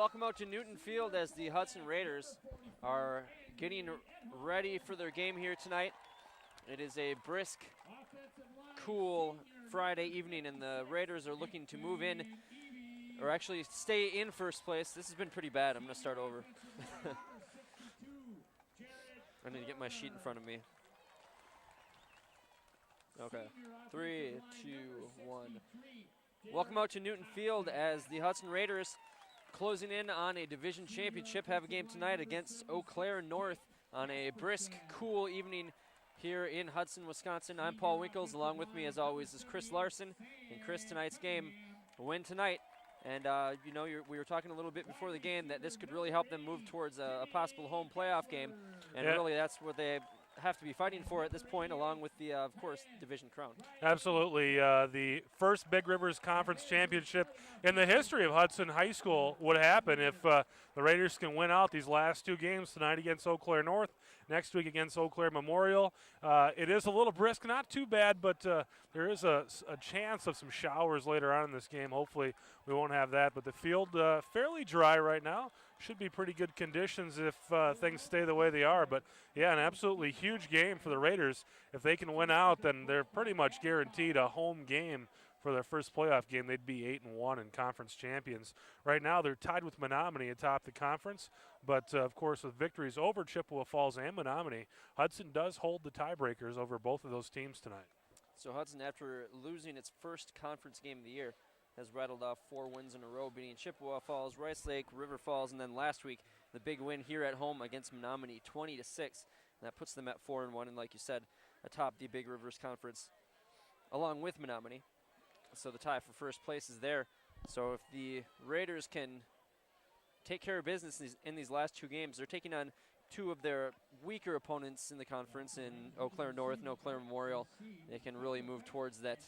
welcome out to Newton Field as the Hudson Raiders are getting ready for their game here tonight. It is a brisk, cool Friday evening, and the Raiders are looking to move in, or actually stay in first place. This has been pretty bad. I'm going to start over. I need to get my sheet in front of me. Okay, 3, 2, 1. Welcome out to Newton Field as the Hudson Raiders, closing in on a division championship, have a game tonight against Eau Claire North on a brisk, cool evening here in Hudson, Wisconsin. I'm Paul Winkles. Along with me, as always, is Chris Larson. And Chris, tonight's game, a win tonight. And, we were talking a little bit before the game that this could really help them move towards a possible home playoff game. And really, that's what they have to be fighting for at this point, along with the, of course, division crown. Absolutely. The first Big Rivers Conference championship in the history of Hudson High School would happen if the Raiders can win out these last two games tonight against Eau Claire North, next week against Eau Claire Memorial. It is a little brisk, not too bad, but there is a chance of some showers later on in this game. Hopefully we won't have that, but the field fairly dry right now. Should be pretty good conditions if things stay the way they are. But, yeah, an absolutely huge game for the Raiders. If they can win out, then they're pretty much guaranteed a home game for their first playoff game. They'd be 8-1 and conference champions. Right now they're tied with Menominee atop the conference. But, of course, with victories over Chippewa Falls and Menominee, Hudson does hold the tiebreakers over both of those teams tonight. So Hudson, after losing its first conference game of the year, has rattled off 4 wins in a row, beating Chippewa Falls, Rice Lake, River Falls, and then last week the big win here at home against Menominee, 20-6. And that puts them at 4-1, and like you said, atop the Big Rivers Conference, along with Menominee. So the tie for first place is there. So if the Raiders can take care of business in these last 2 games, they're taking on 2 of their weaker opponents in the conference in Eau Claire North and Eau Claire Memorial. They can really move towards that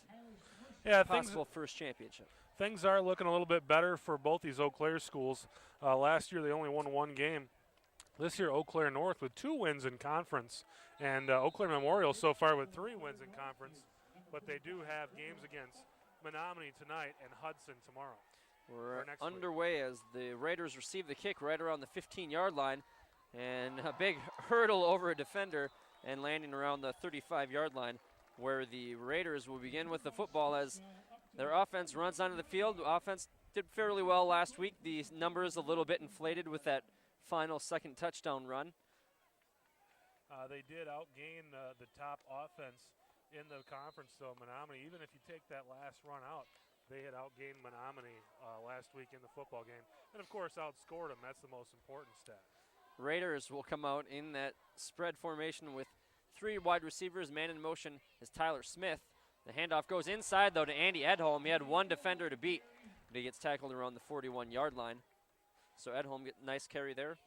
possible first championship. Things are looking a little bit better for both these Eau Claire schools. Last year they only won 1 game. This year Eau Claire North with 2 wins in conference, and Eau Claire Memorial so far with 3 wins in conference. But they do have games against Menominee tonight and Hudson tomorrow. We're underway as the Raiders receive the kick right around the 15-yard line, and a big hurdle over a defender and landing around the 35-yard line, where the Raiders will begin with the football as their offense runs onto the field. The offense did fairly well last week. The numbers a little bit inflated with that final second touchdown run. They did outgain the top offense in the conference, though, Menominee. Even if you take that last run out, they had outgained Menominee last week in the football game. And, of course, outscored them. That's the most important stat. Raiders will come out in that spread formation with 3 wide receivers. Man in motion is Tyler Smith. The handoff goes inside, though, to Andy Edholm. He had 1 defender to beat, but he gets tackled around the 41-yard line. So Edholm gets a nice carry there.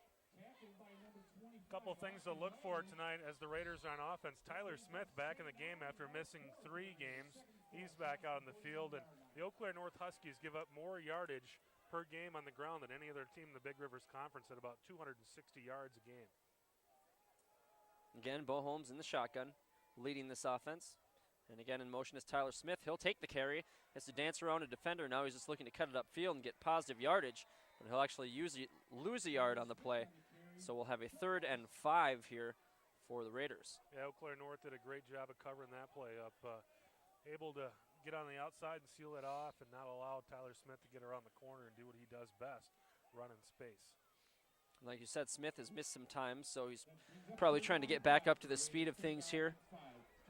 A couple of things to look for tonight as the Raiders are on offense. Tyler Smith back in the game after missing 3 games. He's back out in the field, and the Eau Claire North Huskies give up more yardage per game on the ground than any other team in the Big Rivers Conference at about 260 yards a game. Again, Bo Holmes in the shotgun, leading this offense. And again, in motion is Tyler Smith. He'll take the carry. Has to dance around a defender. Now he's just looking to cut it upfield and get positive yardage. But he'll actually lose a yard on the play. So we'll have a 3rd and 5 here for the Raiders. Yeah, Eau Claire North did a great job of covering that play up. Able to get on the outside and seal it off and not allow Tyler Smith to get around the corner and do what he does best, run in space. Like you said, Smith has missed some time, so he's probably trying to get back up to the speed of things here.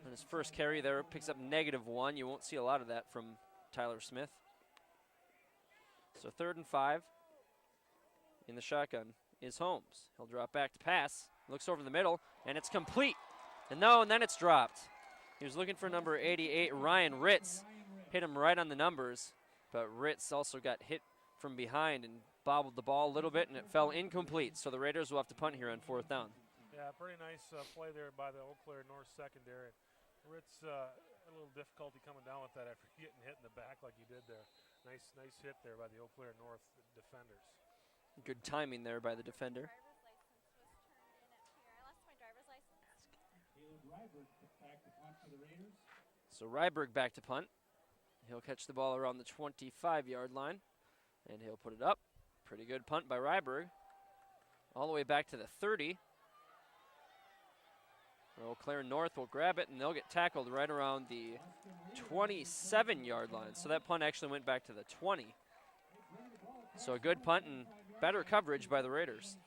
And his first carry there picks up -1. You won't see a lot of that from Tyler Smith. So 3rd and 5 in the shotgun is Holmes. He'll drop back to pass, looks over the middle, and it's complete. And then it's dropped. He was looking for number 88, Ryan Ritz. Hit him right on the numbers, but Ritz also got hit from behind and bobbled the ball a little bit, and it fell incomplete. So the Raiders will have to punt here on 4th down. Yeah, pretty nice play there by the Eau Claire North secondary. Ritz had a little difficulty coming down with that after getting hit in the back like he did there. Nice hit there by the Eau Claire North defenders. Good timing there by the defender. So Ryberg back to punt. He'll catch the ball around the 25-yard line, and he'll put it up. Pretty good punt by Ryberg. All the way back to the 30. Eau Claire North will grab it, and they'll get tackled right around the 27-yard line. So that punt actually went back to the 20. So a good punt and better coverage by the Raiders.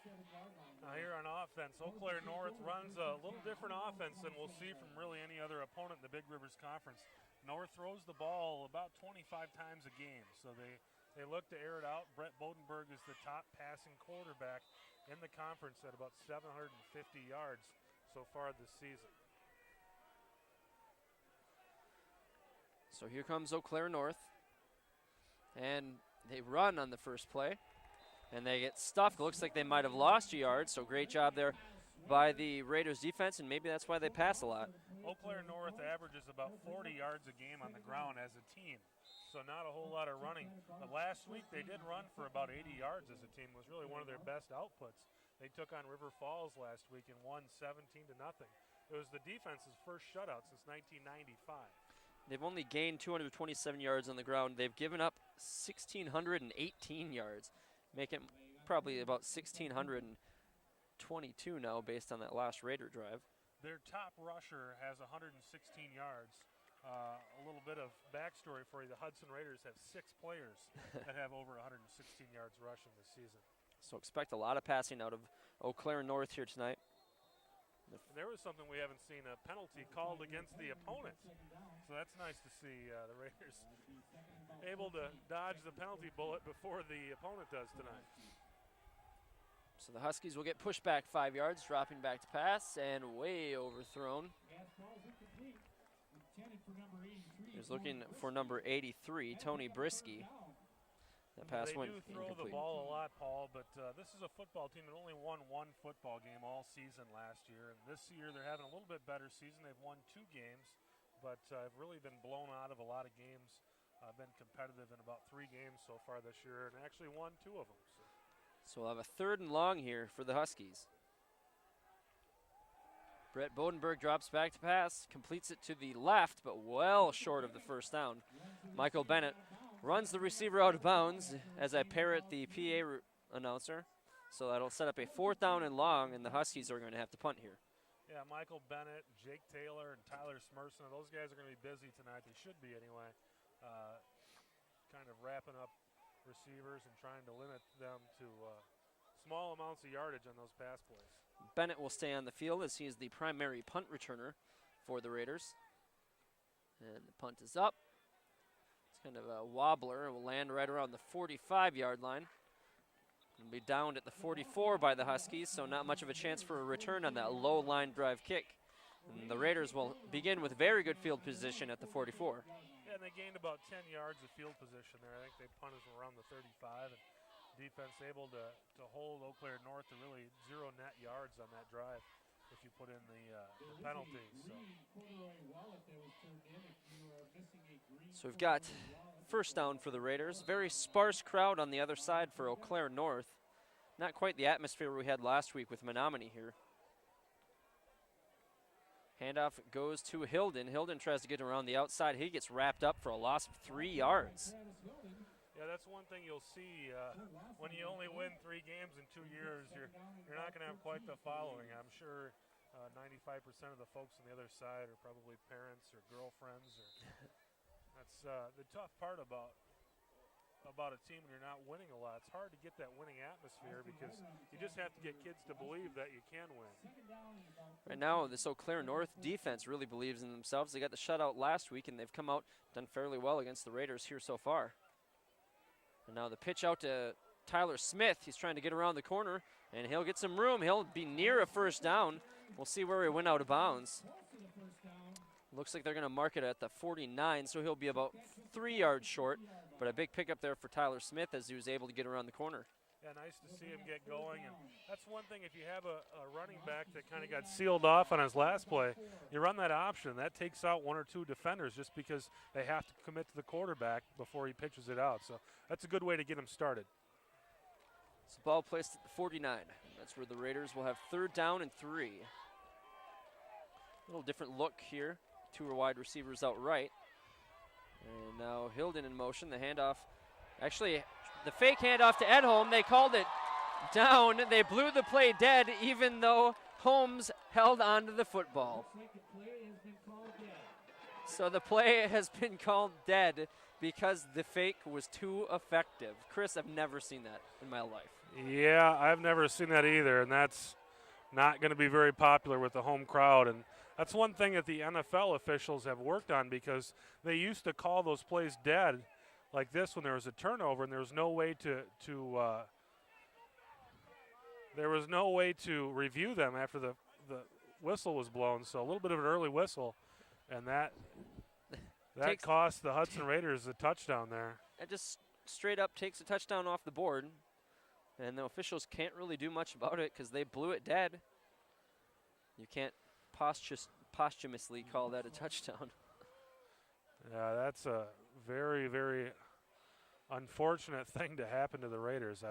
Now here on offense, Eau Claire North runs a little different offense than we'll see from really any other opponent in the Big Rivers Conference. North throws the ball about 25 times a game, so they look to air it out. Brett Bodenberg is the top passing quarterback in the conference at about 750 yards so far this season. So here comes Eau Claire North, and they run on the first play, and they get stuffed. Looks like they might have lost a yard, so great job there by the Raiders defense, and maybe that's why they pass a lot. Eau Claire North averages about 40 yards a game on the ground as a team, so not a whole lot of running. But last week they did run for about 80 yards as a team. It was really one of their best outputs. They took on River Falls last week and won 17-0. It was the defense's first shutout since 1995. They've only gained 227 yards on the ground. They've given up 1,618 yards, making probably about 1,622 now based on that last Raider drive. Their top rusher has 116 yards. A little bit of backstory for you. The Hudson Raiders have 6 players that have over 116 yards rushing this season. So expect a lot of passing out of Eau Claire North here tonight. There was something we haven't seen, a penalty called against the opponent. So that's nice to see the Raiders able to dodge the penalty bullet before the opponent does tonight. So the Huskies will get pushed back 5 yards, dropping back to pass, and way overthrown. He's looking for number 83, Tony Brisky. That pass went do throw incomplete. The ball a lot, Paul, but this is a football team that only won 1 football game all season last year. And this year they're having a little bit better season. They've won 2 games, but have really been blown out of a lot of games. Been competitive in about 3 games so far this year, and actually won 2 of them. So we'll have a 3rd and long here for the Huskies. Brett Bodenberg drops back to pass, completes it to the left, but well short of the first down. Michael Bennett runs the receiver out of bounds as I parrot the PA announcer. So that'll set up a 4th down and long, and the Huskies are going to have to punt here. Yeah, Michael Bennett, Jake Taylor, and Tyler Smerson, those guys are going to be busy tonight. They should be anyway. Kind of wrapping up receivers and trying to limit them to small amounts of yardage on those pass plays. Bennett will stay on the field as he is the primary punt returner for the Raiders. And the punt is up. It's kind of a wobbler. It will land right around the 45-yard line. It'll be downed at the 44 by the Huskies, so not much of a chance for a return on that low line drive kick. And the Raiders will begin with very good field position at the 44. Yeah, and they gained about 10 yards of field position there. I think they punted from around the 35, and defense able to hold Eau Claire North to really 0 net yards on that drive if you put in the penalties. So we've got 1st down for the Raiders. Very sparse crowd on the other side for Eau Claire North. Not quite the atmosphere we had last week with Menominee here. Handoff goes to Hilden. Hilden tries to get around the outside. He gets wrapped up for a loss of 3 yards. Yeah, that's one thing you'll see when you only win 3 games in 2 years. You're not going to have quite the following. I'm sure 95% of the folks on the other side are probably parents or girlfriends. That's the tough part about a team when you're not winning a lot. It's hard to get that winning atmosphere because you just have to get kids to believe that you can win. Right now, this Eau Claire North defense really believes in themselves. They got the shutout last week, and they've come out, done fairly well against the Raiders here so far. And now the pitch out to Tyler Smith. He's trying to get around the corner, and he'll get some room. He'll be near a 1st down. We'll see where he went out of bounds. Looks like they're going to mark it at the 49, so he'll be about 3 yards short. But a big pickup there for Tyler Smith as he was able to get around the corner. Yeah, nice to see him get going. And that's one thing, if you have a running back that kind of got sealed off on his last play, you run that option. That takes out 1 or 2 defenders just because they have to commit to the quarterback before he pitches it out. So that's a good way to get him started. So ball placed at the 49. That's where the Raiders will have 3rd down and 3. A little different look here. 2 wide receivers out right. And now Hilden in motion. The handoff actually the fake handoff to Edholm. They called it down. They blew the play dead, even though Holmes held onto the football. So the play has been called dead because the fake was too effective. Chris, I've never seen that in my life. Yeah, I've never seen that either, and that's not going to be very popular with the home crowd. And that's one thing that the NFL officials have worked on, because they used to call those plays dead like this when there was a turnover, and there was no way to review them after the whistle was blown. So a little bit of an early whistle, and that cost the Hudson Raiders a touchdown there. It just straight up takes a touchdown off the board, and the officials can't really do much about it because they blew it dead. You can't posthumously call that a touchdown. Yeah, that's a very, very unfortunate thing to happen to the Raiders.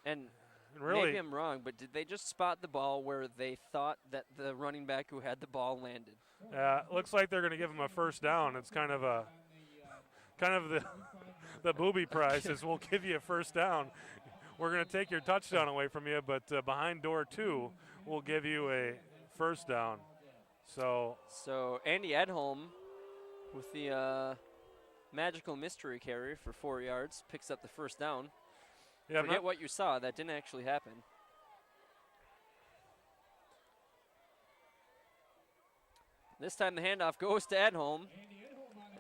Maybe I'm wrong, but did they just spot the ball where they thought that the running back who had the ball landed? Looks like they're going to give him a first down. It's kind of the booby prize is we'll give you a first down. We're going to take your touchdown away from you, but behind door 2, we'll give you a first down. So Andy Edholm with the magical mystery carry for 4 yards picks up the first down. Yeah, Forget what you saw. That didn't actually happen. This time the handoff goes to Edholm,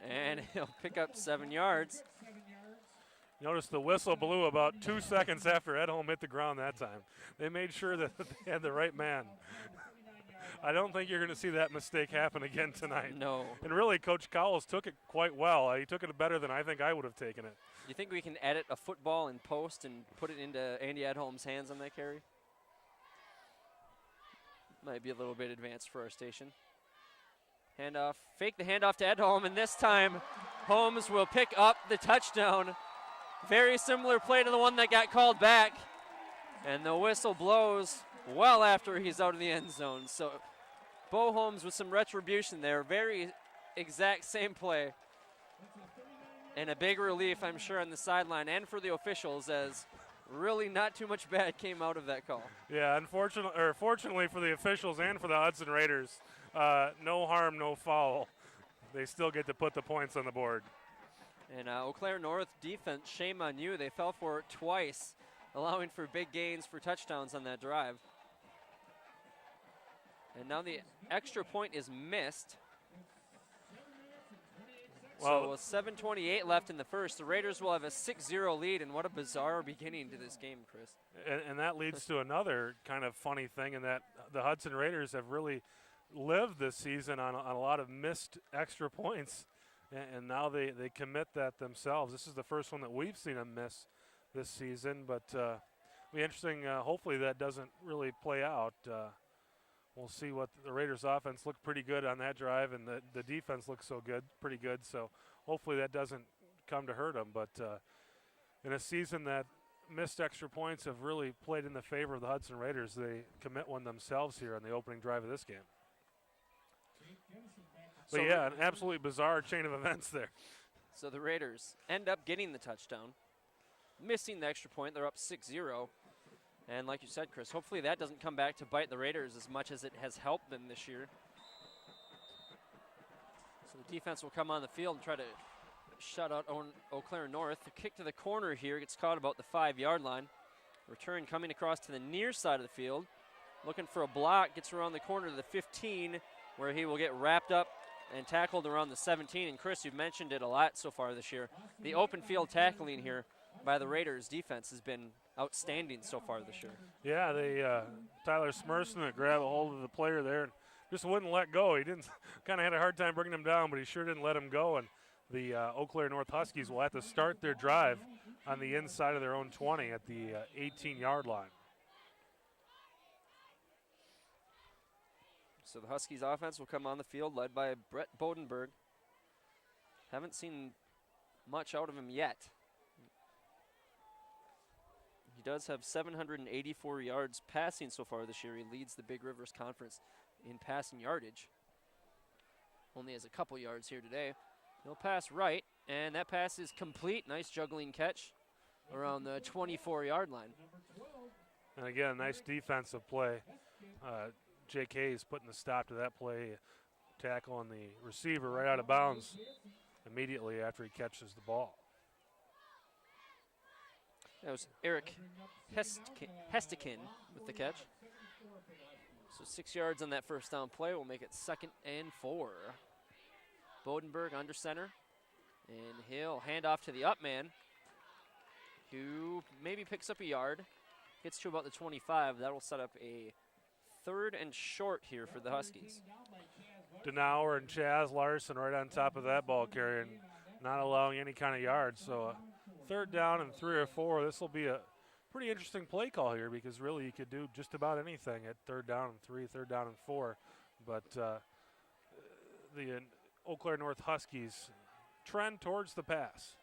and he'll pick up 7 yards. Notice the whistle blew about 2 seconds after Edholm hit the ground that time. They made sure that they had the right man. I don't think you're going to see that mistake happen again tonight. No. And really, Coach Cowles took it quite well. He took it better than I think I would have taken it. You think we can edit a football in post and put it into Andy Edholm's hands on that carry? Might be a little bit advanced for our station. Handoff, fake the handoff to Edholm, and this time Holmes will pick up the touchdown. Very similar play to the one that got called back. And the whistle blows well after he's out of the end zone. So Bo Holmes with some retribution there. Very exact same play. And a big relief, I'm sure, on the sideline and for the officials, as really not too much bad came out of that call. Yeah, fortunately for the officials and for the Hudson Raiders, no harm, no foul. They still get to put the points on the board. And Eau Claire North defense, shame on you. They fell for it twice, allowing for big gains for touchdowns on that drive. And now the extra point is missed. Well, so with 7:28 left in the first, the Raiders will have a 6-0 lead, and what a bizarre beginning to this game, Chris. And that leads to another kind of funny thing, in that the Hudson Raiders have really lived this season on a lot of missed extra points, and now they commit that themselves. This is the first one that we've seen them miss this season, but it'll be interesting. Hopefully that doesn't really play out. We'll see what the Raiders' offense looked pretty good on that drive, and the defense looks pretty good. So hopefully that doesn't come to hurt them. But in a season that missed extra points have really played in the favor of the Hudson Raiders, they commit one themselves here on the opening drive of this game. But yeah, an absolutely bizarre chain of events there. So the Raiders end up getting the touchdown, missing the extra point. They're up 6-0. And like you said, Chris, hopefully that doesn't come back to bite the Raiders as much as it has helped them this year. So the defense will come on the field and try to shut out Eau Claire North. The kick to the corner here gets caught about the 5-yard line. Return coming across to the near side of the field. Looking for a block, gets around the corner to the 15, where he will get wrapped up and tackled around the 17. And Chris, you've mentioned it a lot so far this year. The open field tackling here by the Raiders defense has been outstanding so far this year. Yeah, Tyler Smerson grabbed a hold of the player there and just wouldn't let go. He kind of had a hard time bringing him down, but he sure didn't let him go. And the Eau Claire North Huskies will have to start their drive on the inside of their own 20 at the 18-yard line. So the Huskies offense will come on the field led by Brett Bodenberg. Haven't seen much out of him yet. He does have 784 yards passing so far this year. He leads the Big Rivers Conference in passing yardage. Only has a couple yards here today. He'll pass right, and that pass is complete. Nice juggling catch around the 24-yard line. And again, a nice defensive play. Jake Hayes putting the stop to that play, tackling the receiver right out of bounds immediately after he catches the ball. That was Eric Hestekin with the catch. So 6 yards on that first down play will make it 2nd and 4. Bodenberg under center, and he'll hand off to the up man, who maybe picks up a yard, gets to about the 25. That will set up a 3rd and short here for the Huskies. Denauer and Chaz Larson right on top of that ball carrier, and not allowing any kind of yards. So 3rd down and 3 or 4. This will be a pretty interesting play call here, because really you could do just about anything at 3rd down and 3, 3rd down and 4. But the Eau Claire North Huskies trend towards the pass.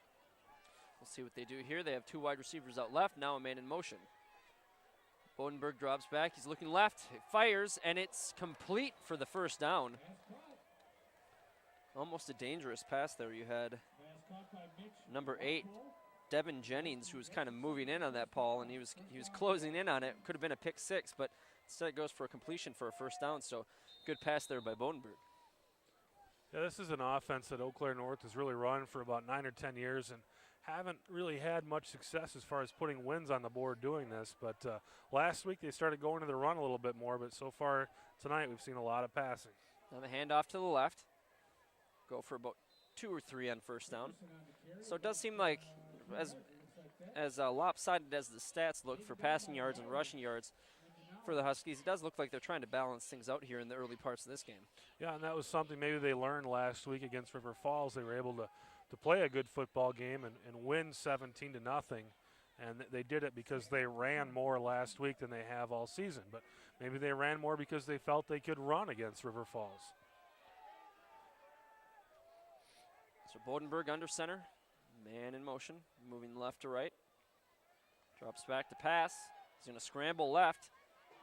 We'll see what they do here. They have 2 wide receivers out left, now a man in motion. Bodenberg drops back, he's looking left, it fires, and it's complete for the 1st down. Almost a dangerous pass there. You had number 8, Devin Jennings, who was kind of moving in on that ball, and he was closing in on it. Could have been a pick 6, but instead it goes for a completion for a 1st down, so good pass there by Bodenberg. Yeah, this is an offense that Eau Claire North has really run for about 9 or 10 years and haven't really had much success as far as putting wins on the board doing this. But last week they started going to the run a little bit more, but so far tonight we've seen a lot of passing. Now the handoff to the left. Go for about 2 or 3 on 1st down. So it does seem like, as lopsided as the stats look for passing yards and rushing yards for the Huskies, it does look like they're trying to balance things out here in the early parts of this game. Yeah, and that was something maybe they learned last week against River Falls. They were able to play a good football game and win 17-0. And they did it because they ran more last week than they have all season. But maybe they ran more because they felt they could run against River Falls. So Bodenberg under center, man in motion, moving left to right. Drops back to pass. He's going to scramble left.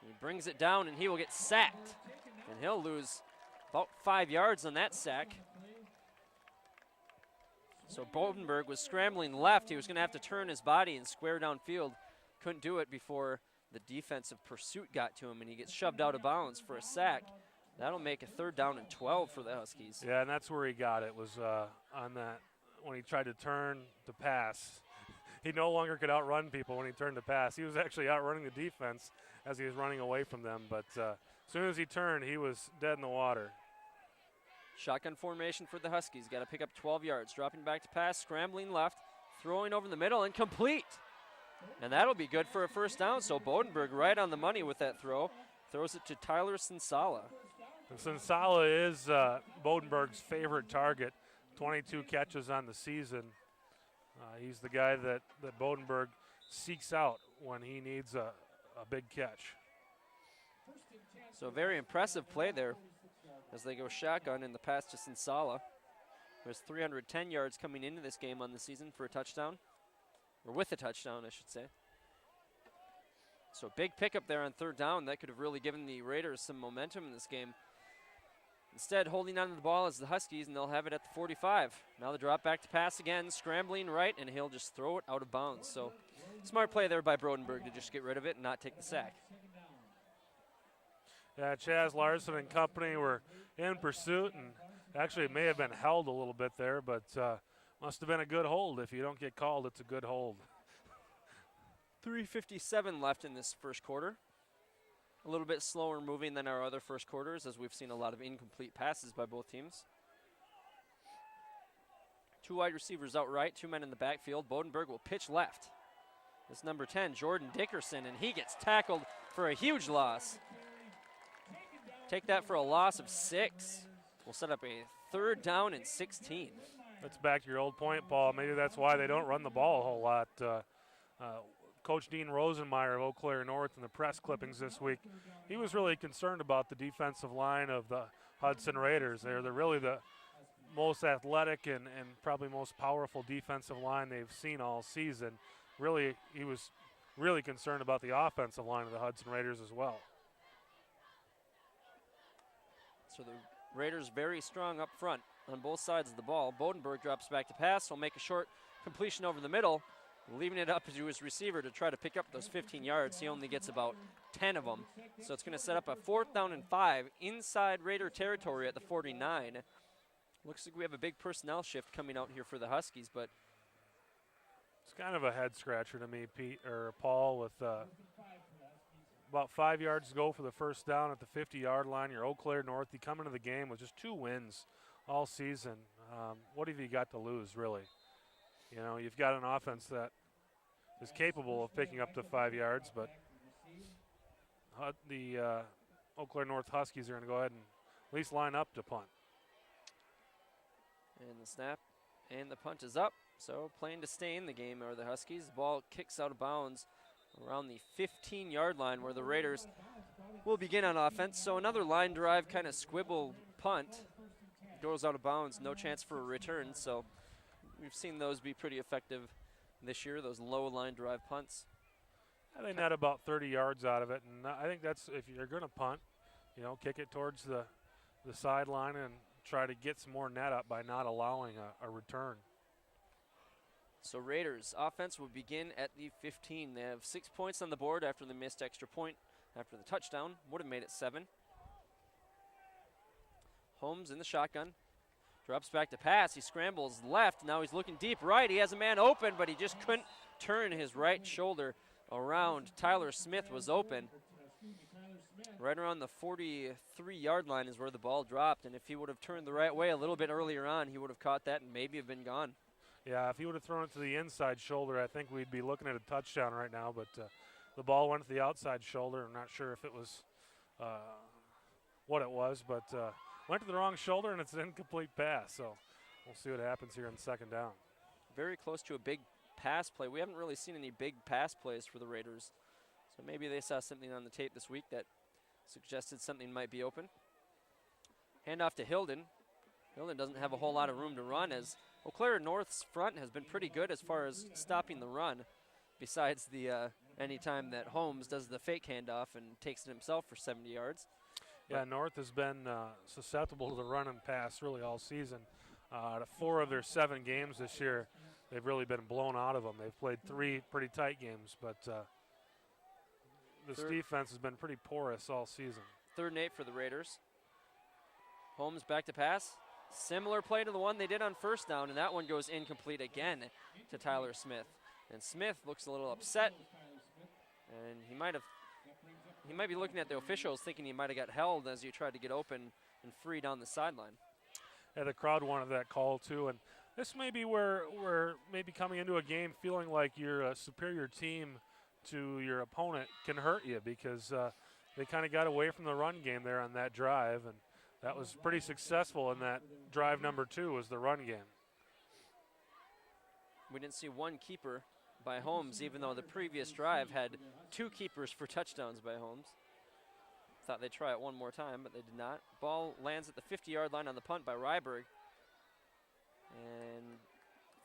He brings it down, and he will get sacked. And he'll lose about 5 yards on that sack. So Bodenberg was scrambling left. He was going to have to turn his body and square downfield. Couldn't do it before the defensive pursuit got to him, and he gets shoved out of bounds for a sack. That'll make a 3rd down and 12 for the Huskies. Yeah, and that's where he got it, was on that when he tried to turn to pass. He no longer could outrun people when he turned to pass. He was actually outrunning the defense as he was running away from them. But as soon as he turned, he was dead in the water. Shotgun formation for the Huskies. Got to pick up 12 yards. Dropping back to pass, scrambling left, throwing over the middle, and complete. And that'll be good for a 1st down. So Bodenberg right on the money with that throw. Throws it to Tyler Sensala. And Sensala is Bodenberg's favorite target. 22 catches on the season. He's the guy that Bodenberg seeks out when he needs a big catch. So a very impressive play there as they go shotgun in the pass to Sensala. There's 310 yards coming into this game on the season for a touchdown, or with a touchdown, I should say. So big pickup there on 3rd down. That could have really given the Raiders some momentum in this game. Instead, holding on to the ball is the Huskies, and they'll have it at the 45. Now the drop back to pass again, scrambling right, and he'll just throw it out of bounds. So smart play there by Bodenberg to just get rid of it and not take the sack. Yeah, Chaz Larson and company were in pursuit, and actually it may have been held a little bit there, but must have been a good hold. If you don't get called, it's a good hold. 3:57 left in this 1st quarter. A little bit slower moving than our other 1st quarters, as we've seen a lot of incomplete passes by both teams. 2 wide receivers out right, 2 men in the backfield. Bodenberg will pitch left. It's number 10, Jordan Dickerson, and he gets tackled for a huge loss. Take that for a loss of 6. We'll set up a 3rd down and 16. That's back to your old point, Paul. Maybe that's why they don't run the ball a whole lot. Coach Dean Rosenmeyer of Eau Claire North in the press clippings this week, he was really concerned about the defensive line of the Hudson Raiders. They're really the most athletic and probably most powerful defensive line they've seen all season. Really, he was really concerned about the offensive line of the Hudson Raiders as well. So the Raiders very strong up front on both sides of the ball. Bodenberg drops back to pass. He'll make a short completion over the middle. leaving it up to his receiver to try to pick up those 15 yards. He only gets about 10 of them. So it's going to set up a 4th down and 5 inside Raider territory at the 49. Looks like we have a big personnel shift coming out here for the Huskies, but it's kind of a head scratcher to me, Pete or Paul, with about 5 yards to go for the first down at the 50-yard line. You're Eau Claire North. You come into the game with just 2 wins all season. What have you got to lose, really? You know, you've got an offense that is capable of picking up to 5 yards, but the Eau Claire North Huskies are going to go ahead and at least line up to punt. And the snap and the punt is up. So playing to stay in the game are the Huskies. The ball kicks out of bounds around the 15-yard line where the Raiders will begin on offense. So another line drive kind of squibble punt. Goes out of bounds, no chance for a return. So we've seen those be pretty effective this year, those low line drive punts. I think net about 30 yards out of it. And I think that's, if you're going to punt, you know, kick it towards the sideline and try to get some more net up by not allowing a return. So Raiders offense will begin at the 15. They have 6 points on the board after the missed extra point after the touchdown. Would have made it 7. Holmes in the shotgun. Drops back to pass. He scrambles left. Now he's looking deep right. He has a man open, but he just couldn't turn his right shoulder around. Tyler Smith was open. Right around the 43-yard line is where the ball dropped, and if he would have turned the right way a little bit earlier on, he would have caught that and maybe have been gone. Yeah, if he would have thrown it to the inside shoulder, I think we'd be looking at a touchdown right now, but the ball went to the outside shoulder. I'm not sure if it was what it was, but went to the wrong shoulder, and it's an incomplete pass, so we'll see what happens here on 2nd down. Very close to a big pass play. We haven't really seen any big pass plays for the Raiders, so maybe they saw something on the tape this week that suggested something might be open. Handoff to Hilden. Hilden doesn't have a whole lot of room to run, as Eau Claire North's front has been pretty good as far as stopping the run, besides the anytime that Holmes does the fake handoff and takes it himself for 70 yards. Yeah, North has been susceptible to the run and pass really all season. Out of 4 of their 7 games this year, they've really been blown out of them. They've played 3 pretty tight games, but this defense has been pretty porous all season. 3rd and 8 for the Raiders. Holmes back to pass. Similar play to the one they did on 1st down, and that one goes incomplete again to Tyler Smith. And Smith looks a little upset, and he might be looking at the officials thinking he might have got held as he tried to get open and free down the sideline. Yeah, the crowd wanted that call too, and this may be where we're maybe coming into a game feeling like you're a superior team to your opponent can hurt you, because they kind of got away from the run game there on that drive, and that was pretty successful in that drive. Number 2 was the run game. We didn't see one keeper by Holmes, even though the previous drive had 2 keepers for touchdowns by Holmes. Thought they'd try it one more time, but they did not. Ball lands at the 50-yard line on the punt by Ryberg, and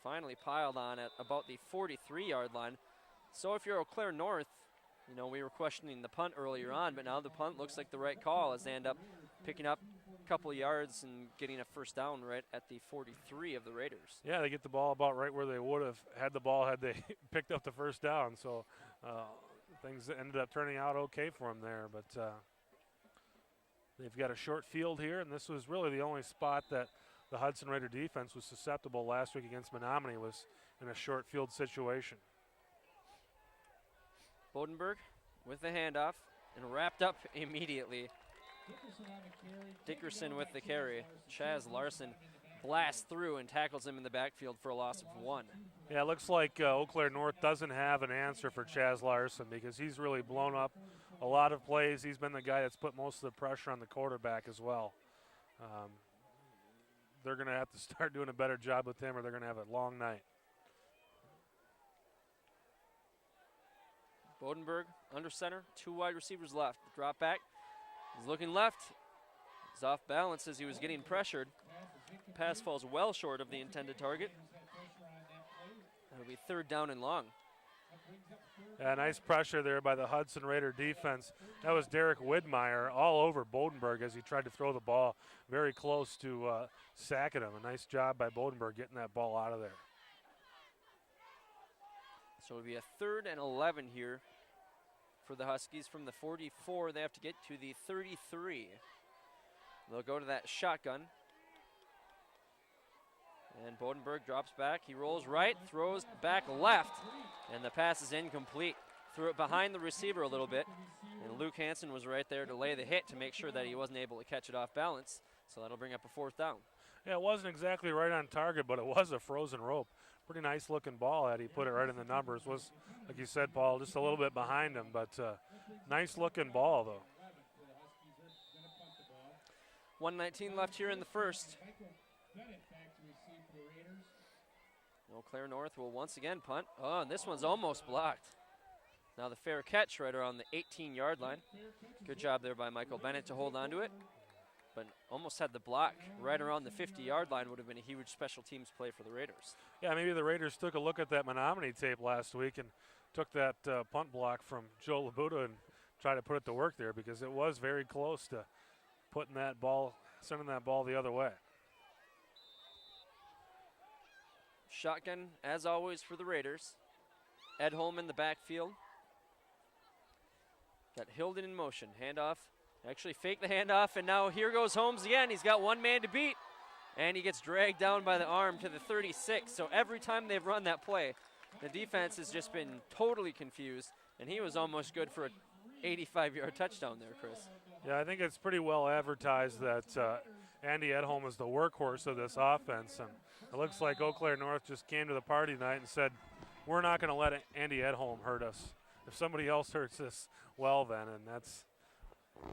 finally piled on at about the 43-yard line. So if you're Eau Claire North, you know, we were questioning the punt earlier on, but now the punt looks like the right call as they end up picking up a couple of yards and getting a 1st down right at the 43 of the Raiders. Yeah, they get the ball about right where they would have had the ball had they picked up the 1st down. So things ended up turning out okay for them there, but they've got a short field here, and this was really the only spot that the Hudson Raider defense was susceptible last week against Menominee, was in a short field situation. Bodenberg with the handoff and wrapped up immediately. Dickerson with the carry. Chaz Larson blasts through and tackles him in the backfield for a loss of 1. Yeah, it looks like Eau Claire North doesn't have an answer for Chaz Larson, because he's really blown up a lot of plays. He's been the guy that's put most of the pressure on the quarterback as well. They're going to have to start doing a better job with him, or they're going to have a long night. Bodenberg under center, 2 wide receivers left. Drop back, he's looking left. He's off balance as he was getting pressured. Pass falls well short of the intended target. That'll be 3rd down and long. Yeah, nice pressure there by the Hudson Raider defense. That was Derek Widmeyer all over Bodenberg as he tried to throw the ball very close to sacking him. A nice job by Bodenberg getting that ball out of there. So it'll be a 3rd and 11 here for the Huskies. From the 44, they have to get to the 33. They'll go to that shotgun. And Bodenberg drops back. He rolls right, throws back left, and the pass is incomplete. Threw it behind the receiver a little bit, and Luke Hansen was right there to lay the hit to make sure that he wasn't able to catch it off balance. So that'll bring up a 4th down. Yeah, it wasn't exactly right on target, but it was a frozen rope. Pretty nice looking ball had he put it right in the numbers. Was, like you said, Paul, just a little bit behind him, but nice looking ball though. 1:19 left here in the first. Eau Claire North will once again punt. Oh, and this one's almost blocked. Now the fair catch right around the 18-yard line. Good job there by Michael Bennett to hold on to it. But almost had the block right around the 50-yard line. Would have been a huge special teams play for the Raiders. Yeah, maybe the Raiders took a look at that Menominee tape last week and took that punt block from Joe Labuda and tried to put it to work there, because it was very close to putting that ball, sending that ball the other way. Shotgun, as always, for the Raiders. Edholm in the backfield. Got Hilden in motion. Handoff. Actually faked the handoff, and now here goes Holmes again. He's got one man to beat, and he gets dragged down by the arm to the 36. So every time they've run that play, the defense has just been totally confused, and he was almost good for an 85-yard touchdown there, Chris. Yeah, I think it's pretty well advertised that Andy Edholm is the workhorse of this offense, and it looks like Eau Claire North just came to the party tonight and said, we're not going to let Andy Edholm hurt us. If somebody else hurts us, well then, and that's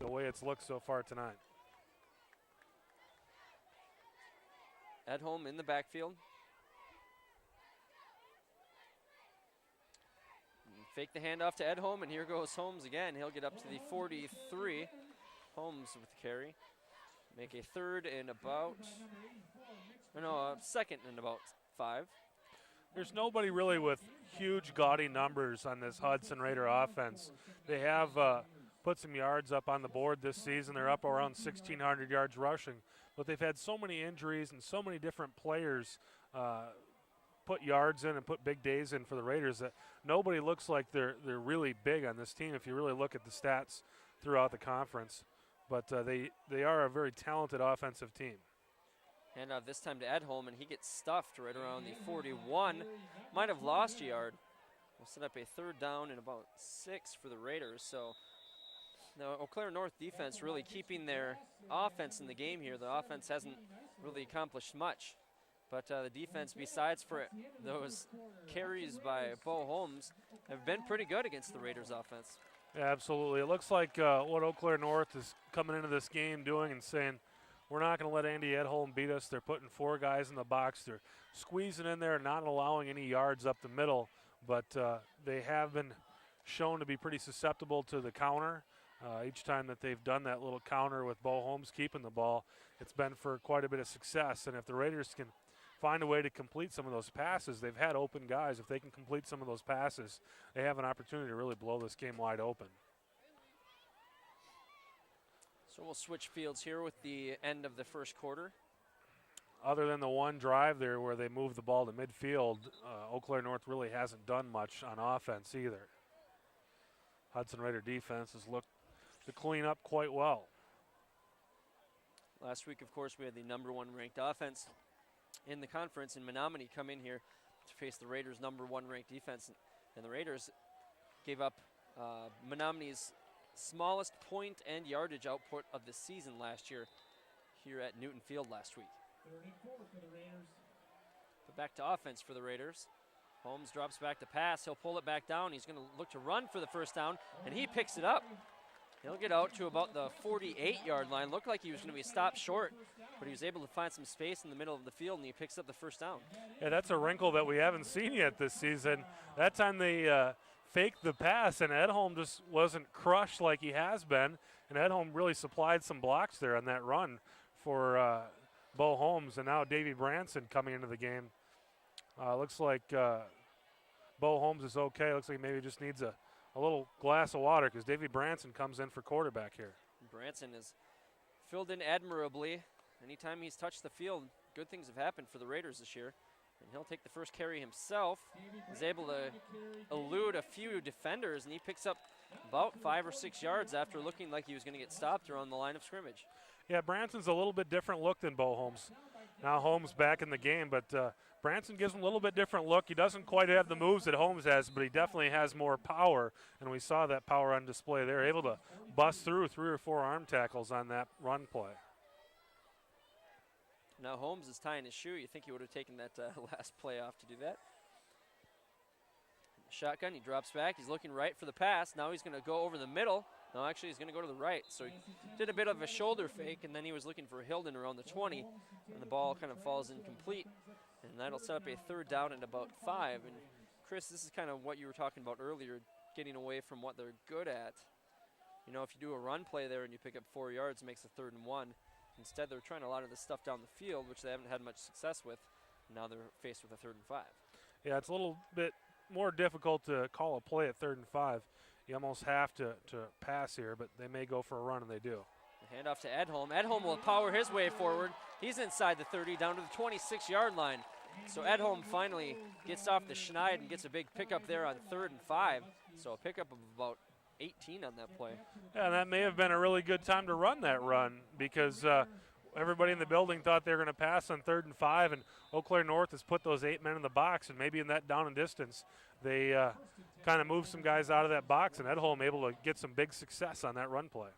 the way it's looked so far tonight. Edholm in the backfield. Fake the handoff to Edholm, and here goes Holmes again. He'll get up to the 43. Holmes with the carry. Make a 3rd and about, a 2nd and about 5. There's nobody really with huge gaudy numbers on this Hudson Raider offense. They have put some yards up on the board this season. They're up around 1,600 yards rushing, but they've had so many injuries and so many different players put yards in and put big days in for the Raiders that nobody looks like they're really big on this team if you really look at the stats throughout the conference. But they are a very talented offensive team. Handoff this time to Edholm, and he gets stuffed right around the 41. Might have lost a yard. We'll set up a 3rd down and about 6 for the Raiders. So the Eau Claire North defense really keeping their offense in the game here. The offense hasn't really accomplished much. But the defense, besides for those carries by Bo Holmes, have been pretty good against the Raiders offense. Yeah, absolutely. It looks like what Eau Claire North is coming into this game doing and saying, we're not going to let Andy Edholm beat us. They're putting 4 guys in the box. They're squeezing in there, not allowing any yards up the middle. But they have been shown to be pretty susceptible to the counter. Each time that they've done that little counter with Bo Holmes keeping the ball, it's been for quite a bit of success. And if the Raiders can find a way to complete some of those passes, they've had open guys. If they can complete some of those passes, they have an opportunity to really blow this game wide open. So we'll switch fields here with the end of the first quarter. Other than the one drive there where they moved the ball to midfield, Eau Claire North really hasn't done much on offense either. Hudson Raider defense has looked to clean up quite well. Last week, of course, we had the #1 ranked offense in the conference, and Menominee come in here to face the Raiders' #1 ranked defense. And the Raiders gave up Menominee's smallest point and yardage output of the season last year here at Newton Field last week. But back to offense for the Raiders. Holmes drops back to pass. He'll pull it back down. He's going to look to run for the first down, and he picks it up. He'll get out to about the 48-yard line. Looked like he was going to be stopped short, but he was able to find some space in the middle of the field, and he picks up the first down. Yeah, that's a wrinkle that we haven't seen yet this season. That time they faked the pass, and Edholm just wasn't crushed like he has been, and Edholm really supplied some blocks there on that run for Bo Holmes, and now Davey Branson coming into the game. Looks like Bo Holmes is okay. Looks like maybe just needs a little glass of water because Davey Branson comes in for quarterback here. Branson is filled in admirably. Anytime he's touched the field, good things have happened for the Raiders this year. And he'll take the first carry himself. He's able to elude a few defenders, and he picks up about 5 or 6 yards after looking like he was going to get stopped around the line of scrimmage. Yeah, Branson's a little bit different look than Bo Holmes. Now Holmes back in the game, but Branson gives him a little bit different look. He doesn't quite have the moves that Holmes has, but he definitely has more power, and we saw that power on display. They're able to bust through 3 or 4 arm tackles on that run play. Now Holmes is tying his shoe. You think he would have taken that last play off to do that. Shotgun, he drops back. He's looking right for the pass. Now he's going to go over the middle. No, actually, he's going to go to the right. So he did a bit of a shoulder fake, and then he was looking for Hilden around the 20, and the ball kind of falls incomplete. And that'll set up a 3rd down at about 5. And Chris, this is kind of what you were talking about earlier, getting away from what they're good at. You know, if you do a run play there and you pick up 4 yards, it makes a 3rd and 1. Instead, they're trying a lot of this stuff down the field, which they haven't had much success with. Now they're faced with a 3rd and 5. Yeah, it's a little bit more difficult to call a play at 3rd and 5. You almost have to pass here, but they may go for a run, and they do. The handoff to Edholm. Edholm will power his way forward. He's inside the 30, down to the 26-yard line. So Edholm finally gets off the schneid and gets a big pickup there on 3rd and 5. So a pickup of about 18 on that play. Yeah, that may have been a really good time to run that run because everybody in the building thought they were going to pass on 3rd and 5, and Eau Claire North has put those 8 men in the box, and maybe in that down and distance, they kind of moved some guys out of that box, and Edholm able to get some big success on that run play.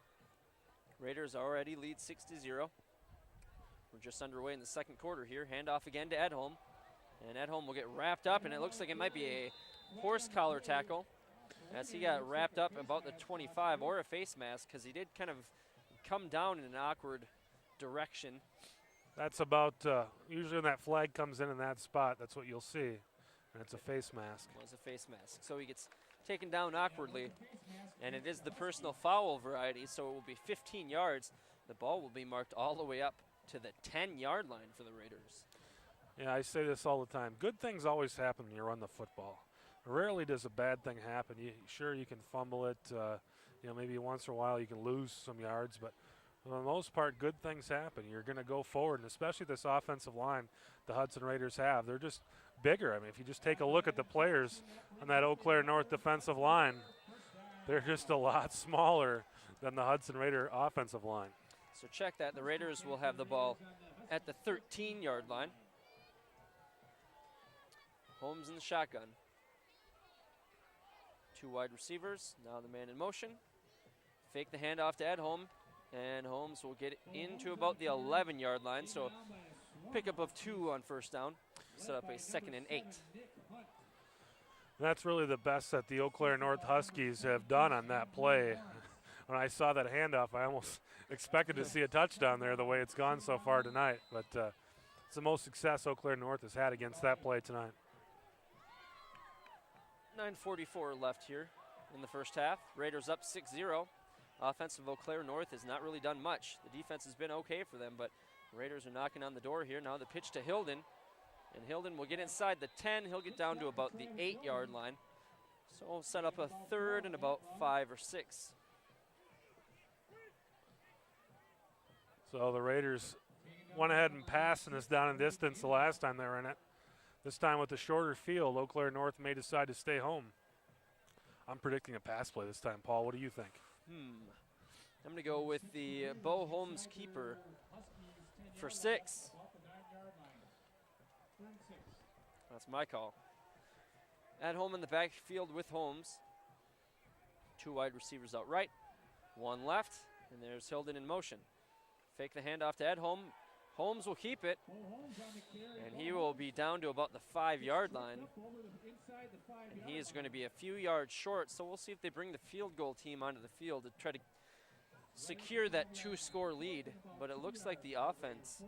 Raiders already lead 6-0. We're just underway in the 2nd quarter here. Handoff again to Edholm, and Edholm will get wrapped up, and it looks like it might be a horse collar tackle as he got wrapped up about the 25, or a face mask, because he did kind of come down in an awkward direction. That's about, usually when that flag comes in that spot, that's what you'll see. And it's a face mask. It was a face mask. So he gets taken down awkwardly, and it is the personal foul variety, so it will be 15 yards. The ball will be marked all the way up to the 10-yard line for the Raiders. Yeah, I say this all the time. Good things always happen when you run the football. Rarely does a bad thing happen. Sure, you can fumble it. Maybe once in a while you can lose some yards, but for the most part, good things happen. You're going to go forward, and especially this offensive line the Hudson Raiders have. They're just bigger. I mean, if you just take a look at the players on that Eau Claire North defensive line, they're just a lot smaller than the Hudson Raider offensive line. So check that. The Raiders will have the ball at the 13-yard line. Holmes in the shotgun. 2 wide receivers. Now the man in motion. Fake the handoff to Edholm. And Holmes will get it into about the 11-yard line. So pickup of 2 on 1st down. Set up a 2nd and 8. That's really the best that the Eau Claire North Huskies have done on that play. When I saw that handoff, I almost expected to see a touchdown there the way it's gone so far tonight. But it's the most success Eau Claire North has had against that play tonight. 9:44 left here in the 1st half. Raiders up 6-0. Offensive Eau Claire North has not really done much. The defense has been okay for them, but the Raiders are knocking on the door here. Now the pitch to Hilden. And Hilden will get inside the 10. He'll get down to about the 8-yard line. So we'll set up a 3rd and about 5 or 6. So the Raiders went ahead and passed this down in distance the last time they were in it. This time with the shorter field, Eau Claire North may decide to stay home. I'm predicting a pass play this time. Paul, what do you think? I'm going to go with the Bo Holmes keeper for 6. That's my call. At home in the backfield with Holmes. 2 wide receivers out right, 1 left, and there's Hilden in motion. Fake the handoff to Edholm. Holmes will keep it, and he will be down to about the 5-yard line. And he is going to be a few yards short, so we'll see if they bring the field goal team onto the field to try to secure that 2-score lead. But it looks like the offense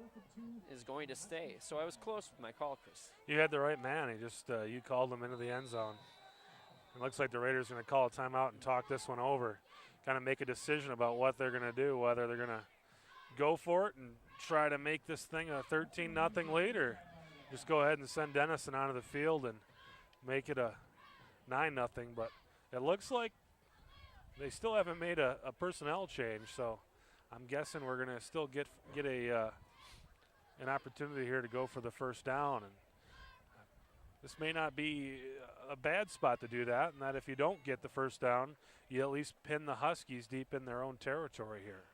is going to stay. So I was close with my call, Chris. You had the right man. He just you called him into the end zone. It looks like the Raiders are going to call a timeout and talk this one over, kind of make a decision about what they're going to do, whether they're going to go for it and try to make this thing a 13-0 lead, or just go ahead and send Dennison onto the field and make it a 9-0. But it looks like they still haven't made a personnel change, so I'm guessing we're going to still get an opportunity here to go for the 1st down. And this may not be a bad spot to do that, and that if you don't get the first down, you at least pin the Huskies deep in their own territory here.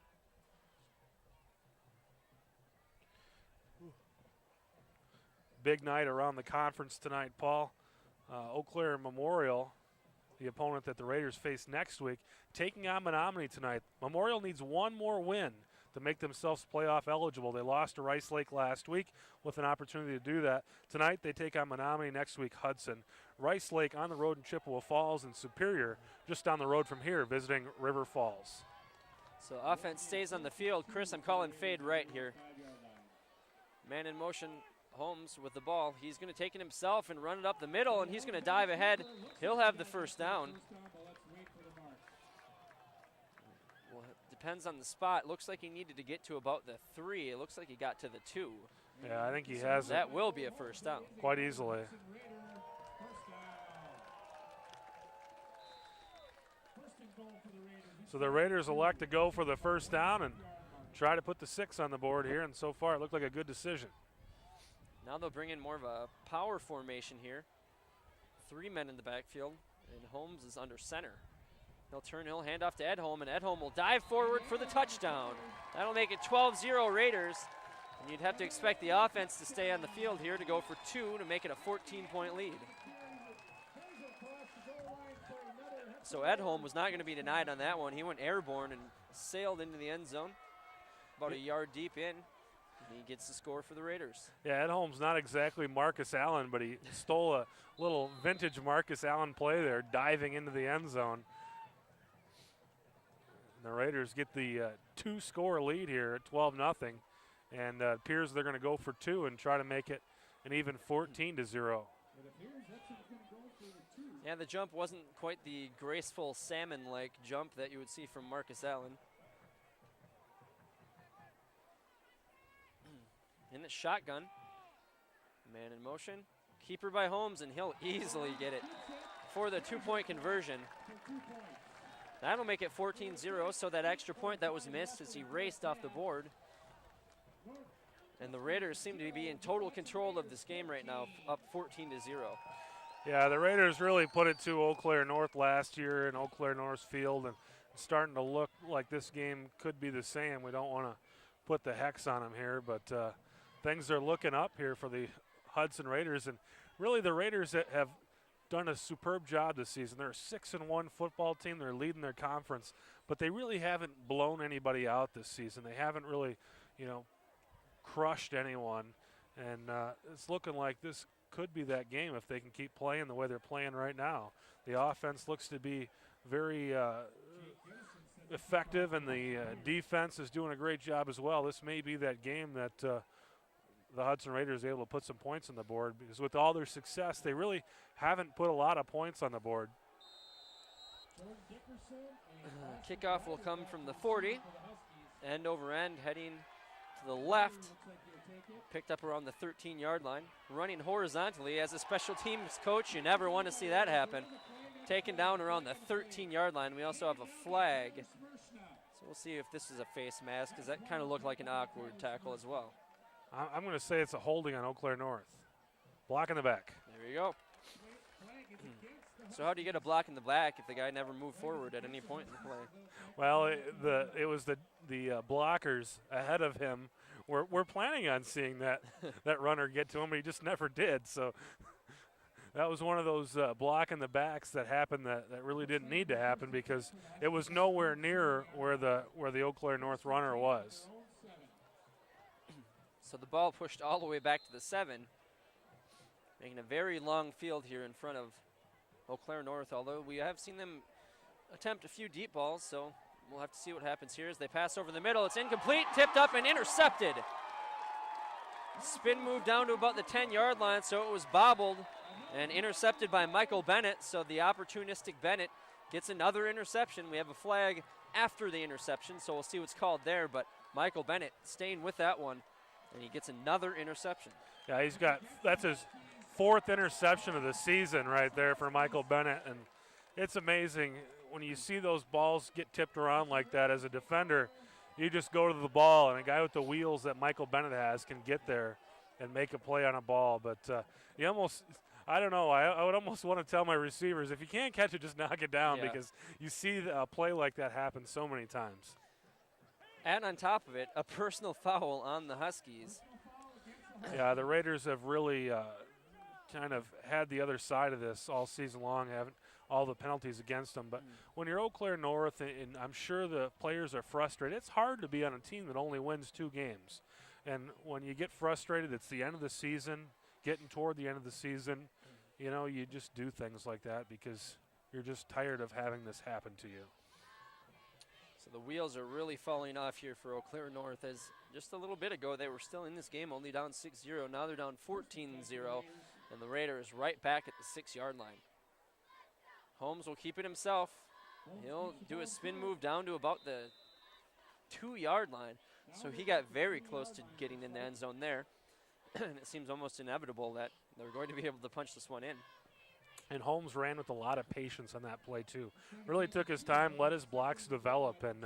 Big night around the conference tonight, Paul. Eau Claire Memorial, the opponent that the Raiders face next week, taking on Menominee tonight. Memorial needs one more win to make themselves playoff eligible. They lost to Rice Lake last week with an opportunity to do that. Tonight they take on Menominee, next week Hudson. Rice Lake on the road in Chippewa Falls, and Superior just down the road from here visiting River Falls. So offense stays on the field. Chris, I'm calling fade right here. Man in motion, Holmes with the ball. He's going to take it himself and run it up the middle, and he's going to dive ahead. He'll have the first down. Well, it depends on the spot. Looks like he needed to get to about the 3. It looks like he got to the 2. Yeah, I think he has that it will be a first down. Quite easily. So the Raiders elect to go for the first down and try to put the 6 on the board here, and so far it looked like a good decision. Now they'll bring in more of a power formation here. 3 men in the backfield, and Holmes is under center. He'll hand off to Edholm, and Edholm will dive forward for the touchdown. That'll make it 12-0 Raiders, and you'd have to expect the offense to stay on the field here to go for 2 to make it a 14-point lead. So Edholm was not going to be denied on that one. He went airborne and sailed into the end zone, about a yard deep in. He gets the score for the Raiders. Yeah, Edholm's not exactly Marcus Allen, but he stole a little vintage Marcus Allen play there, diving into the end zone. And the Raiders get the 2-score lead here at 12-0, and it appears they're going to go for 2 and try to make it an even 14-0. Yeah, the jump wasn't quite the graceful salmon-like jump that you would see from Marcus Allen. In the shotgun, man in motion, keeper by Holmes, and he'll easily get it for the 2-point conversion. That'll make it 14-0, so that extra point that was missed as he raced off the board. And the Raiders seem to be in total control of this game right now, up 14-0. Yeah, the Raiders really put it to Eau Claire North last year in Eau Claire North's field, and it's starting to look like this game could be the same. We don't want to put the hex on them here, but things are looking up here for the Hudson Raiders, and really the Raiders have done a superb job this season. They're a 6-1 football team. They're leading their conference, but they really haven't blown anybody out this season. They haven't really, crushed anyone, and it's looking like this could be that game if they can keep playing the way they're playing right now. The offense looks to be very effective, and the defense is doing a great job as well. This may be that game that the Hudson Raiders are able to put some points on the board, because with all their success, they really haven't put a lot of points on the board. Kickoff will come from the 40, end over end, heading to the left, picked up around the 13-yard line, running horizontally. As a special teams coach, you never want to see that happen. Taken down around the 13-yard line. We also have a flag, so we'll see if this is a face mask, because that kind of looked like an awkward tackle as well. I'm going to say it's a holding on Eau Claire North. Block in the back. There you go. So how do you get a block in the back if the guy never moved forward at any point in the play? Well, it was the blockers ahead of him. We're planning on seeing that runner get to him, but he just never did. So that was one of those block in the backs that happened that really didn't need to happen, because it was nowhere near where the Eau Claire North runner was. So the ball pushed all the way back to the 7, making a very long field here in front of Eau Claire North, although we have seen them attempt a few deep balls, so we'll have to see what happens here as they pass over the middle. It's incomplete, tipped up and intercepted. Spin move down to about the 10-yard line, so it was bobbled and intercepted by Michael Bennett, so the opportunistic Bennett gets another interception. We have a flag after the interception, so we'll see what's called there, but Michael Bennett staying with that one, and he gets another interception. Yeah, that's his 4th interception of the season right there for Michael Bennett, and it's amazing when you see those balls get tipped around like that. As a defender, you just go to the ball, and a guy with the wheels that Michael Bennett has can get there and make a play on a ball. But I don't know. I would almost want to tell my receivers, if you can't catch it, just knock it down, Yeah. because you see a play like that happen so many times. And on top of it, a personal foul on the Huskies. Yeah, the Raiders have really kind of had the other side of this all season long, having all the penalties against them. But when you're Eau Claire North, and I'm sure the players are frustrated, it's hard to be on a team that only wins 2 games. And when you get frustrated, it's the end of the season, getting toward the end of the season. You know, you just do things like that because you're just tired of having this happen to you. So the wheels are really falling off here for Eau Claire North, as just a little bit ago they were still in this game, only down 6-0. Now they're down 14-0, and the Raiders right back at the 6-yard line. Holmes will keep it himself. He'll do a spin move down to about the 2-yard line. So he got very close to getting in the end zone there. And it seems almost inevitable that they're going to be able to punch this one in. And Holmes ran with a lot of patience on that play, too. Really took his time, let his blocks develop, and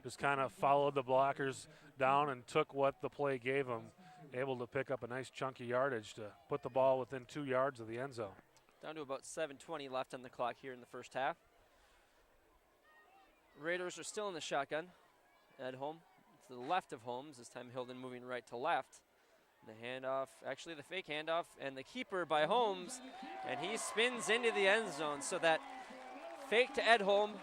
just kind of followed the blockers down and took what the play gave him, able to pick up a nice chunky yardage to put the ball within 2 yards of the end zone. Down to about 7:20 left on the clock here in the first half. Raiders are still in the shotgun at home. To the left of Holmes, this time Hilden moving right to left. The handoff, actually the fake handoff, and the keeper by Holmes, and he spins into the end zone. So that fake to Edholm,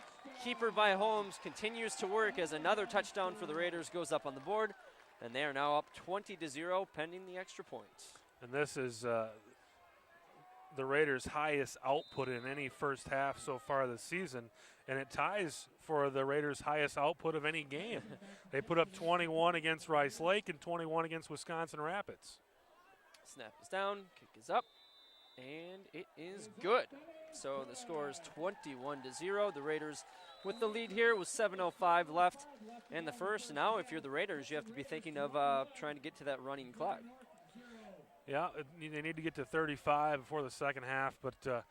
keeper by Holmes continues to work as another touchdown for the Raiders goes up on the board, and they are now up 20-0 pending the extra points. And this is the Raiders' highest output in any first half so far this season, and it ties for the Raiders' highest output of any game. They put up 21 against Rice Lake and 21 against Wisconsin Rapids. Snap is down, kick is up, and it is good. So the score is 21-0. The Raiders with the lead here with 7:05 left in the first. Now if you're the Raiders, you have to be thinking of trying to get to that running clock. Yeah, they need to get to 35 before the second half, but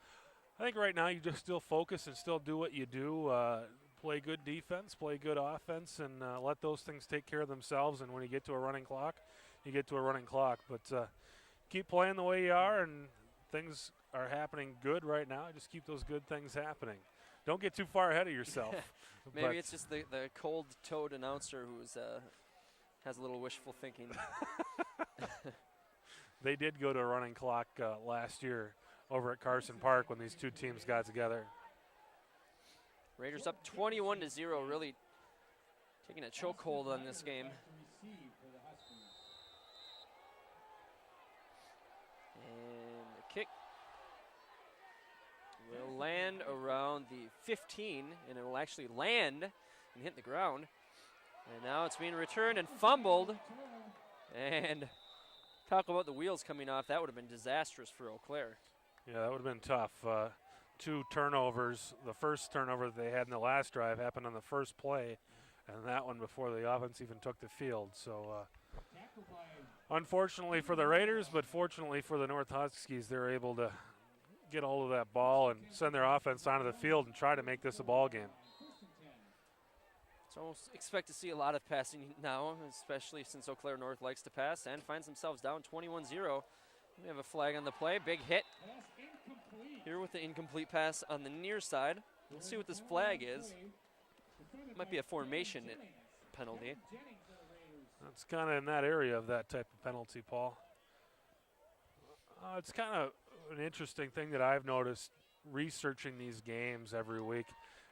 I think right now you just still focus and still do what you do. Play good defense, play good offense, and let those things take care of themselves. And when you get to a running clock, you get to a running clock. But keep playing the way you are, and things are happening good right now. Just keep those good things happening. Don't get too far ahead of yourself. Maybe it's just the cold-toed announcer who's has a little wishful thinking. They did go to a running clock last year over at Carson Park when these two teams got together. Raiders up 21-0, really taking a chokehold on this game. And the kick will land around the 15, and it will actually land and hit the ground. And now it's being returned and fumbled. And talk about the wheels coming off. That would have been disastrous for Eau Claire. Yeah, that would have been tough. 2 turnovers. The first turnover that they had in the last drive happened on the first play, and that one before the offense even took the field. So unfortunately for the Raiders, but fortunately for the North Huskies, they're able to get hold of that ball and send their offense onto the field and try to make this a ball game. So expect to see a lot of passing now, especially since Eau Claire North likes to pass and finds themselves down 21-0. We have a flag on the play. Big hit here with the incomplete pass on the near side. We'll see what this flag is. Might be a formation penalty. That's kind of in that area of that type of penalty, Paul. It's kind of an interesting thing that I've noticed researching these games every week.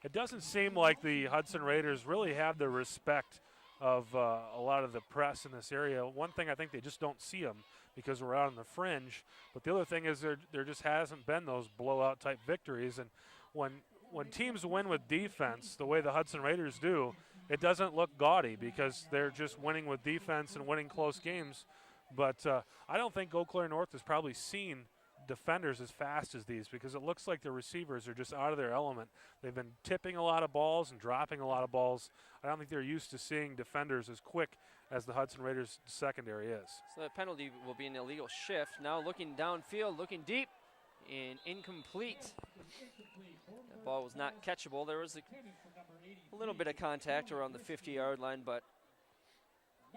It doesn't seem like the Hudson Raiders really have the respect of a lot of the press in this area. One thing, I think they just don't see them because we're out on the fringe. But the other thing is there just hasn't been those blowout type victories. And when teams win with defense the way the Hudson Raiders do, it doesn't look gaudy because they're just winning with defense and winning close games. But I don't think Eau Claire North has probably seen defenders as fast as these because it looks like the receivers are just out of their element. They've been tipping a lot of balls and dropping a lot of balls. I don't think they're used to seeing defenders as quick as the Hudson Raiders secondary is. So that penalty will be an illegal shift. Now looking downfield, looking deep, and incomplete. That ball was not catchable. There was a little bit of contact around the 50-yard line, but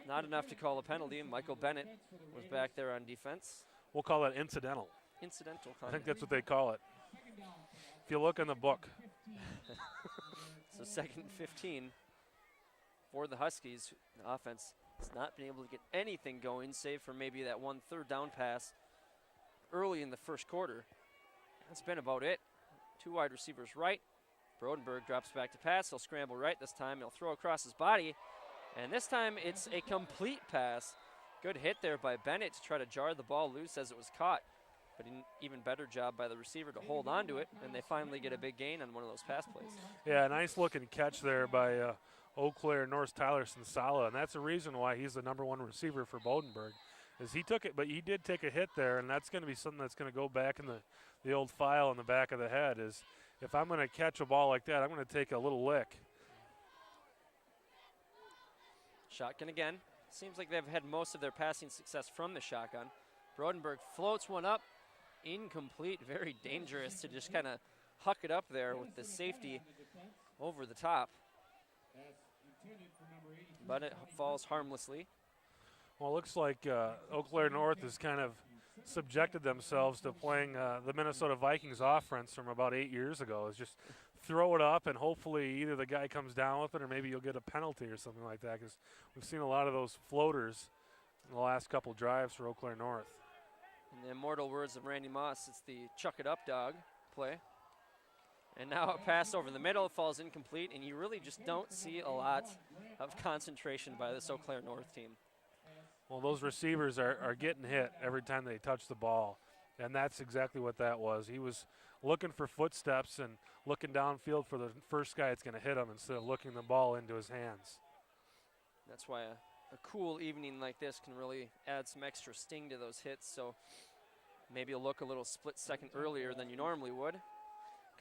not enough to call a penalty. Michael Bennett was back there on defense. We'll call that incidental. incidental I comment. think that's what they call it. If you look in the book. So 2nd and 15 for the Huskies. The offense has not been able to get anything going, save for maybe that one third down pass early in the first quarter. That's been about it. 2 wide receivers right. Brodenberg drops back to pass. He'll scramble right this time. He'll throw across his body. And this time it's a complete pass. Good hit there by Bennett to try to jar the ball loose as it was caught. But an even better job by the receiver to hold on to it, and they finally get a big gain on one of those pass plays. Yeah, nice looking catch there by Eau Claire North's Tyler Sensala, and that's the reason why he's the #1 receiver for Bodenberg, is he took it, but he did take a hit there, and that's going to be something that's going to go back in the old file in the back of the head, is if I'm going to catch a ball like that, I'm going to take a little lick. Shotgun again. Seems like they've had most of their passing success from the shotgun. Brodenberg floats one up. Incomplete, very dangerous to just kind of huck it up there with the safety over the top. But it falls harmlessly. Well, it looks like Eau Claire North has kind of subjected themselves to playing the Minnesota Vikings offense from about 8 years ago. Is just throw it up and hopefully either the guy comes down with it or maybe you'll get a penalty or something like that, because we've seen a lot of those floaters in the last couple drives for Eau Claire North. In the immortal words of Randy Moss, it's the chuck it up dog play. And now a pass over the middle, it falls incomplete, and you really just don't see a lot of concentration by this Eau Claire North team. Well, those receivers are getting hit every time they touch the ball, and that's exactly what that was. He was looking for footsteps and looking downfield for the first guy that's going to hit him instead of looking the ball into his hands. That's why a cool evening like this can really add some extra sting to those hits, so maybe you'll look a little split second earlier than you normally would.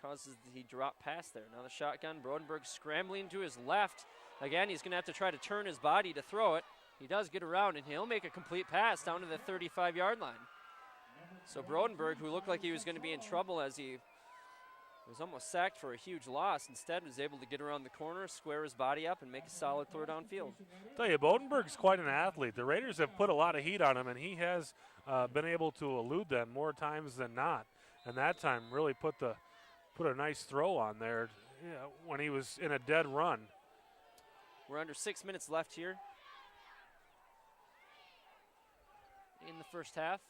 Causes the drop pass there. Now the shotgun, Brodenberg scrambling to his left. Again, he's going to have to try to turn his body to throw it. He does get around, and he'll make a complete pass down to the 35-yard line. So Brodenberg, who looked like he was going to be in trouble as he was almost sacked for a huge loss, instead was able to get around the corner, square his body up, and make a solid throw downfield. I'll tell you, Bodenberg's quite an athlete. The Raiders have put a lot of heat on him, and he has been able to elude them more times than not. And that time really put a nice throw on there when he was in a dead run. We're under 6 minutes left here in the first half.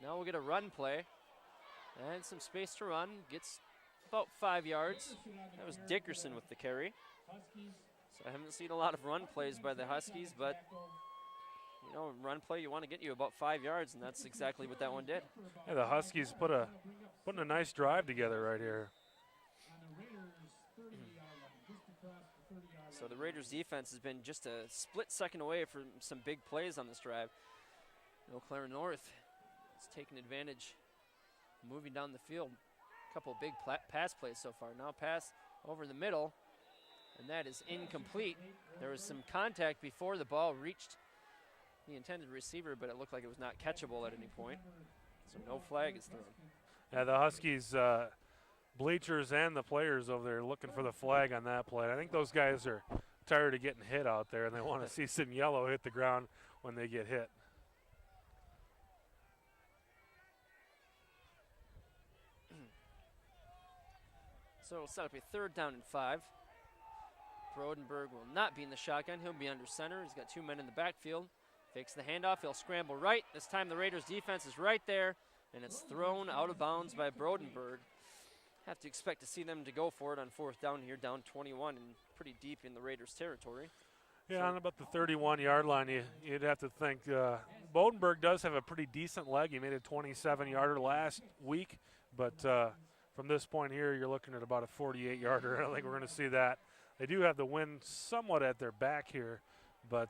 Now we'll get a run play and some space to run. Gets about 5 yards. That was Dickerson with the carry. So I haven't seen a lot of run plays by the Huskies, but you know, run play, you want to get you about 5 yards, and that's exactly what that one did. Yeah, the Huskies putting a nice drive together right here. So the Raiders defense has been just a split second away from some big plays on this drive. Eau Claire North is taking advantage, moving down the field. A couple of big pass plays so far. Now pass over the middle, and that is incomplete. There was some contact before the ball reached the intended receiver, but it looked like it was not catchable at any point. So no flag is thrown. Yeah, the Huskies bleachers and the players over there looking for the flag on that play. I think those guys are tired of getting hit out there, and they want to see some yellow hit the ground when they get hit. So we'll set up a 3rd down and 5. Brodenberg will not be in the shotgun. He'll be under center. He's got 2 men in the backfield. Fakes the handoff. He'll scramble right. This time the Raiders defense is right there, and it's thrown out of bounds by Brodenberg. Have to expect to see them to go for it on 4th down here, down 21 and pretty deep in the Raiders' territory. Yeah, on about the 31-yard line, you'd have to think. Bodenberg does have a pretty decent leg. He made a 27-yarder last week, but from this point here, you're looking at about a 48-yarder. I don't think we're going to see that. They do have the wind somewhat at their back here, but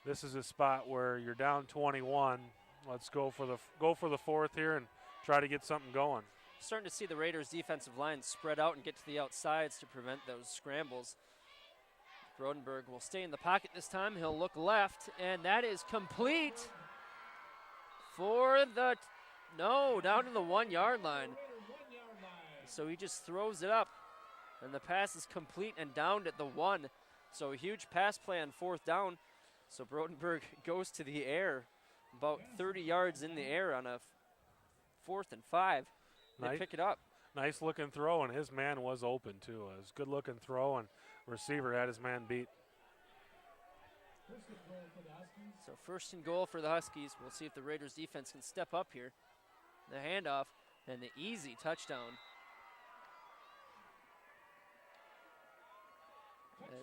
this is a spot where you're down 21. Let's go for the 4th here and try to get something going. Starting to see the Raiders' defensive line spread out and get to the outsides to prevent those scrambles. Brodenberg will stay in the pocket this time. He'll look left, and that is complete for the, down to the 1-yard line. So he just throws it up, and the pass is complete and downed at the 1. So a huge pass play on 4th down. So Brodenberg goes to the air, about 30 yards in the air on a 4th and 5. They pick it up. Nice looking throw, and his man was open too. It was a good looking throw, and receiver had his man beat. So 1st and goal for the Huskies. We'll see if the Raiders defense can step up here. The handoff and the easy touchdown.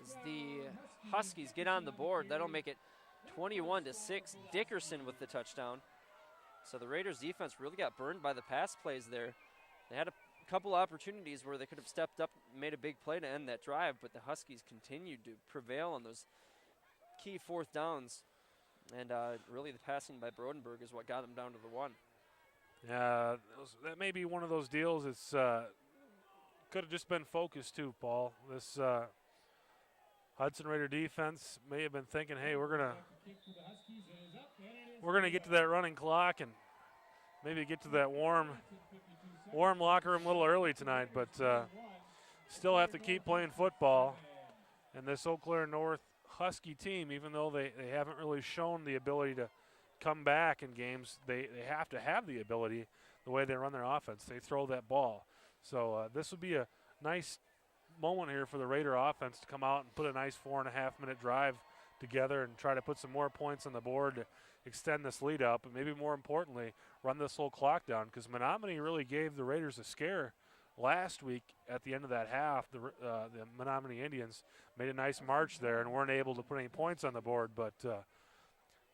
As the Huskies get on the board, that'll make it 21-6. Dickerson with the touchdown. So the Raiders defense really got burned by the pass plays there. They had a couple opportunities where they could have stepped up and made a big play to end that drive, but the Huskies continued to prevail on those key 4th downs. And really the passing by Brodenberg is what got them down to the 1. Yeah, that may be one of those deals. It's could have just been focused too, Paul. This Hudson Raider defense may have been thinking, hey, we're gonna get to that running clock and maybe get to that warm locker room a little early tonight, but still have to keep playing football. And this Eau Claire North Husky team, even though they haven't really shown the ability to come back in games, they have to have the ability the way they run their offense. They throw that ball. So this would be a nice moment here for the Raider offense to come out and put a nice 4.5-minute drive together and try to put some more points on the board to extend this lead up, and maybe more importantly, run this whole clock down, because Menominee really gave the Raiders a scare last week at the end of that half. The Menominee Indians made a nice march there and weren't able to put any points on the board, but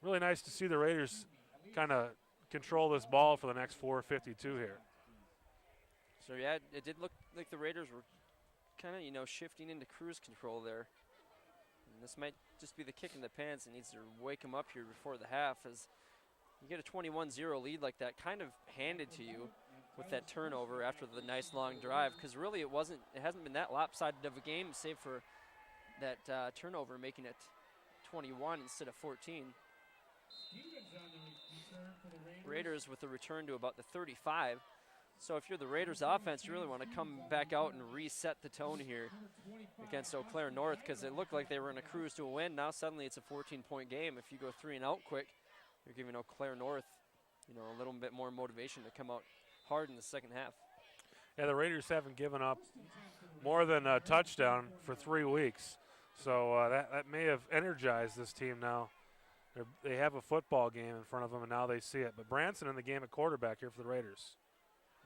really nice to see the Raiders kind of control this ball for the next 4:52 here. So yeah, it did look like the Raiders were kind of, shifting into cruise control there. And this might just be the kick in the pants. It needs to wake them up here before the half, as you get a 21-0 lead like that kind of handed to you with that turnover after the nice long drive, because really it hasn't been that lopsided of a game, save for that turnover making it 21 instead of 14. Raiders with a return to about the 35. So if you're the Raiders offense, you really want to come back out and reset the tone here against Eau Claire North, because it looked like they were in a cruise to a win. Now suddenly it's a 14-point game. If you go 3 and out quick, you're giving Eau Claire North, a little bit more motivation to come out hard in the second half. Yeah, the Raiders haven't given up more than a touchdown for 3 weeks. So that may have energized this team now. They have a football game in front of them, and now they see it. But Branson in the game at quarterback here for the Raiders.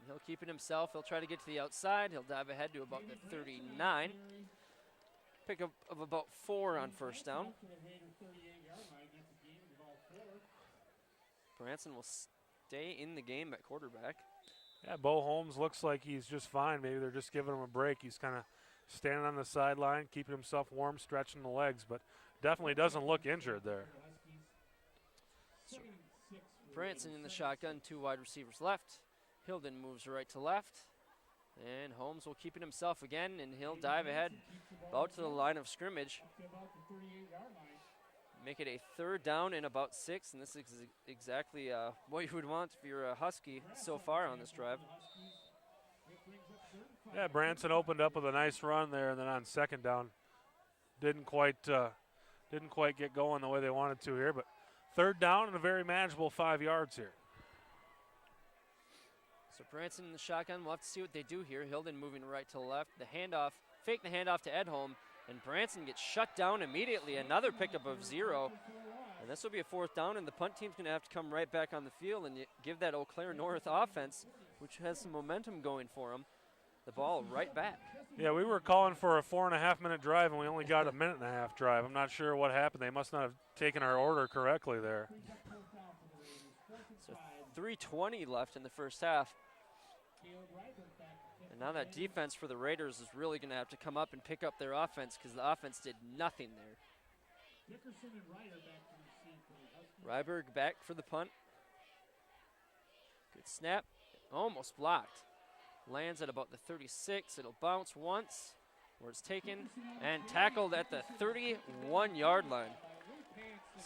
He'll keep it himself. He'll try to get to the outside. He'll dive ahead to about the 39. Pick up of about 4 on first down. Branson will stay in the game at quarterback. Yeah, Bo Holmes looks like he's just fine. Maybe they're just giving him a break. He's kind of standing on the sideline, keeping himself warm, stretching the legs, but definitely doesn't look injured there. So Branson in the shotgun, 2 wide receivers left. Hilden moves right to left, and Holmes will keep it himself again, and he'll dive ahead about to the line of scrimmage. Make it a 3rd down and about 6, and this is exactly what you would want if you're a Husky so far on this drive. Yeah, Branson opened up with a nice run there, and then on 2nd down, didn't quite get going the way they wanted to here, but 3rd down and a very manageable 5 yards here. So Branson in the shotgun. We'll have to see what they do here. Hilden moving right to left. The handoff, fake the handoff to Edholm, and Branson gets shut down immediately. Another pickup of 0. And this will be a 4th down, and the punt team's going to have to come right back on the field and give that Eau Claire North offense, which has some momentum going for them, the ball right back. Yeah, we were calling for a 4.5-minute drive, and we only got a 1.5-minute drive. I'm not sure what happened. They must not have taken our order correctly there. So 3:20 left in the first half. And now that defense for the Raiders is really going to have to come up and pick up their offense, because the offense did nothing there. Ryberg back for the punt. Good snap. Almost blocked. Lands at about the 36. It'll bounce once, where it's taken and tackled at the 31-yard line.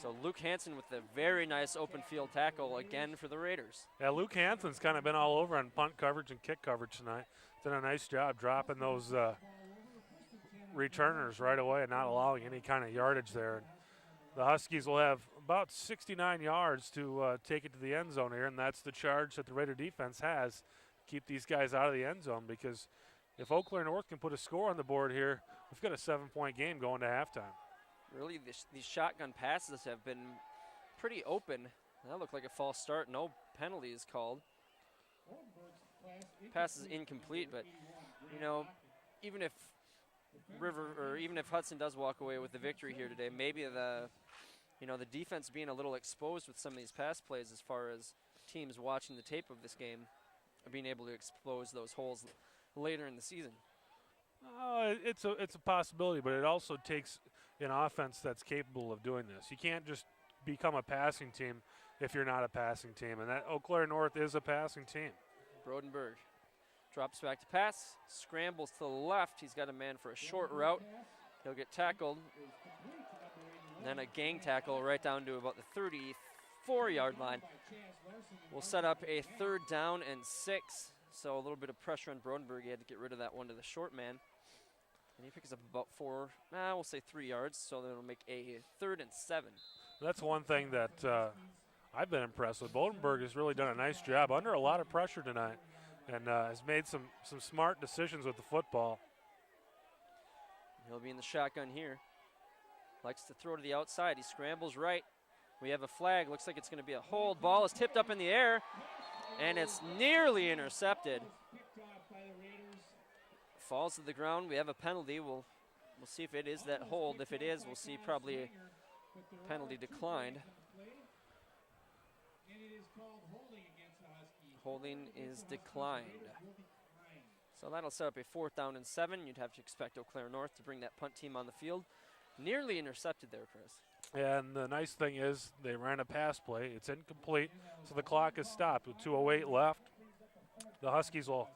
So Luke Hansen with a very nice open field tackle again for the Raiders. Yeah, Luke Hansen's kind of been all over on punt coverage and kick coverage tonight. Done a nice job dropping those returners right away and not allowing any kind of yardage there. The Huskies will have about 69 yards to take it to the end zone here, and that's the charge that the Raider defense has. Keep these guys out of the end zone, because if Eau Claire North can put a score on the board here, we've got a 7-point game going to halftime. Really, these shotgun passes have been pretty open. That looked like a false start. No penalties called. Pass is incomplete, but even if Hudson does walk away with the victory here today, maybe the defense being a little exposed with some of these pass plays, as far as teams watching the tape of this game, being able to expose those holes later in the season. It's a possibility, but it also takes an offense that's capable of doing this. You can't just become a passing team if you're not a passing team, and that Eau Claire North is a passing team. Brodenberg drops back to pass, scrambles to the left. He's got a man for a short route. He'll get tackled. And then a gang tackle right down to about the 34-yard line. We'll set up a 3rd down and 6. So a little bit of pressure on Brodenberg. He had to get rid of that one to the short man. And he picks up about 3 yards. So that'll make a 3rd and 7. That's one thing that I've been impressed with. Brodenberg has really done a nice job under a lot of pressure tonight, and has made some smart decisions with the football. He'll be in the shotgun here. Likes to throw to the outside. He scrambles right. We have a flag. Looks like it's going to be a hold. Ball is tipped up in the air, and it's nearly intercepted. Falls to the ground. We have a penalty. We'll see if it is that hold. If it is, we'll see probably a penalty declined. Holding is declined. So that'll set up a 4th down and 7. You'd have to expect Eau Claire North to bring that punt team on the field. Nearly intercepted there, Chris. And the nice thing is they ran a pass play. It's incomplete, so the clock is stopped with 2:08 left. The Huskies will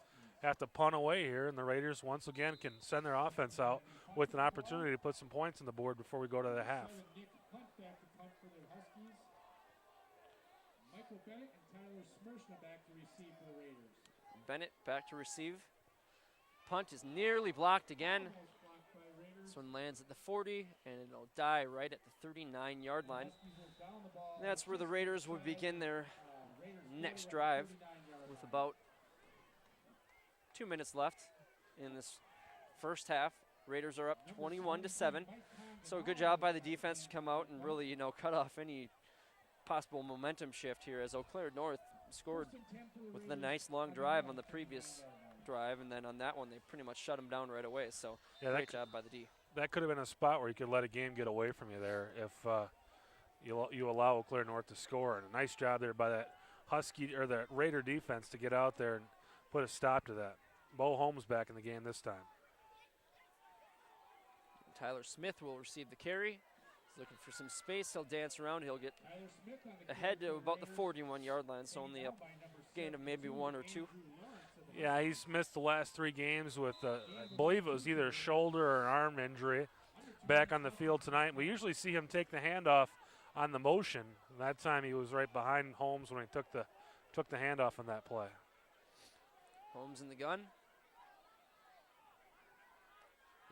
have to punt away here, and the Raiders once again can send their offense out with an opportunity to put some points on the board before we go to the half. Bennett back to receive. Punt is nearly blocked again. This one lands at the 40, and it'll die right at the 39-yard line. That's where the Raiders would begin their next drive with about 2 minutes left in this first half. Raiders are up 21-7. So good job by the defense to come out and really, cut off any possible momentum shift here, as Eau Claire North scored with a nice long drive on the previous drive, and then on that one they pretty much shut them down right away. So yeah, great job by the D. That could have been a spot where you could let a game get away from you there if you allow Eau Claire North to score. And a nice job there by that that Raider defense to get out there and put a stop to that. Bo Holmes back in the game this time. Tyler Smith will receive the carry. He's looking for some space. He'll dance around. He'll get ahead to about the 41-yard line, so only a gain of maybe 1 or 2. Yeah, he's missed the last 3 games with, I believe it was either a shoulder or an arm injury. Back on the field tonight. We usually see him take the handoff on the motion. That time he was right behind Holmes when he took the handoff on that play. Holmes in the gun.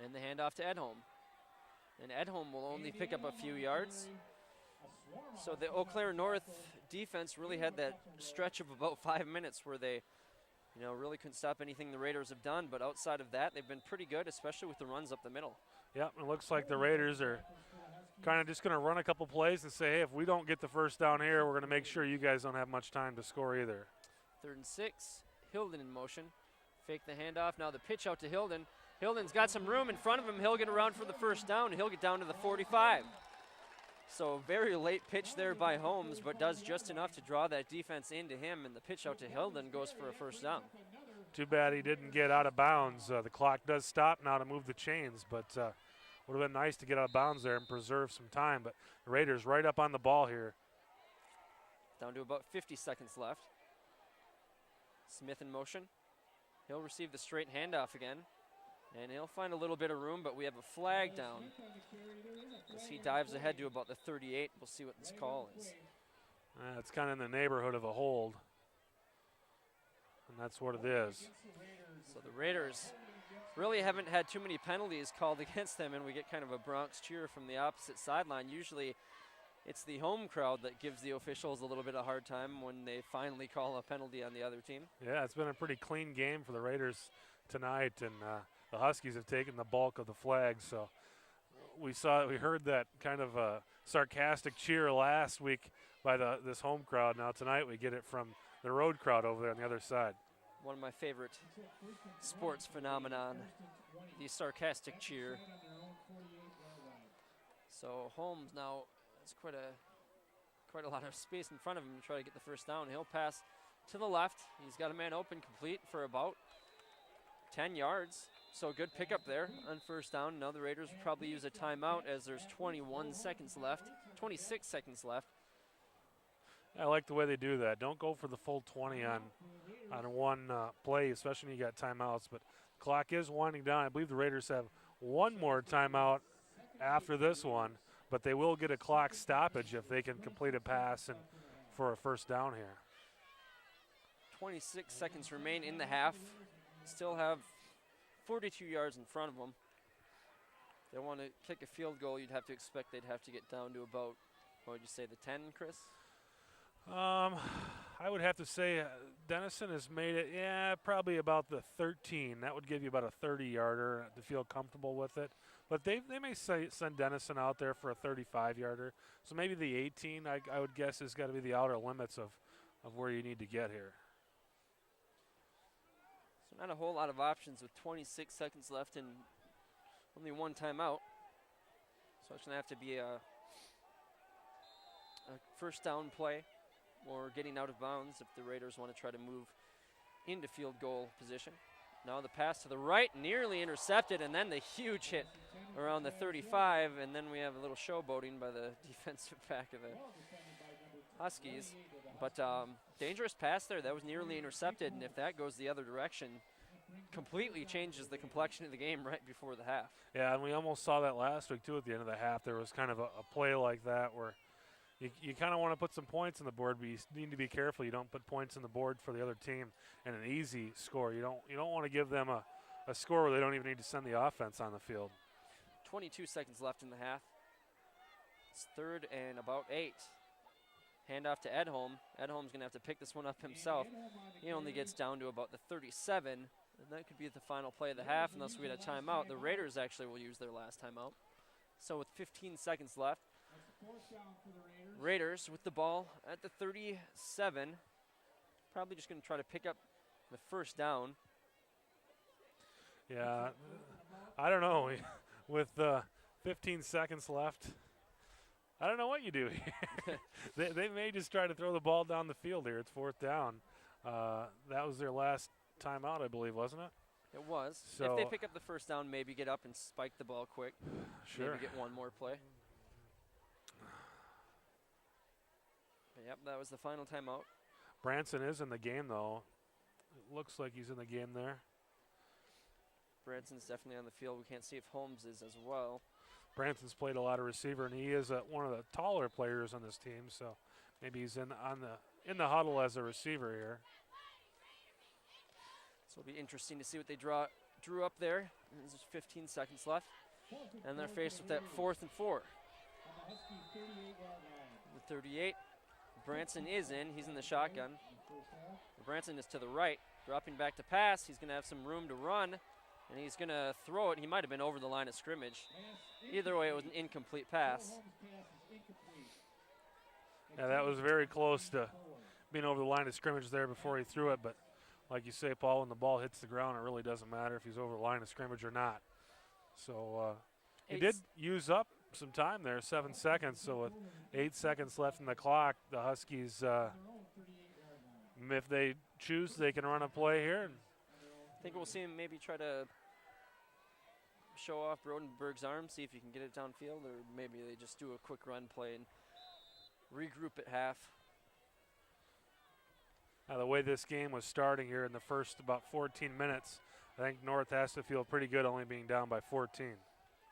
And the handoff to Edholm. And Edholm will only pick up a few yards. So the Eau Claire North defense really had that stretch of about 5 minutes where they really couldn't stop anything the Raiders have done. But outside of that, they've been pretty good, especially with the runs up the middle. Yep, it looks like the Raiders are kind of just going to run a couple plays and say, hey, if we don't get the first down here, we're going to make sure you guys don't have much time to score either. 3rd and 6, Hilden in motion. Fake the handoff, now the pitch out to Hilden. Hilden's got some room in front of him. He'll get around for the first down, and he'll get down to the 45. So very late pitch there by Holmes, but does just enough to draw that defense into him, and the pitch out to Hilden goes for a first down. Too bad he didn't get out of bounds. The clock does stop now to move the chains, but would have been nice to get out of bounds there and preserve some time. But the Raiders right up on the ball here. Down to about 50 seconds left. Smith in motion. He'll receive the straight handoff again. And he'll find a little bit of room, but we have a flag down as he dives ahead to about the 38. We'll see what this call is. It's kind of in the neighborhood of a hold. And that's what it is. So the Raiders really haven't had too many penalties called against them, and we get kind of a Bronx cheer from the opposite sideline. Usually It's the home crowd that gives the officials a little bit of a hard time when they finally call a penalty on the other team. Yeah, it's been a pretty clean game for the Raiders tonight, and the Huskies have taken the bulk of the flags. So we heard that kind of sarcastic cheer last week by this home crowd. Now tonight we get it from the road crowd over there on the other side. One of my favorite sports phenomenon, the sarcastic cheer. So Holmes now has quite a lot of space in front of him to try to get the first down. He'll pass to the left. He's got a man open, complete for about 10 yards. So good pickup there on first down. Now the Raiders will probably use a timeout as there's 26 seconds left. I like the way they do that. Don't go for the full 20 on one play, especially when you got timeouts. But clock is winding down. I believe the Raiders have one more timeout after this one, but they will get a clock stoppage if they can complete a pass and for a first down here. 26 seconds remain in the half. Still have 42 yards in front of them. If they want to kick a field goal, you'd have to expect they'd have to get down to about, what would you say, the 10, Chris? I would have to say Denison has made it, probably about the 13. That would give you about a 30-yarder to feel comfortable with it. But they may send Denison out there for a 35-yarder. So maybe the 18, I would guess, has got to be the outer limits of where you need to get here. So not a whole lot of options with 26 seconds left and only one timeout. So it's going to have to be a first down play or getting out of bounds if the Raiders want to try to move into field goal position. Now the pass to the right, nearly intercepted, and then the huge hit around the 35, and then we have a little showboating by the defensive back of the Huskies. But dangerous pass there. That was nearly intercepted, and if that goes the other direction, completely changes the complexion of the game right before the half. Yeah, and we almost saw that last week, too, at the end of the half. There was kind of a play like that where you kind of want to put some points on the board, but you need to be careful. You don't put points on the board for the other team and an easy score. You don't want to give them a score where they don't even need to send the offense on the field. 22 seconds left in the half. It's 3rd and about 8. Handoff to Edholm. Edholm's going to have to pick this one up himself. He only gets down to about the 37, and that could be the final play of the half unless we get a timeout. The Raiders actually will use their last timeout. So with 15 seconds left, Raiders with the ball at the 37. Probably just going to try to pick up the first down. Yeah, I don't know. With 15 seconds left, I don't know what you do here. they may just try to throw the ball down the field here. It's 4th down. That was their last timeout, I believe, wasn't it? It was. So if they pick up the first down, maybe get up and spike the ball quick. Sure. Maybe get one more play. Yep, that was the final timeout. Branson is in the game, though. It looks like he's in the game there. Branson's definitely on the field. We can't see if Holmes is as well. Branson's played a lot of receiver, and he is one of the taller players on this team, so maybe he's in the huddle as a receiver here. So it'll be interesting to see what they drew up there. There's 15 seconds left, and they're faced with that 4th and 4. The 38. Branson is in. He's in the shotgun. Branson is to the right, dropping back to pass. He's going to have some room to run, and he's going to throw it. He might have been over the line of scrimmage. Either way, it was an incomplete pass. Yeah, that was very close to being over the line of scrimmage there before he threw it. But like you say, Paul, when the ball hits the ground, it really doesn't matter if he's over the line of scrimmage or not. So he did use up some time there, 7 seconds. So with 8 seconds left in the clock, the Huskies, if they choose, they can run a play here. I think we'll see him maybe try to show off Brodenberg's arm, see if he can get it downfield, or maybe they just do a quick run play and regroup at half. Now, the way this game was starting here in the first about 14 minutes, I think North has to feel pretty good only being down by 14.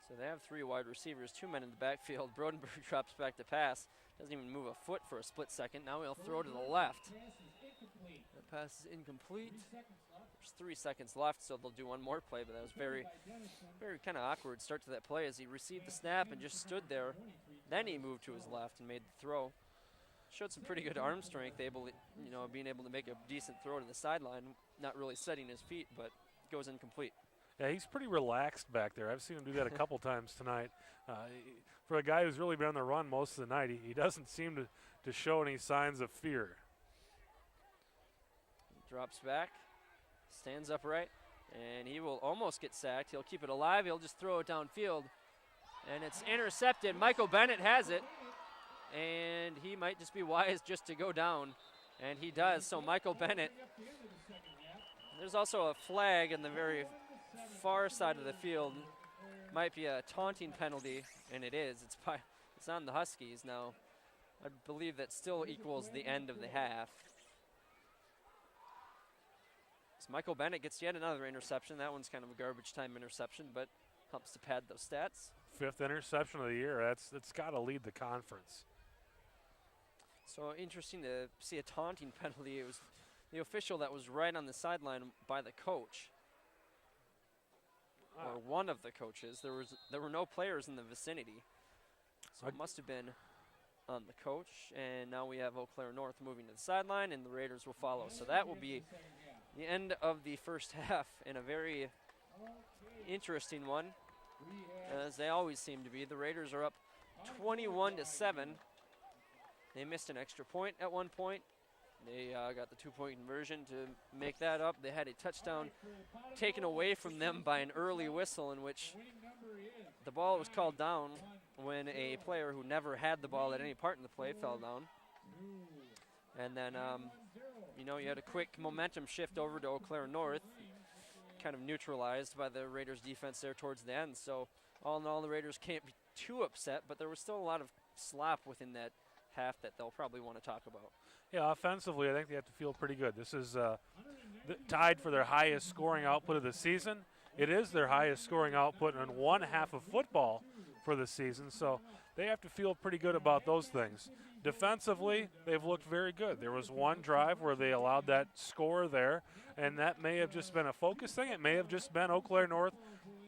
So they have 3 wide receivers, 2 men in the backfield. Brodenberg drops back to pass. Doesn't even move a foot for a split second. Now he'll throw to the left. That pass is incomplete. There's 3 seconds left, so they'll do one more play, but that was very kind of awkward start to that play as he received the snap and just stood there. Then he moved to his left and made the throw. Showed some pretty good arm strength, being able to make a decent throw to the sideline, not really setting his feet, but goes incomplete. Yeah, he's pretty relaxed back there. I've seen him do that a couple times tonight. For a guy who's really been on the run most of the night, he doesn't seem to show any signs of fear. He drops back, stands upright, and he will almost get sacked. He'll keep it alive. He'll just throw it downfield, and it's intercepted. Michael Bennett has it, and he might just be wise just to go down, and he does. So Michael Bennett, there's also a flag in the very far side of the field. Might be a taunting penalty, and it is. It's on the Huskies now. I believe that still equals the end of the half. So Michael Bennett gets yet another interception. That one's kind of a garbage time interception, but helps to pad those stats. 5th interception of the year. That's got to lead the conference. So interesting to see a taunting penalty. It was the official that was right on the sideline by the coach. Or one of the coaches. There were no players in the vicinity. So it must have been on the coach. And now we have Eau Claire North moving to the sideline, and the Raiders will follow. So that will be the end of the first half in a very interesting one, as they always seem to be. The Raiders are up 21-7. They missed an extra point at one point. They got the 2-point conversion to make that up. They had a touchdown taken away from them by an early whistle in which the ball was called down when a player who never had the ball at any part in the play fell down. And then, you had a quick momentum shift over to Eau Claire North, kind of neutralized by the Raiders defense there towards the end. So all in all, the Raiders can't be too upset, but there was still a lot of slop within that half that they'll probably want to talk about. Yeah, offensively, I think they have to feel pretty good. This is tied for their highest scoring output of the season. It is their highest scoring output in one half of football for the season, so they have to feel pretty good about those things. Defensively, they've looked very good. There was one drive where they allowed that score there, and that may have just been a focus thing. It may have just been Eau Claire North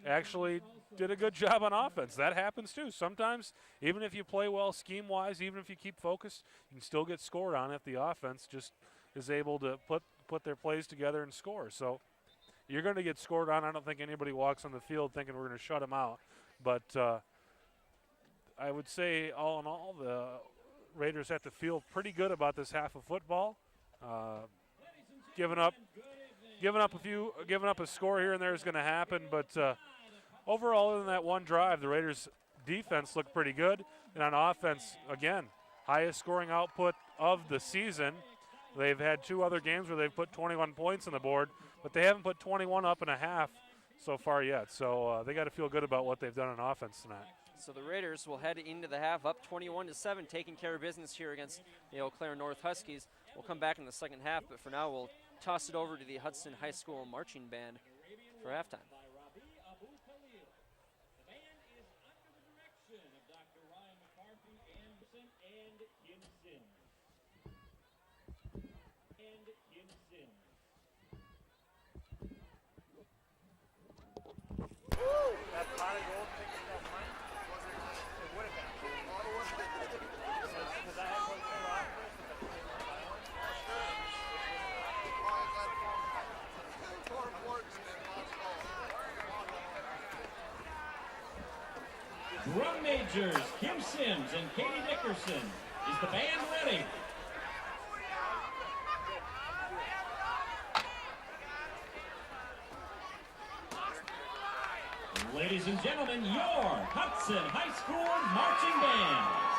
actually did a good job on offense. That happens too. Sometimes, even if you play well scheme-wise, even if you keep focused, you can still get scored on if the offense just is able to put their plays together and score. So you're going to get scored on. I don't think anybody walks on the field thinking we're going to shut them out. But I would say, all in all, the Raiders have to feel pretty good about this half of football. Giving up a score here and there is going to happen, but overall, other than that one drive, the Raiders' defense looked pretty good. And on offense, again, highest scoring output of the season. They've had 2 other games where they've put 21 points on the board, but they haven't put 21 up and a half so far yet. So they got to feel good about what they've done on offense tonight. So the Raiders will head into the half up 21-7, taking care of business here against the Eau Claire North Huskies. We'll come back in the second half, but for now we'll toss it over to the Hudson High School marching band for halftime. That pot of gold picking up mine? It would have been. Because I had one pull off first, but the Drum majors Kim Sims and Katie Dickerson. Is the band ready? Ladies and gentlemen, your Hudson High School Marching Band.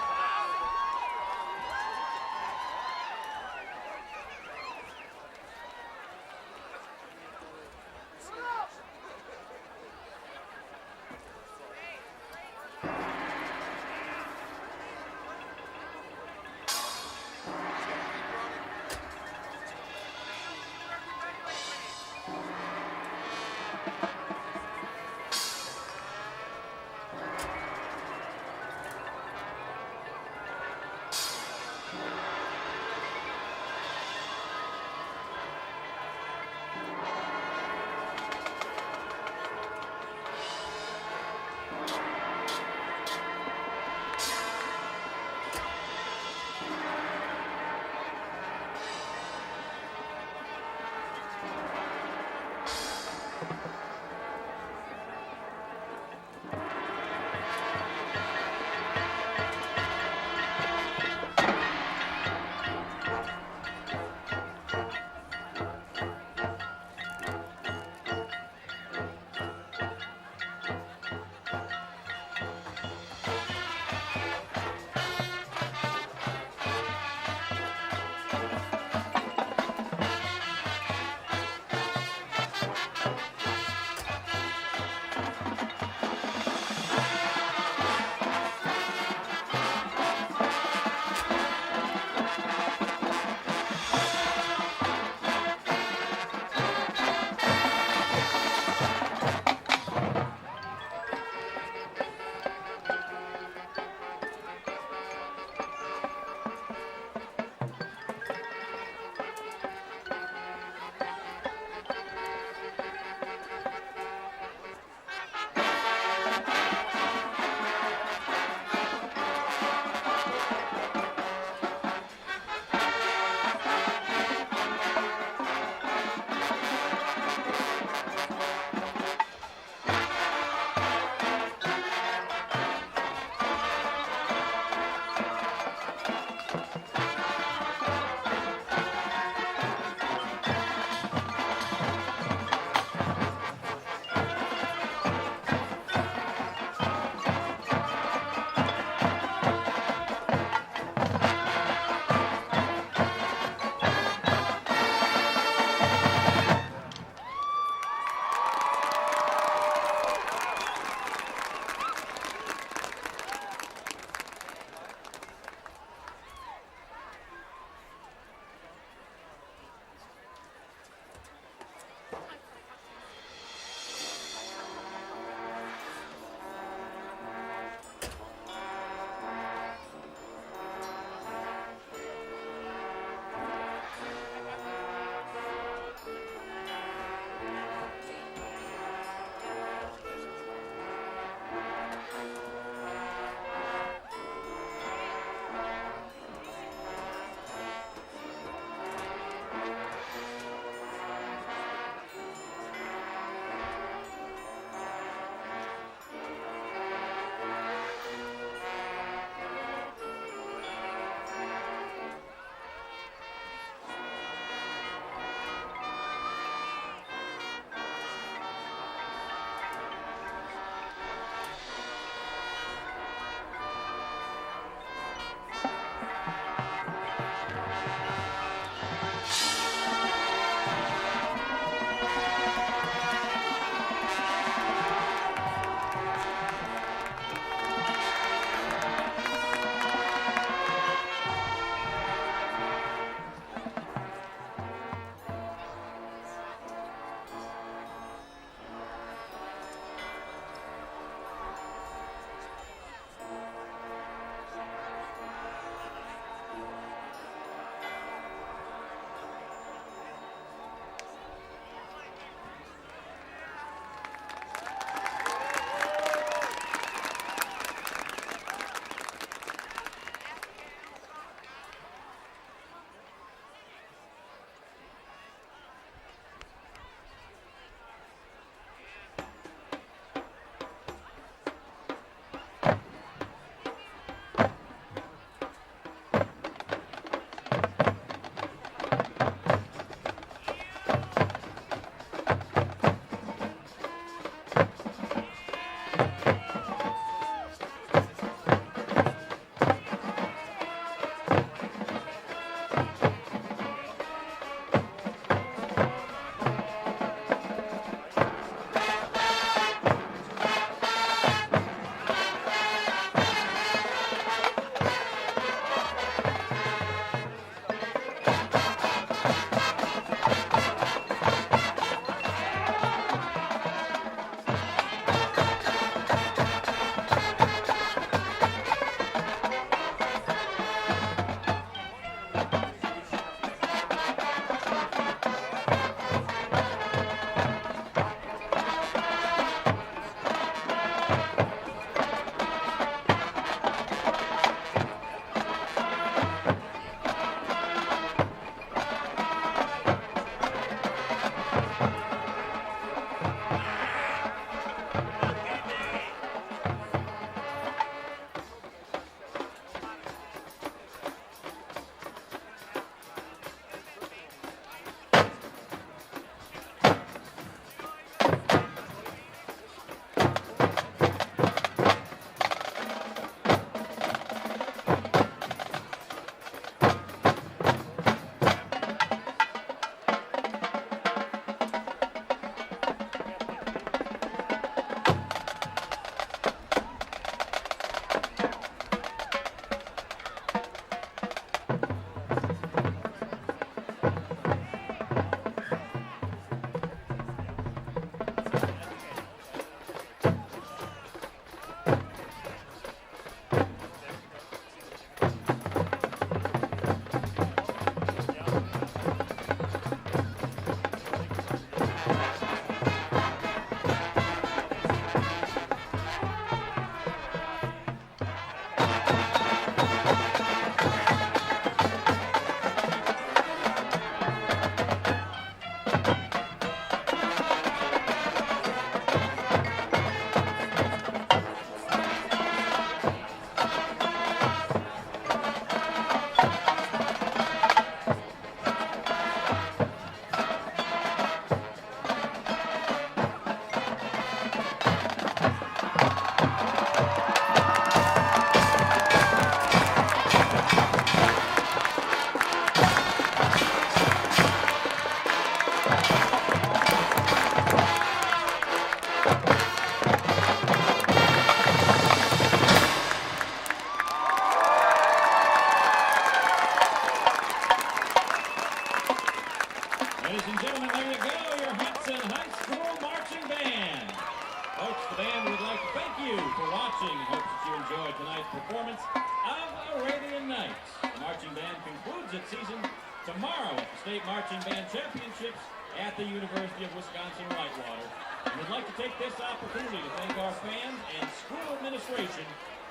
at the University of Wisconsin-Whitewater. And we'd like to take this opportunity to thank our fans and school administration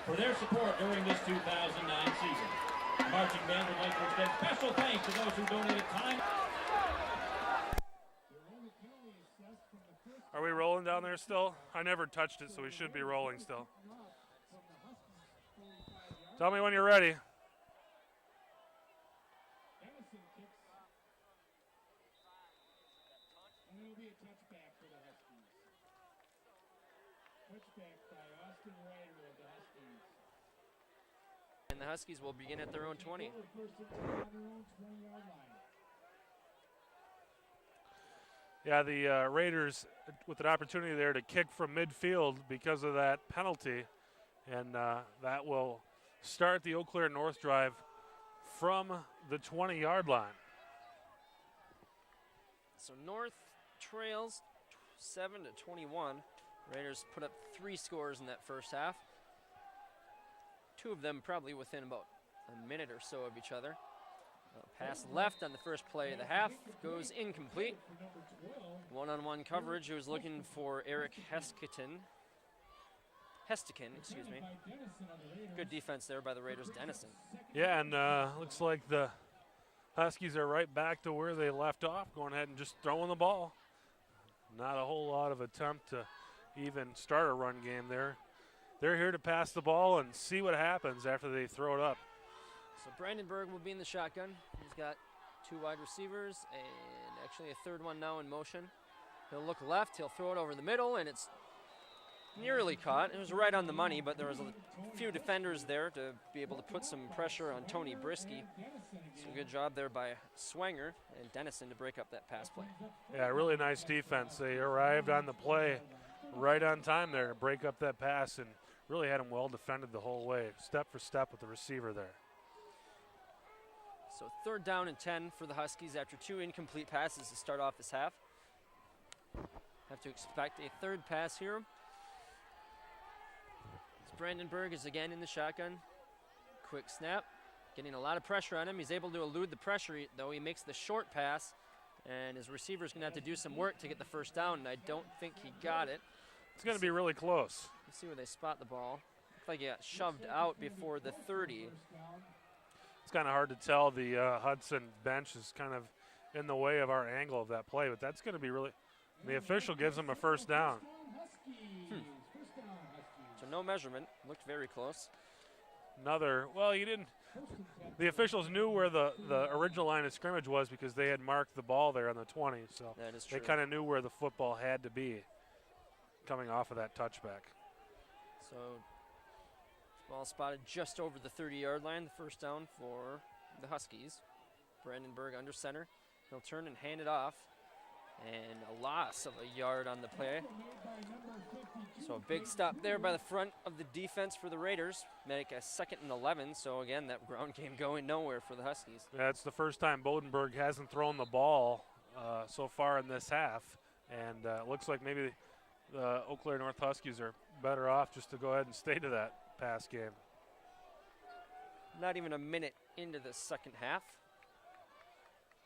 for their support during this 2009 season. The marching band would like to extend special thanks to those who donated time. Are we rolling down there still? I never touched it, so we should be rolling still. Tell me when you're ready. And the Huskies will begin at their own 20. Yeah, the Raiders with an opportunity there to kick from midfield because of that penalty. And that will start the Eau Claire North drive from the 20-yard line. So North trails 7-21. Raiders put up 3 scores in that first half. 2 of them probably within about a minute or so of each other. Pass left on the first play of the half goes incomplete. One-on-one coverage. He was looking for Eric Hestekin, excuse me. Good defense there by the Raiders, Dennison. Yeah, and looks like the Huskies are right back to where they left off, going ahead and just throwing the ball. Not a whole lot of attempt to even start a run game there. They're here to pass the ball and see what happens after they throw it up. So Brandenburg will be in the shotgun. He's got 2 wide receivers and actually a third one now in motion. He'll look left, he'll throw it over the middle, and it's nearly caught. It was right on the money, but there was a few defenders there to be able to put some pressure on Tony Brisky. So good job there by Swanger and Dennison to break up that pass play. Yeah, really nice defense. They arrived on the play right on time there to break up that pass and really had him well defended the whole way, step for step with the receiver there. So 3rd down and 10 for the Huskies after 2 incomplete passes to start off this half. Have to expect a 3rd pass here. Brandenburg is again in the shotgun. Quick snap, getting a lot of pressure on him. He's able to elude the pressure, though. He makes the short pass, and his receiver's going to have to do some work to get the first down, and I don't think he got it. It's going to be really close. Let's see where they spot the ball. Looks like he got shoved out before the 30. It's kind of hard to tell. The Hudson bench is kind of in the way of our angle of that play, but that's going to be really – the official gives him a first down. So no measurement. Looked very close. He didn't – the officials knew where the original line of scrimmage was because they had marked the ball there on the 20, so that is true. They kind of knew where the football had to be coming off of that touchback. So ball spotted just over the 30-yard line, the first down for the Huskies. Brandenburg under center. He'll turn and hand it off. And a loss of a yard on the play. So a big stop there by the front of the defense for the Raiders. Make a 2nd and 11. So again, that ground game going nowhere for the Huskies. Yeah, it's the first time Bodenberg hasn't thrown the ball so far in this half. And it looks like maybe the Eau Claire North Huskies are better off just to go ahead and stay to that pass game. Not even a minute into the second half.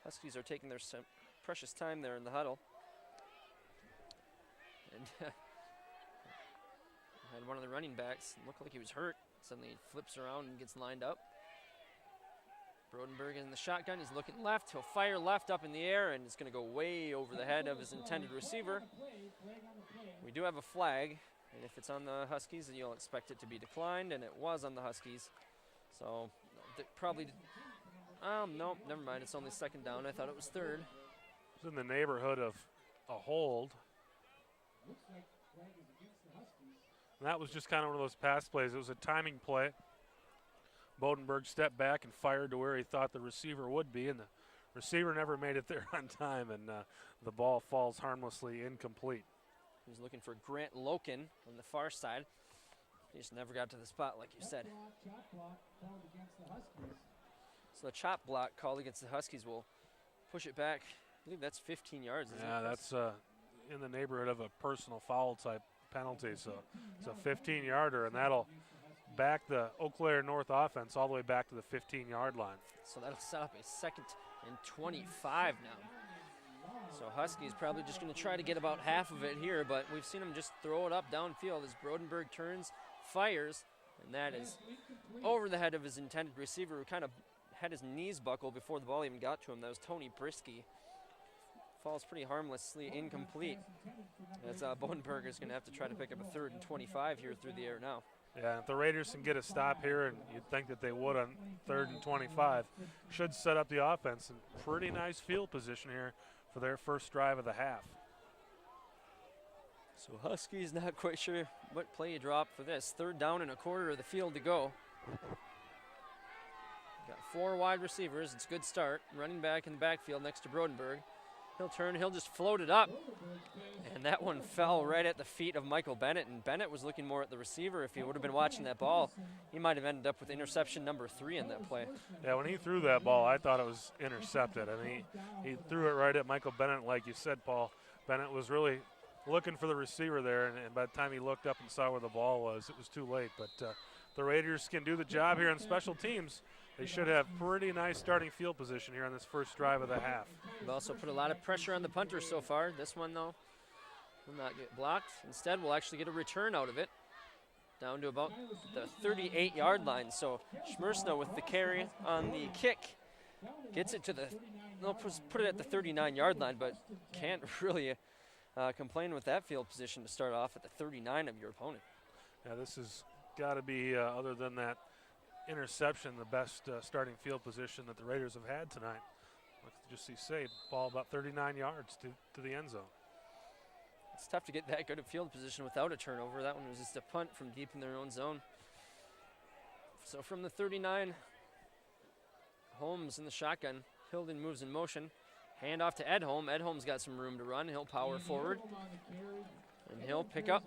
Huskies are taking their precious time there in the huddle. And had one of the running backs looked like he was hurt. Suddenly he flips around and gets lined up. Brodenberg in the shotgun. He's looking left. He'll fire left up in the air, and it's going to go way over the head of his intended receiver. We do have a flag, and if it's on the Huskies, you'll expect it to be declined, and it was on the Huskies. So probably, no, never mind. It's only 2nd down. I thought it was 3rd. It's in the neighborhood of a hold. And that was just kind of one of those pass plays. It was a timing play. Bodenberg stepped back and fired to where he thought the receiver would be, and the receiver never made it there on time, and the ball falls harmlessly incomplete. He was looking for Grant Loken on the far side. He just never got to the spot, like you said. So the chop block called against the Huskies will push it back. I believe that's 15 yards, isn't it? Yeah, that's in the neighborhood of a personal foul type penalty. So it's a 15-yarder, and that'll back the Eau Claire North offense all the way back to the 15-yard line. So that'll set up a 2nd and 25 now. So Huskies probably just going to try to get about half of it here, but we've seen him just throw it up downfield as Brodenberg turns, fires, and that is over the head of his intended receiver, who kind of had his knees buckle before the ball even got to him. That was Tony Brisky. Falls pretty harmlessly incomplete. As Bodenberger is going to have to try to pick up a 3rd and 25 here through the air now. Yeah, if the Raiders can get a stop here, and you'd think that they would on 3rd and 25, should set up the offense in pretty nice field position here for their first drive of the half. So Huskies not quite sure what play you drop for this. 3rd down and a quarter of the field to go. Got 4 wide receivers. It's a good start. Running back in the backfield next to Brodenberg. He'll turn, he'll just float it up. And that one fell right at the feet of Michael Bennett. And Bennett was looking more at the receiver. If he would have been watching that ball, he might have ended up with interception number 3 in that play. Yeah, when he threw that ball, I thought it was intercepted. I mean, he threw it right at Michael Bennett, like you said, Paul. Bennett was really looking for the receiver there, and by the time he looked up and saw where the ball was, it was too late. But the Raiders can do the job here on special teams. They should have pretty nice starting field position here on this first drive of the half. We've also put a lot of pressure on the punter so far. This one, though, will not get blocked. Instead, we'll actually get a return out of it, down to about the 38-yard line. So Schmersno with the carry on the kick gets it to the, they'll put it at the 39-yard line, but can't really complain with that field position to start off at the 39 of your opponent. Yeah, this has got to be, other than that interception, the best starting field position that the Raiders have had tonight. Let's just see ball about 39 yards to the end zone. It's tough to get that good a field position without a turnover. That one was just a punt from deep in their own zone. So from the 39, Holmes in the shotgun. Hilden moves in motion. Hand off to Edholm. Edholm's got some room to run. He'll power forward. And he'll pick up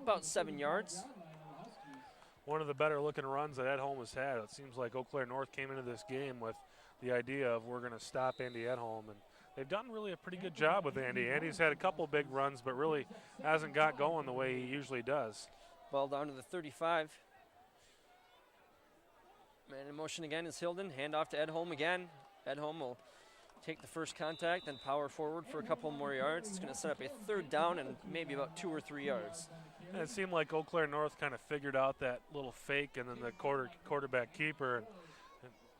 about 7 yards. One of the better looking runs that Edholm has had. It seems like Eau Claire North came into this game with the idea of we're going to stop Andy Edholm, and they've done really a pretty good job with Andy. Andy's had a couple big runs, but really hasn't got going the way he usually does. Ball down to the 35. Man in motion again is Hilden. Hand off to Edholm again. Edholm will take the first contact, then power forward for a couple more yards. It's going to set up a 3rd down and maybe about 2 or 3 yards. And it seemed like Eau Claire North kind of figured out that little fake and then the quarterback keeper. And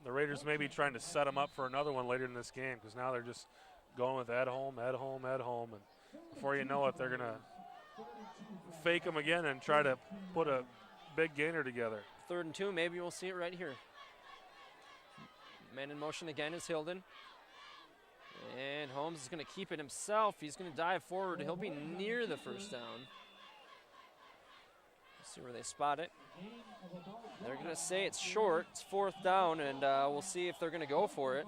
the Raiders may be trying to set them up for another one later in this game, because now they're just going with Edholm. And before you know it, they're going to fake them again and try to put a big gainer together. 3rd and 2, maybe we'll see it right here. Man in motion again is Hilden. And Holmes is going to keep it himself. He's going to dive forward. He'll be near the first down. Let's see where they spot it. They're going to say it's short. It's 4th down, and we'll see if they're going to go for it.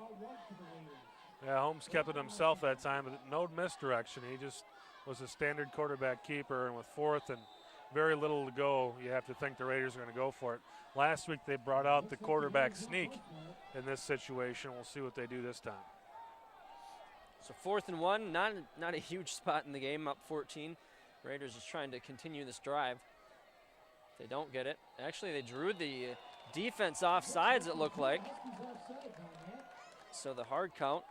Yeah, Holmes kept it himself that time, but no misdirection. He just was a standard quarterback keeper, and with 4th and very little to go, you have to think the Raiders are going to go for it. Last week they brought out the quarterback sneak in this situation. We'll see what they do this time. So 4th and 1, not a huge spot in the game, up 14. Raiders just trying to continue this drive. If they don't get it. Actually, they drew the defense off sides, it looked like. So the hard count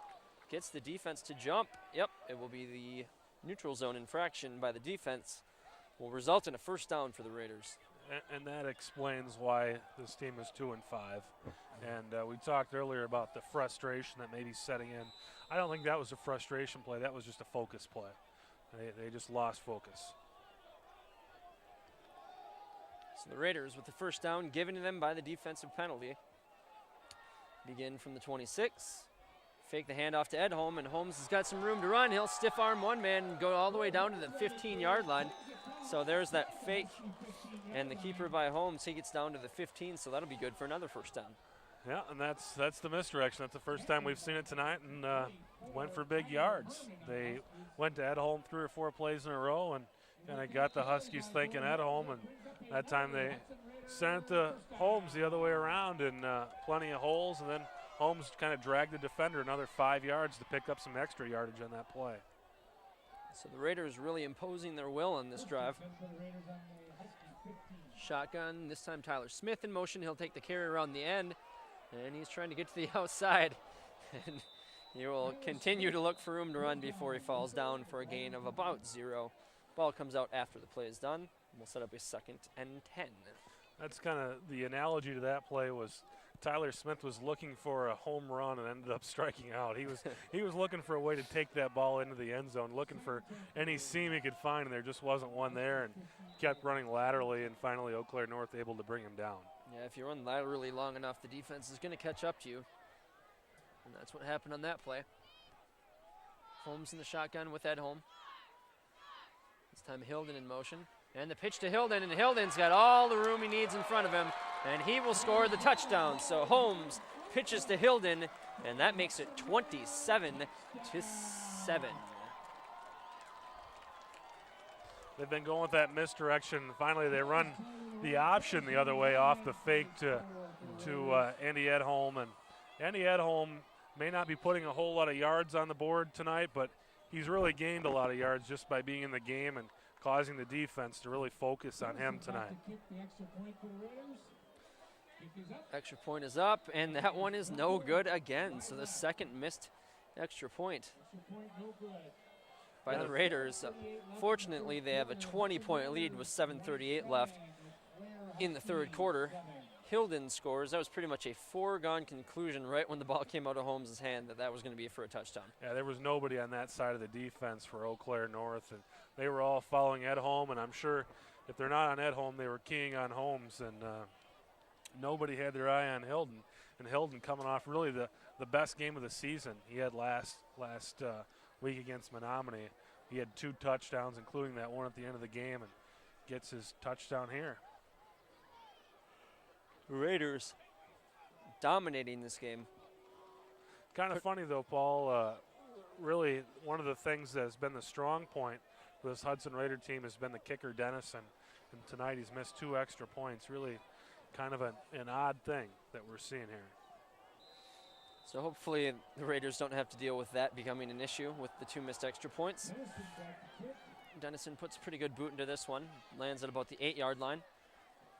gets the defense to jump. Yep, it will be the neutral zone infraction by the defense. Will result in a 1st down for the Raiders. And that explains why this team is 2-5. And we talked earlier about the frustration that may be setting in. I don't think that was a frustration play. That was just a focus play. They just lost focus. So the Raiders with the 1st down given to them by the defensive penalty. Begin from the 26. Fake the handoff to Edholm, and Holmes has got some room to run. He'll stiff arm one man and go all the way down to the 15-yard line. So there's that fake, and the keeper by Holmes, he gets down to the 15, so that'll be good for another 1st down. Yeah, and that's the misdirection. That's the first time we've seen it tonight, and went for big yards. They went to Edholm 3 or 4 plays in a row and kind of got the Huskies thinking Edholm, and that time they sent the Holmes the other way around, and plenty of holes, and then Holmes kind of dragged the defender another 5 yards to pick up some extra yardage on that play. So the Raiders really imposing their will on this drive. Shotgun, this time Tyler Smith in motion. He'll take the carry around the end, and he's trying to get to the outside and He will continue to look for room to run before he falls down for a gain of about 0. Ball comes out after the play is done. We'll set up a 2nd and 10. That's kind of the analogy to that play was Tyler Smith was looking for a home run and ended up striking out. He was looking for a way to take that ball into the end zone, looking for any seam he could find, and there just wasn't one there, and kept running laterally, and finally Eau Claire North able to bring him down. Yeah, if you run laterally long enough, the defense is going to catch up to you. And that's what happened on that play. Holmes in the shotgun with Edholm. This time Hilden in motion. And the pitch to Hilden, and Hilden's got all the room he needs in front of him, and he will score the touchdown. So Holmes pitches to Hilden, and that makes it 27-7. They've been going with that misdirection. Finally, they run the option the other way off the fake to Andy Edholm. And Andy Edholm may not be putting a whole lot of yards on the board tonight, but he's really gained a lot of yards just by being in the game and causing the defense to really focus on him tonight. Extra point is up, and that one is no good again. So the second missed extra point by the Raiders. Fortunately, they have a 20-point lead with 7:38 left in the third quarter. Hilden scores. That was pretty much a foregone conclusion right when the ball came out of Holmes' hand that was going to be for a touchdown. Yeah, there was nobody on that side of the defense for Eau Claire North, and they were all following Edholm, and I'm sure if they're not on Edholm, they were keying on Holmes, and nobody had their eye on Hilden. And Hilden coming off really the best game of the season he had last week against Menominee. He had 2 touchdowns, including that one at the end of the game, and gets his touchdown here. Raiders dominating this game. Kind of funny though, Paul. Really, one of the things that has been the strong point for this Hudson Raider team has been the kicker, Dennison. And tonight he's missed 2 extra points. Really kind of an odd thing that we're seeing here. So hopefully the Raiders don't have to deal with that becoming an issue with the 2 missed extra points. Dennison puts a pretty good boot into this one. Lands at about the 8-yard line.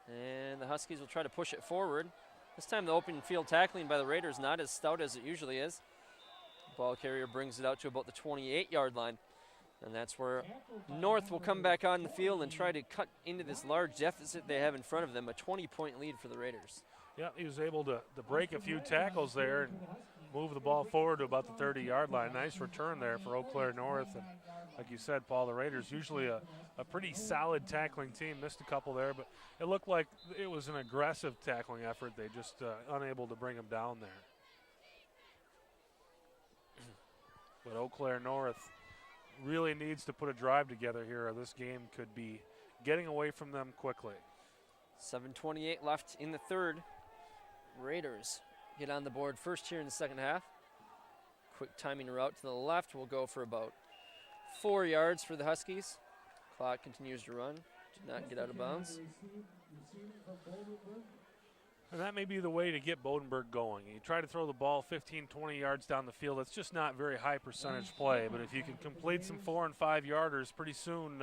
And the Huskies will try to push it forward. This time the open field tackling by the Raiders not as stout as it usually is. Ball carrier brings it out to about the 28-yard line. And that's where North will come back on the field and try to cut into this large deficit they have in front of them, a 20-point lead for the Raiders. Yeah, he was able to break a few tackles there and move the ball forward to about the 30-yard line. Nice return there for Eau Claire North. And like you said, Paul, the Raiders usually a pretty solid tackling team. Missed a couple there, but it looked like it was an aggressive tackling effort. They just unable to bring them down there. But Eau Claire North really needs to put a drive together here, or this game could be getting away from them quickly. 7:28 left in the third. Raiders get on the board first here in the second half. Quick timing route to the left will go for about 4 yards for the Huskies. Clock continues to run. Did not get out of bounds. And that may be the way to get Bodenberg going. You try to throw the ball 15, 20 yards down the field. It's just not very high percentage play. But if you can complete some 4- and 5-yarders, pretty soon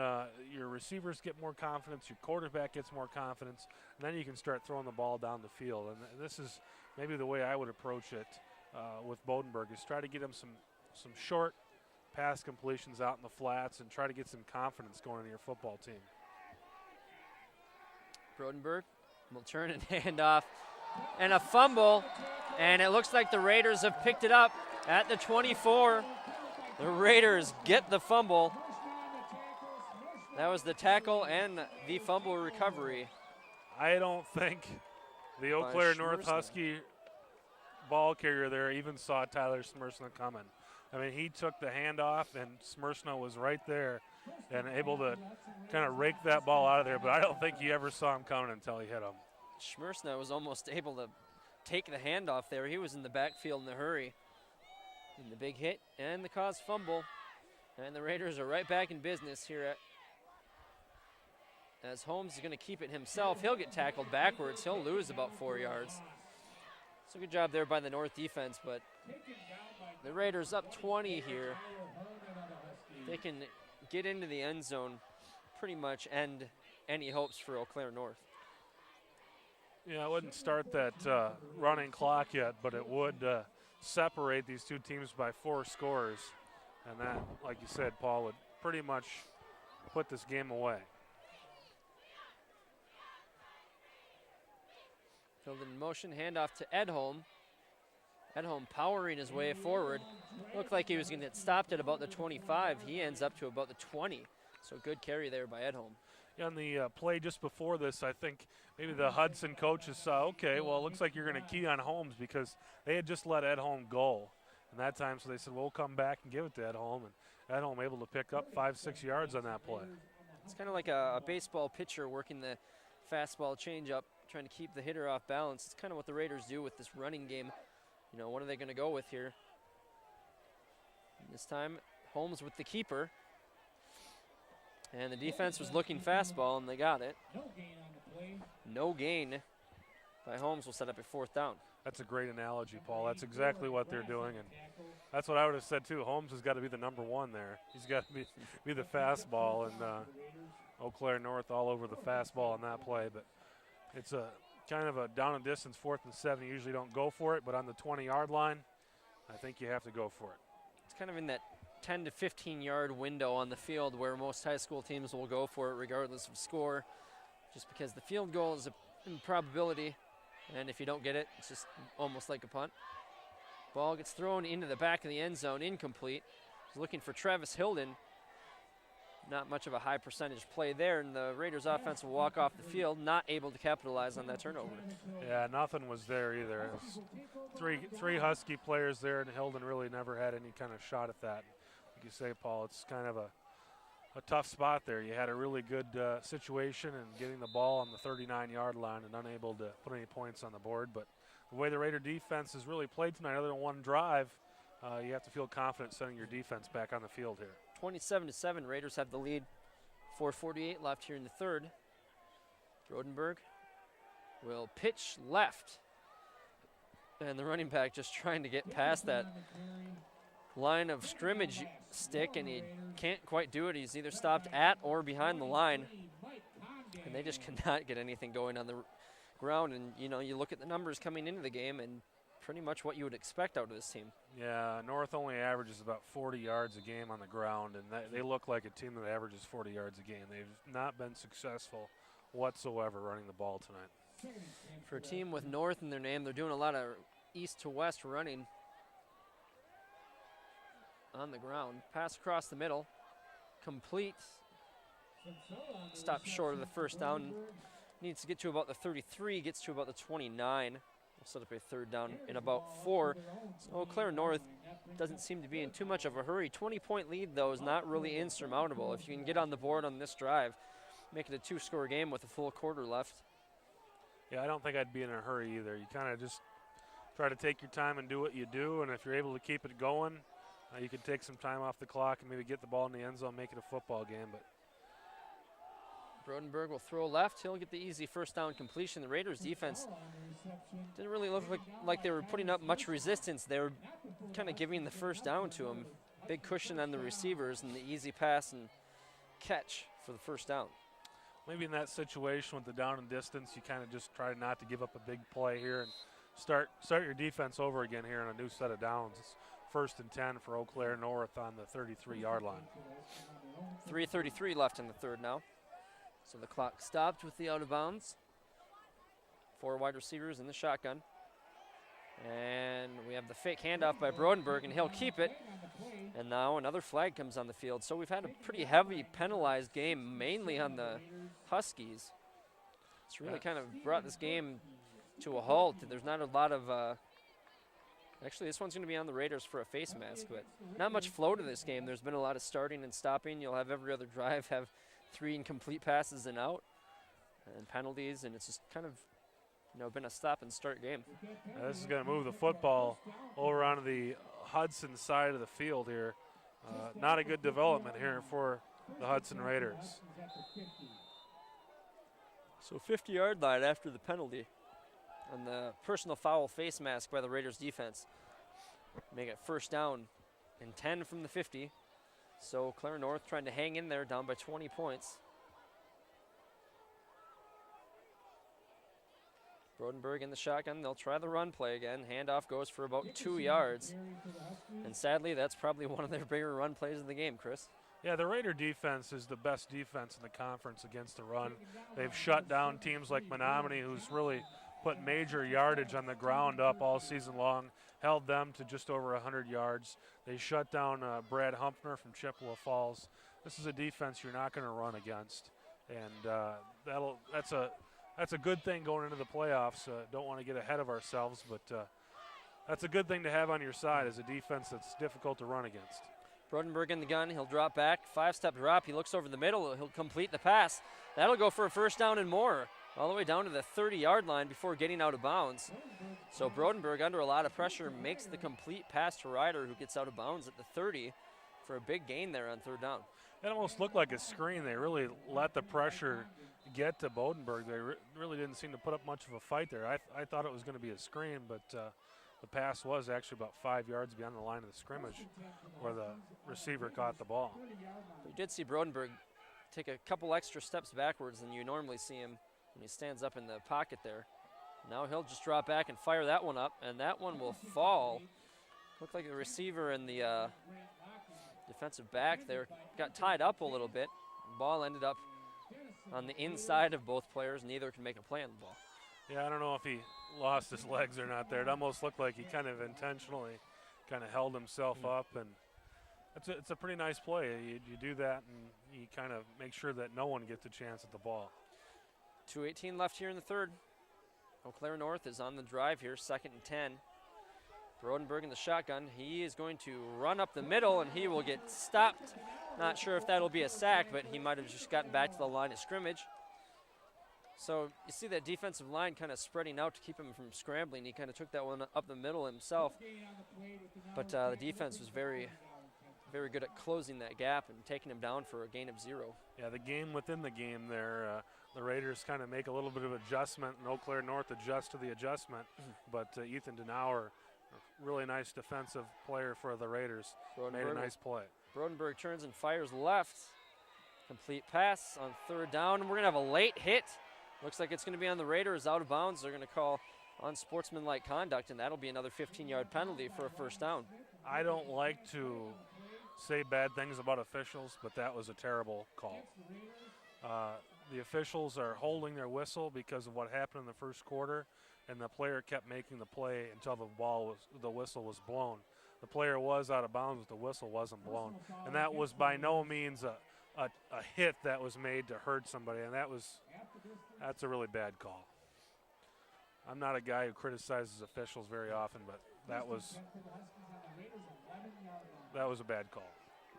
your receivers get more confidence, your quarterback gets more confidence, and then you can start throwing the ball down the field. And this is maybe the way I would approach it with Bodenberg, is try to get him some short pass completions out in the flats and try to get some confidence going into your football team. Bodenberg will turn and hand off, and a fumble, and it looks like the Raiders have picked it up at the 24. The Raiders get the fumble. That was the tackle and the fumble recovery. I don't think the Eau Claire North Husky ball carrier there even saw Tyler Smersna coming. I mean, he took the handoff, and Smersna was right there and able to kind of rake that ball out of there, but I don't think he ever saw him coming until he hit him. Schmersna was almost able to take the handoff there. He was in the backfield in a hurry. And the big hit and the caused fumble. And the Raiders are right back in business here as Holmes is going to keep it himself. He'll get tackled backwards. He'll lose about 4 yards. So good job there by the North defense, but the Raiders up 20 here. They can get into the end zone, pretty much end any hopes for Eau Claire North. Yeah, I wouldn't start that running clock yet, but it would separate these two teams by 4 scores. And that, like you said, Paul, would pretty much put this game away. Filled in motion, handoff to Edholm. Edholm powering his way forward. Looked like he was going to get stopped at about the 25. He ends up to about the 20. So good carry there by Edholm. Yeah, on the play just before this, I think maybe the Hudson coaches saw, okay, well, it looks like you're going to key on Holmes because they had just let Edholm go. And that time, so they said, we'll come back and give it to Edholm. And Edholm able to pick up 5-6 yards on that play. It's kind of like a baseball pitcher working the fastball changeup, trying to keep the hitter off balance. It's kind of what the Raiders do with this running game. You know, what are they going to go with here? This time, Holmes with the keeper. And the defense was looking fastball, and they got it. No gain by Holmes will set up a 4th down. That's a great analogy, Paul. That's exactly what they're doing, and that's what I would have said too. Holmes has got to be the number 1 there. He's got to be the fastball, and Eau Claire North all over the fastball on that play. But it's a kind of a down and distance 4th and 7. You usually don't go for it, but on the 20-yard line, I think you have to go for it. It's kind of in that 10 to 15-yard window on the field where most high school teams will go for it regardless of score, just because the field goal is a improbability, and if you don't get it, it's just almost like a punt. Ball gets thrown into the back of the end zone, incomplete. He's looking for Travis Hilden. Not much of a high percentage play there, and the Raiders offense will walk off the field, not able to capitalize on that turnover. Yeah, nothing was there either. It was three Husky players there, and Hilden really never had any kind of shot at that. Like you say, Paul, it's kind of a tough spot there. You had a really good situation and getting the ball on the 39-yard line and unable to put any points on the board. But the way the Raider defense has really played tonight, other than one drive, you have to feel confident sending your defense back on the field here. 27-7, Raiders have the lead. 4:48 left here in the 3rd. Brodenberg will pitch left. And the running back just trying to get past that line of scrimmage stick, and he can't quite do it. He's either stopped at or behind the line. And they just cannot get anything going on the ground. And, you know, you look at the numbers coming into the game, and pretty much what you would expect out of this team. Yeah, North only averages about 40 yards a game on the ground, and they look like a team that averages 40 yards a game. They've not been successful whatsoever running the ball tonight. For a team with North in their name, they're doing a lot of east to west running on the ground. Pass across the middle, complete. Stopped short of the 1st down. Needs to get to about the 33, gets to about the 29. We'll set up a 3rd down in about 4. So Eau Claire North doesn't seem to be in too much of a hurry. 20-point lead, though, is not really insurmountable. If you can get on the board on this drive, make it a 2-score game with a full quarter left. Yeah, I don't think I'd be in a hurry either. You kind of just try to take your time and do what you do, and if you're able to keep it going, you can take some time off the clock and maybe get the ball in the end zone, make it a football game. But Brodenberg will throw left. He'll get the easy 1st down completion. The Raiders defense didn't really look like they were putting up much resistance. They were kind of giving the 1st down to him. Big cushion on the receivers and the easy pass and catch for the 1st down. Maybe in that situation with the down and distance, you kind of just try not to give up a big play here and start your defense over again here on a new set of downs. It's 1st and 10 for Eau Claire North on the 33-yard line. 3:33 left in the 3rd now. So the clock stopped with the out of bounds. 4 wide receivers in the shotgun. And we have the fake handoff by Brodenberg, and he'll keep it. And now another flag comes on the field. So we've had a pretty heavy penalized game, mainly on the Huskies. It's really kind of brought this game to a halt. There's not a lot of actually, this one's going to be on the Raiders for a face mask, but not much flow to this game. There's been a lot of starting and stopping. You'll have every other drive have 3 incomplete passes and out and penalties, and it's just kind of, you know, been a stop and start game. This is going to move the football over onto the Hudson side of the field here. Not a good development here for the Hudson Raiders. So 50-yard line after the penalty on the personal foul face mask by the Raiders defense. Make it 1st down and 10 from the 50. So Claire North trying to hang in there, down by 20 points. Brodenberg in the shotgun. They'll try the run play again. Handoff goes for about 2 yards. And sadly, that's probably one of their bigger run plays of the game, Chris. Yeah, the Raider defense is the best defense in the conference against the run. They've shut down teams like Menominee, who's really put major yardage on the ground up all season long, held them to just over 100 yards. They shut down Brad Humpner from Chippewa Falls. This is a defense you're not going to run against, and that's a good thing going into the playoffs. Don't want to get ahead of ourselves, but that's a good thing to have on your side as a defense that's difficult to run against. Brodenberg in the gun. He'll drop back. 5-step drop. He looks over the middle. He'll complete the pass. That'll go for a first down and more, all the way down to the 30-yard line before getting out of bounds. So Brodenberg, under a lot of pressure, makes the complete pass to Ryder, who gets out of bounds at the 30 for a big gain there on third down. It almost looked like a screen. They really let the pressure get to Bodenberg. They really didn't seem to put up much of a fight there. I thought it was going to be a screen, but the pass was actually about 5 yards beyond the line of the scrimmage where the receiver caught the ball. We did see Brodenberg take a couple extra steps backwards than you normally see him when he stands up in the pocket there. Now he'll just drop back and fire that one up, and that one will fall. Looked like the receiver and the defensive back there got tied up a little bit. The ball ended up on the inside of both players. Neither can make a play on the ball. Yeah, I don't know if he lost his legs or not there. It almost looked like he kind of intentionally kind of held himself up, and it's a pretty nice play. You do that, and you kind of make sure that no one gets a chance at the ball. 2:18 left here in the third. Eau Claire North is on the drive here, 2nd and 10. Brodenberg in the shotgun. He is going to run up the middle, and he will get stopped. Not sure if that'll be a sack, but he might have just gotten back to the line of scrimmage. So you see that defensive line kind of spreading out to keep him from scrambling. He kind of took that one up the middle himself. But the defense was very, very good at closing that gap and taking him down for a gain of 0. Yeah, the game within the game there. The Raiders kind of make a little bit of adjustment, and Eau Claire North adjusts to the adjustment. But Ethan Denauer, a really nice defensive player for the Raiders, made a nice play. Brodenberg turns and fires left. Complete pass on third down. And we're going to have a late hit. Looks like it's going to be on the Raiders, out of bounds. They're going to call unsportsmanlike conduct, and that'll be another 15-yard penalty for a first down. I don't like to say bad things about officials, but that was a terrible call. The officials are holding their whistle because of what happened in the first quarter, and the player kept making the play until the whistle was blown. The player was out of bounds, but the whistle wasn't blown. And that was by no means a hit that was made to hurt somebody, and that's a really bad call. I'm not a guy who criticizes officials very often, but that was a bad call.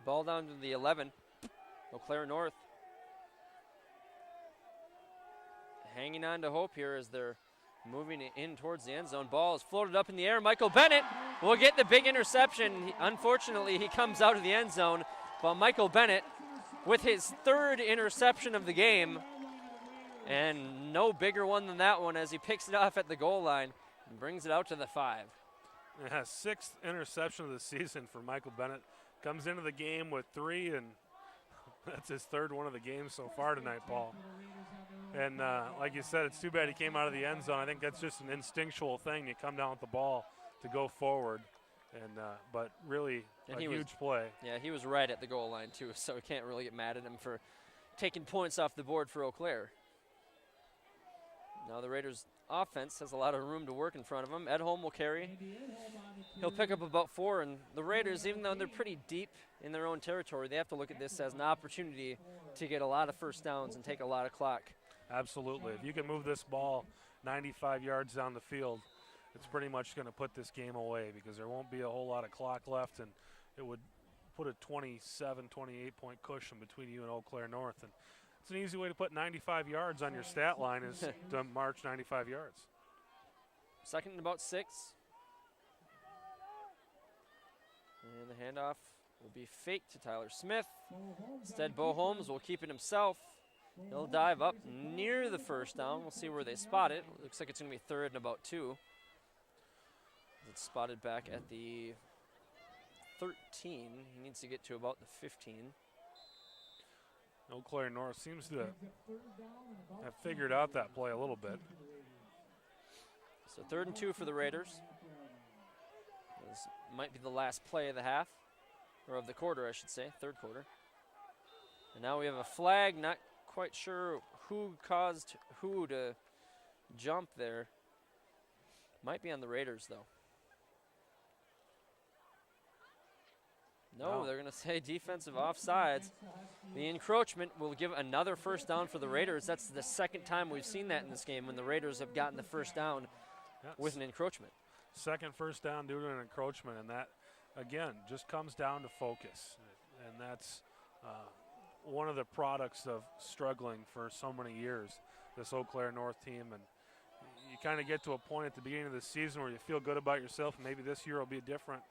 Ball down to the 11. Eau Claire North hanging on to hope here as they're moving it in towards the end zone. Ball is floated up in the air. Michael Bennett will get the big interception. Unfortunately, he comes out of the end zone, but Michael Bennett with his 3rd interception of the game, and no bigger one than that one as he picks it off at the goal line and brings it out to the 5. Yeah, 6th interception of the season for Michael Bennett. Comes into the game with 3, and that's his 3rd one of the game so far tonight, Paul. And like you said, it's too bad he came out of the end zone. I think that's just an instinctual thing. You come down with the ball to go forward, and but really a huge play. Yeah, he was right at the goal line too, so we can't really get mad at him for taking points off the board for Eau Claire. Now the Raiders' offense has a lot of room to work in front of them. Edholm will carry. He'll pick up about 4, and the Raiders, even though they're pretty deep in their own territory, they have to look at this as an opportunity to get a lot of first downs and take a lot of clock. Absolutely. If you can move this ball 95 yards down the field, it's pretty much going to put this game away because there won't be a whole lot of clock left, and it would put a 27, 28-point cushion between you and Eau Claire North. And it's an easy way to put 95 yards on your stat line is to march 95 yards. 2nd and about 6. And the handoff will be fake to Tyler Smith. Instead, Bo Holmes will keep it himself. He'll dive up near the first down. We'll see where they spot it. Looks like it's going to be 3rd and about 2. It's spotted back at the 13. He needs to get to about the 15. Eau Claire North seems to have figured out that play a little bit. So 3rd and 2 for the Raiders. This might be the last play of the half, or of the quarter, I should say, 3rd quarter. And now we have a flag, not quite sure who caused who to jump there. Might be on the Raiders, though. No, they're going to say defensive offsides. The encroachment will give another first down for the Raiders. That's the 2nd time we've seen that in this game when the Raiders have gotten the first down with an encroachment. 2nd first down due to an encroachment, and that, again, just comes down to focus. And that's one of the products of struggling for so many years, this Eau Claire North team. And you kind of get to a point at the beginning of the season where you feel good about yourself. Maybe this year will be different.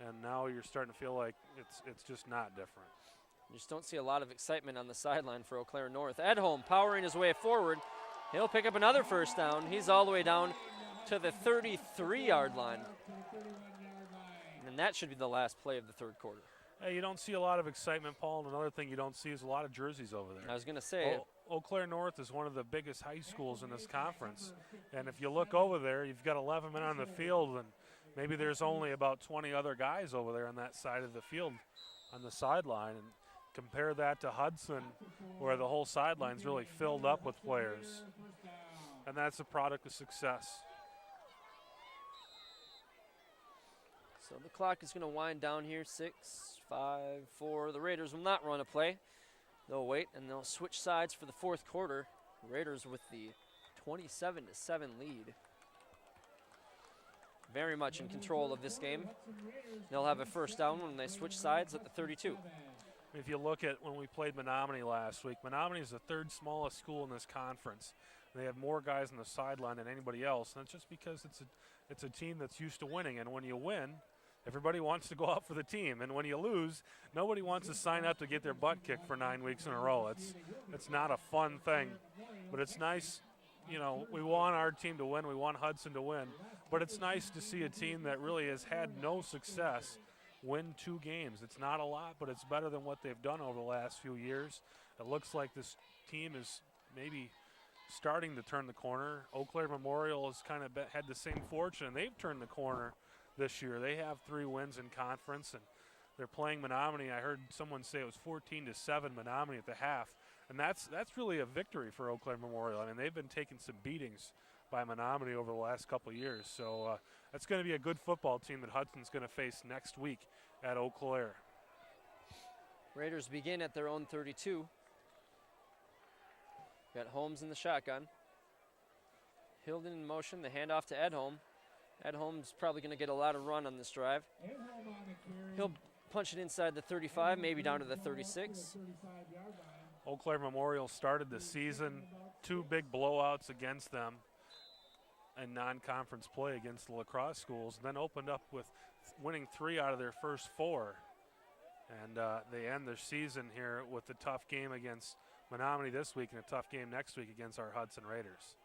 And now you're starting to feel like it's just not different. You just don't see a lot of excitement on the sideline for Eau Claire North. Edholm powering his way forward. He'll pick up another first down. He's all the way down to the 33-yard line. And that should be the last play of the 3rd quarter. Hey, you don't see a lot of excitement, Paul, and another thing you don't see is a lot of jerseys over there. I was going to say Eau Claire North is one of the biggest high schools in this conference. And if you look over there, you've got 11 men on the field, and maybe there's only about 20 other guys over there on that side of the field on the sideline. And compare that to Hudson, where the whole sideline's really filled up with players. And that's a product of success. So the clock is going to wind down here. 6, 5, 4. The Raiders will not run a play. They'll wait, and they'll switch sides for the 4th quarter. Raiders with the 27-7 lead. Very much in control of this game. They'll have a first down when they switch sides at the 32. If you look at when we played Menominee last week, Menominee is the 3rd smallest school in this conference. They have more guys on the sideline than anybody else, and it's just because it's a team that's used to winning. And when you win, everybody wants to go out for the team. And when you lose, nobody wants to sign up to get their butt kicked for 9 weeks in a row. It's not a fun thing, but it's nice. You know, we want our team to win. We want Hudson to win. But it's nice to see a team that really has had no success win 2 games. It's not a lot, but it's better than what they've done over the last few years. It looks like this team is maybe starting to turn the corner. Eau Claire Memorial has kind of had the same fortune. They've turned the corner this year. They have 3 wins in conference, and they're playing Menominee. I heard someone say it was 14-7 Menominee at the half. And that's really a victory for Eau Claire Memorial. I mean, they've been taking some beatings by Menominee over the last couple of years. So that's going to be a good football team that Hudson's going to face next week at Eau Claire. Raiders begin at their own 32. Got Holmes in the shotgun. Hilden in motion, the handoff to Edholm. Edholm's probably going to get a lot of run on this drive. He'll punch it inside the 35, maybe down to the 36. Eau Claire Memorial started the season 2 big blowouts against them in non-conference play against the lacrosse schools, and then opened up with winning 3 out of their first 4. And they end their season here with a tough game against Menominee this week and a tough game next week against our Hudson Raiders.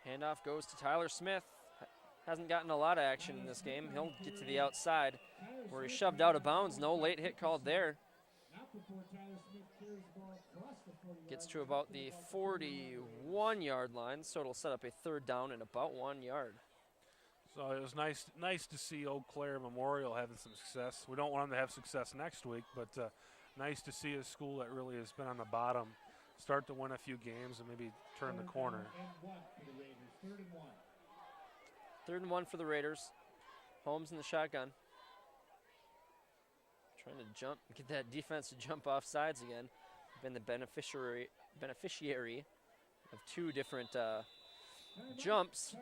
Handoff goes to Tyler Smith. Hasn't gotten a lot of action in this game. He'll get to the outside where he's shoved out of bounds. No late hit called there. Gets to about the 41-yard line, so it'll set up a 3rd down and about 1 yard. So it was nice to see Eau Claire Memorial having some success. We don't want them to have success next week, but nice to see a school that really has been on the bottom start to win a few games and maybe turn the corner. 3rd and 1 for the Raiders. Holmes in the shotgun. Trying to jump, get that defense to jump off sides again. Been the beneficiary of 2 different jumps.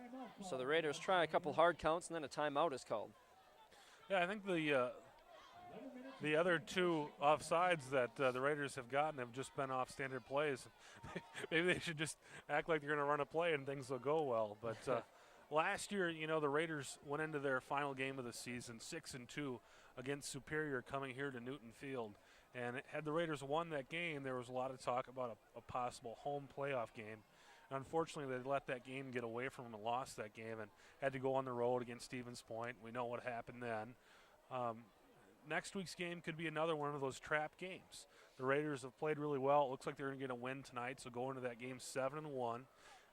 So the Raiders try a couple hard counts and then a timeout is called. Yeah, I think the other 2 offsides that the Raiders have gotten have just been off standard plays. Maybe they should just act like they're going to run a play and things will go well. But last year, you know, the Raiders went into their final game of the season 6-2 against Superior coming here to Newton Field. And had the Raiders won that game, there was a lot of talk about a possible home playoff game. Unfortunately, they let that game get away from them and lost that game and had to go on the road against Stevens Point. We know what happened then. Next week's game could be another one of those trap games. The Raiders have played really well. It looks like they're going to get a win tonight, so go into that game 7-1.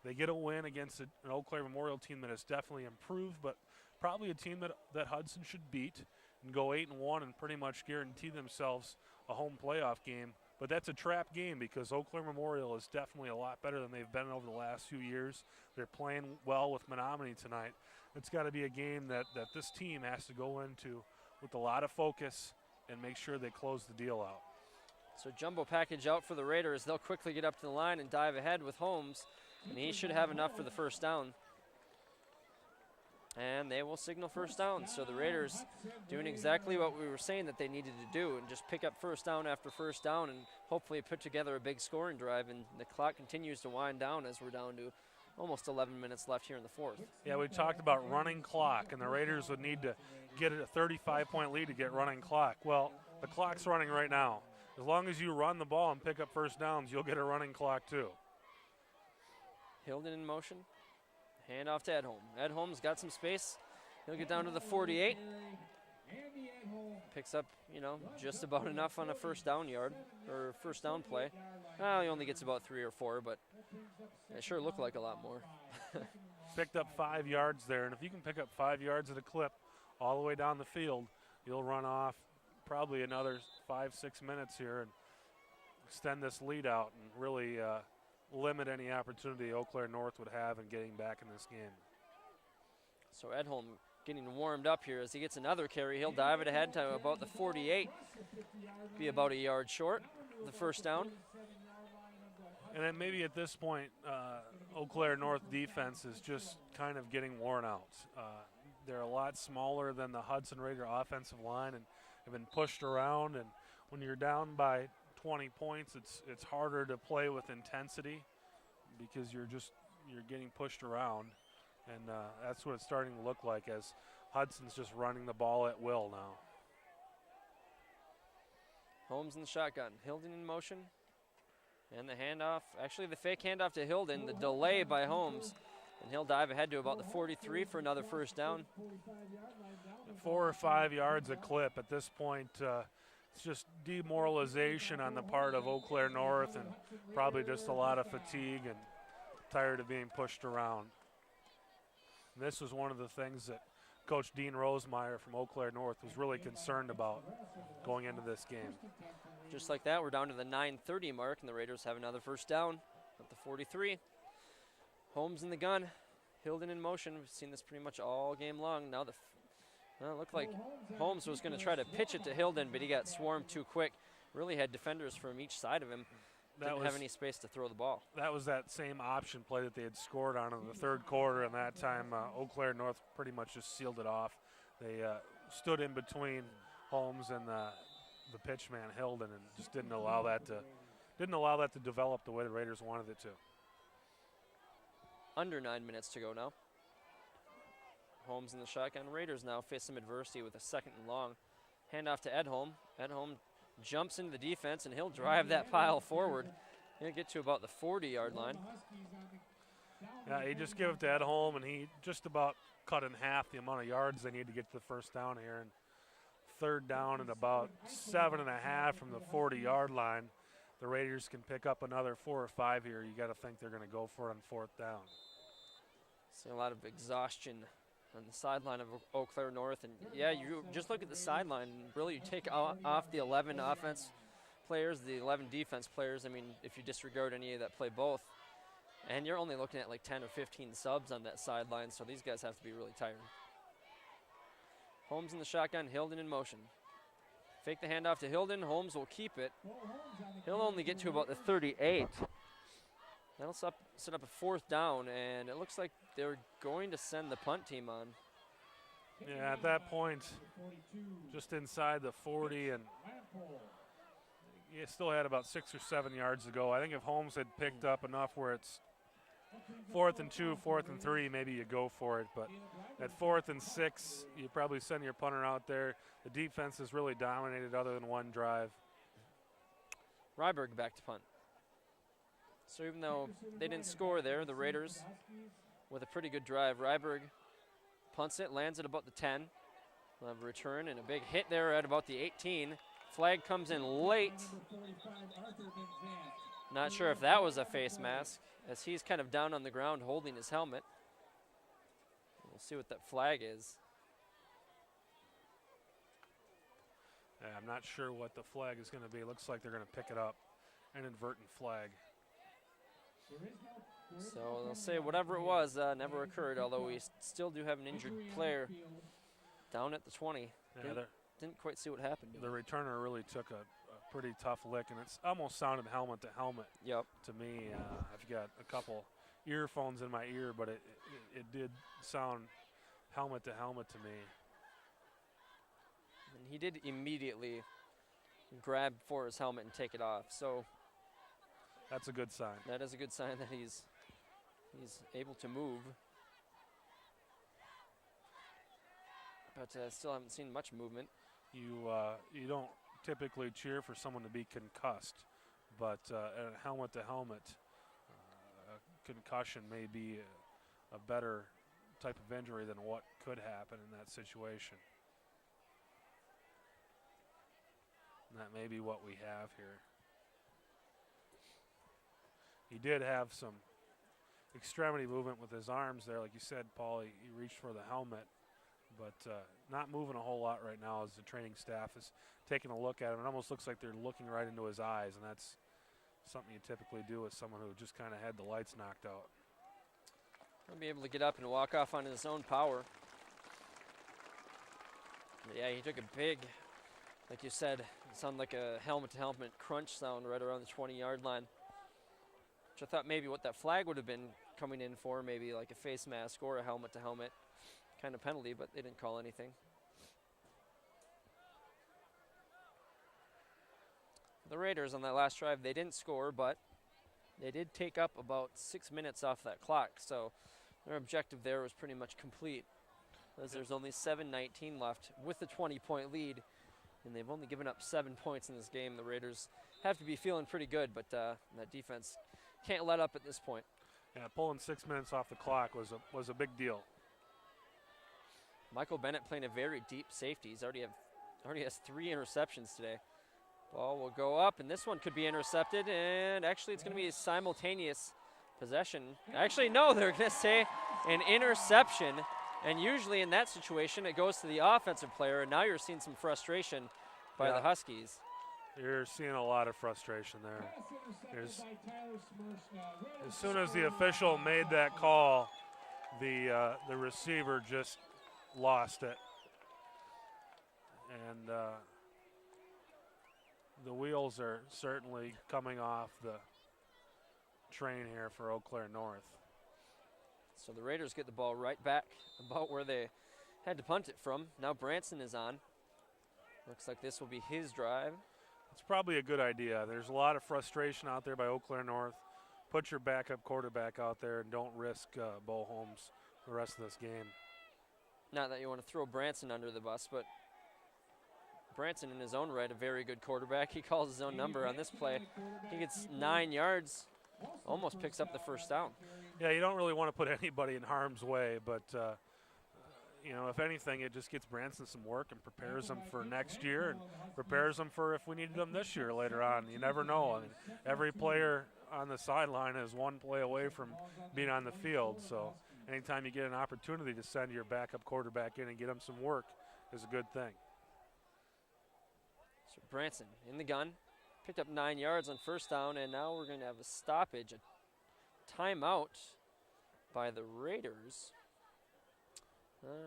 They get a win against an Eau Claire Memorial team that has definitely improved, but probably a team that Hudson should beat and go 8-1 and pretty much guarantee themselves a home playoff game. But that's a trap game because Eau Claire Memorial is definitely a lot better than they've been over the last few years. They're playing well with Menominee tonight. It's got to be a game that this team has to go into with a lot of focus and make sure they close the deal out. So jumbo package out for the Raiders. They'll quickly get up to the line and dive ahead with Holmes, and he should have enough for the first down. And they will signal first down. So the Raiders doing exactly what we were saying that they needed to do and just pick up first down after first down and hopefully put together a big scoring drive. And the clock continues to wind down as we're down to almost 11 minutes left here in the fourth. Yeah, we talked about running clock, and the Raiders would need to get a 35-point lead to get running clock. Well, the clock's running right now. As long as you run the ball and pick up first downs, you'll get a running clock too. Hilden in motion. Hand off to Edholm. Edholm's got some space. He'll get down to the 48. Picks up, just about enough on a first down yard or first down play. Well, he only gets about 3 or 4, but it sure looked like a lot more. Picked up 5 yards there, and if you can pick up 5 yards at a clip all the way down the field, you'll run off probably another 5-6 minutes here and extend this lead out and really limit any opportunity Eau Claire North would have in getting back in this game. So Edholm getting warmed up here as he gets another carry. He'll dive it ahead to about the 48. Be about a yard short of the first down. And then maybe at this point, Eau Claire North defense is just kind of getting worn out. They're a lot smaller than the Hudson Raider offensive line and have been pushed around. And when you're down by 20 points, it's harder to play with intensity because you're getting pushed around. And that's what it's starting to look like as Hudson's just running the ball at will now. Holmes in the shotgun. Hilden in motion. And the handoff, actually the fake handoff to Hilden, the delay by Holmes. And he'll dive ahead to about the 43 for another first down. 4 or 5 yards a clip at this point. It's just demoralization on the part of Eau Claire North and probably just a lot of fatigue and tired of being pushed around. And this was one of the things that Coach Dean Rosemeyer from Eau Claire North was really concerned about going into this game. Just like that, we're down to the 9:30 mark, and the Raiders have another first down at the 43. Holmes in the gun, Hilden in motion. We've seen this pretty much all game long. Now it looked like Holmes was going to try to pitch it to Hilden, but he got swarmed too quick. Really had defenders from each side of him. Didn't have any space to throw the ball. That was that same option play that they had scored on in the third quarter, and that time Eau Claire North pretty much just sealed it off. They stood in between Holmes and the pitch man Hilden and just didn't allow that to develop the way the Raiders wanted it to. Under 9 minutes to go now. Holmes in the shotgun. Raiders now face some adversity with a second and long. Handoff to Edholm. Edholm jumps into the defense, and he'll drive that pile forward. He'll get to about the 40-yard line. Yeah, he just gave it to Edholm, and he just about cut in half the amount of yards they need to get to the first down here. And third down and about 7.5 from the 40-yard line. The Raiders can pick up another 4 or 5 here. You got to think they're going to go for it on fourth down. See a lot of exhaustion on the sideline of Eau Claire North. And, yeah, you just look at the sideline. Really, you take off the 11 offense players, the 11 defense players. I mean, if you disregard any that play both. And you're only looking at like 10 or 15 subs on that sideline, so these guys have to be really tired. Holmes in the shotgun, Hilden in motion. Fake the handoff to Hilden. Holmes will keep it. He'll only get to about the 38. That'll set up a fourth down, and it looks like they're going to send the punt team on. Yeah, at that point, just inside the 40, and you still had about 6 or 7 yards to go. I think if Holmes had picked up enough where it's 4th and 2, 4th and 3, maybe you go for it. But at 4th and 6, you probably send your punter out there. The defense has really dominated other than one drive. Ryberg back to punt. So even though they didn't score there, the Raiders, with a pretty good drive, Ryberg punts it, lands at about the 10. We'll have a return and a big hit there at about the 18. Flag comes in late. Not sure if that was a face mask. as he's kind of down on the ground holding his helmet. We'll see what that flag is. Yeah, I'm not sure what the flag is going to be. It looks like they're going to pick it up. Inadvertent flag. So they'll say whatever it was never occurred, although we still do have an injured player down at the 20. Yeah, Didn't quite see what happened. the returner really took a pretty tough lick, and it's almost sounded helmet to helmet. Yep. To me, I've got a couple earphones in my ear, but it did sound helmet to helmet to me. And he did immediately grab for his helmet and take it off. So that's a good sign. that is a good sign that he's able to move. But still haven't seen much movement. You don't typically cheer for someone to be concussed, but a helmet to helmet concussion may be a better type of injury than what could happen in that situation. And that may be what we have here. He did have some extremity movement with his arms there. Like you said, Paul, he reached for the helmet, but not moving a whole lot right now as the training staff is taking a look at him. It almost looks like they're looking right into his eyes, and that's something you typically do with someone who just kind of had the lights knocked out. He'll be able to get up and walk off on his own power. Yeah, he took a big, like you said, it sounded like a helmet-to-helmet crunch sound right around the 20-yard line. Which I thought maybe what that flag would have been coming in for, maybe like a face mask or a helmet-to-helmet kind of penalty, but they didn't call anything. The Raiders on that last drive, they didn't score, but they did take up about 6 minutes off that clock, so their objective there was pretty much complete, as there's only 7:19 left with the 20-point lead, and they've only given up 7 points in this game. The Raiders have to be feeling pretty good, but that defense can't let up at this point. Yeah, pulling 6 minutes off the clock was a big deal. Michael Bennett playing a very deep safety. He's already has 3 interceptions today. Ball will go up, and this one could be intercepted, and actually it's going to be a simultaneous possession. Actually, no, they're going to say an interception, and usually in that situation it goes to the offensive player, and now you're seeing some frustration by the Huskies. You're seeing a lot of frustration there. As soon as the official made that call, the receiver just lost it. And the wheels are certainly coming off the train here for Eau Claire North. So the Raiders get the ball right back about where they had to punt it from. Now Branson is on. Looks like this will be his drive. It's probably a good idea. There's a lot of frustration out there by Eau Claire North. Put your backup quarterback out there and don't risk Bo Holmes the rest of this game. Not that you want to throw Branson under the bus, but Branson in his own right, a very good quarterback. He calls his own number on this play. He gets 9 yards, almost picks up the first down. Yeah, you don't really want to put anybody in harm's way, but you know, if anything, it just gets Branson some work and prepares him for next year and prepares him for if we needed them this year later on. You never know. I mean, every player on the sideline is one play away from being on the field. So anytime you get an opportunity to send your backup quarterback in and get him some work is a good thing. So Branson in the gun, picked up 9 yards on first down, and now we're going to have a stoppage, a timeout by the Raiders.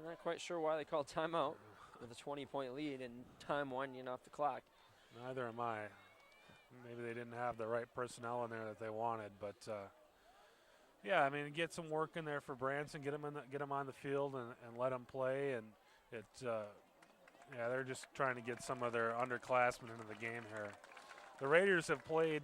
Not quite sure why they called timeout with a 20-point lead and time winding off the clock. Neither am I. Maybe they didn't have the right personnel in there that they wanted, but yeah, I mean, get some work in there for Branson, get him on the field and let him play, and yeah, they're just trying to get some of their underclassmen into the game here. The Raiders have played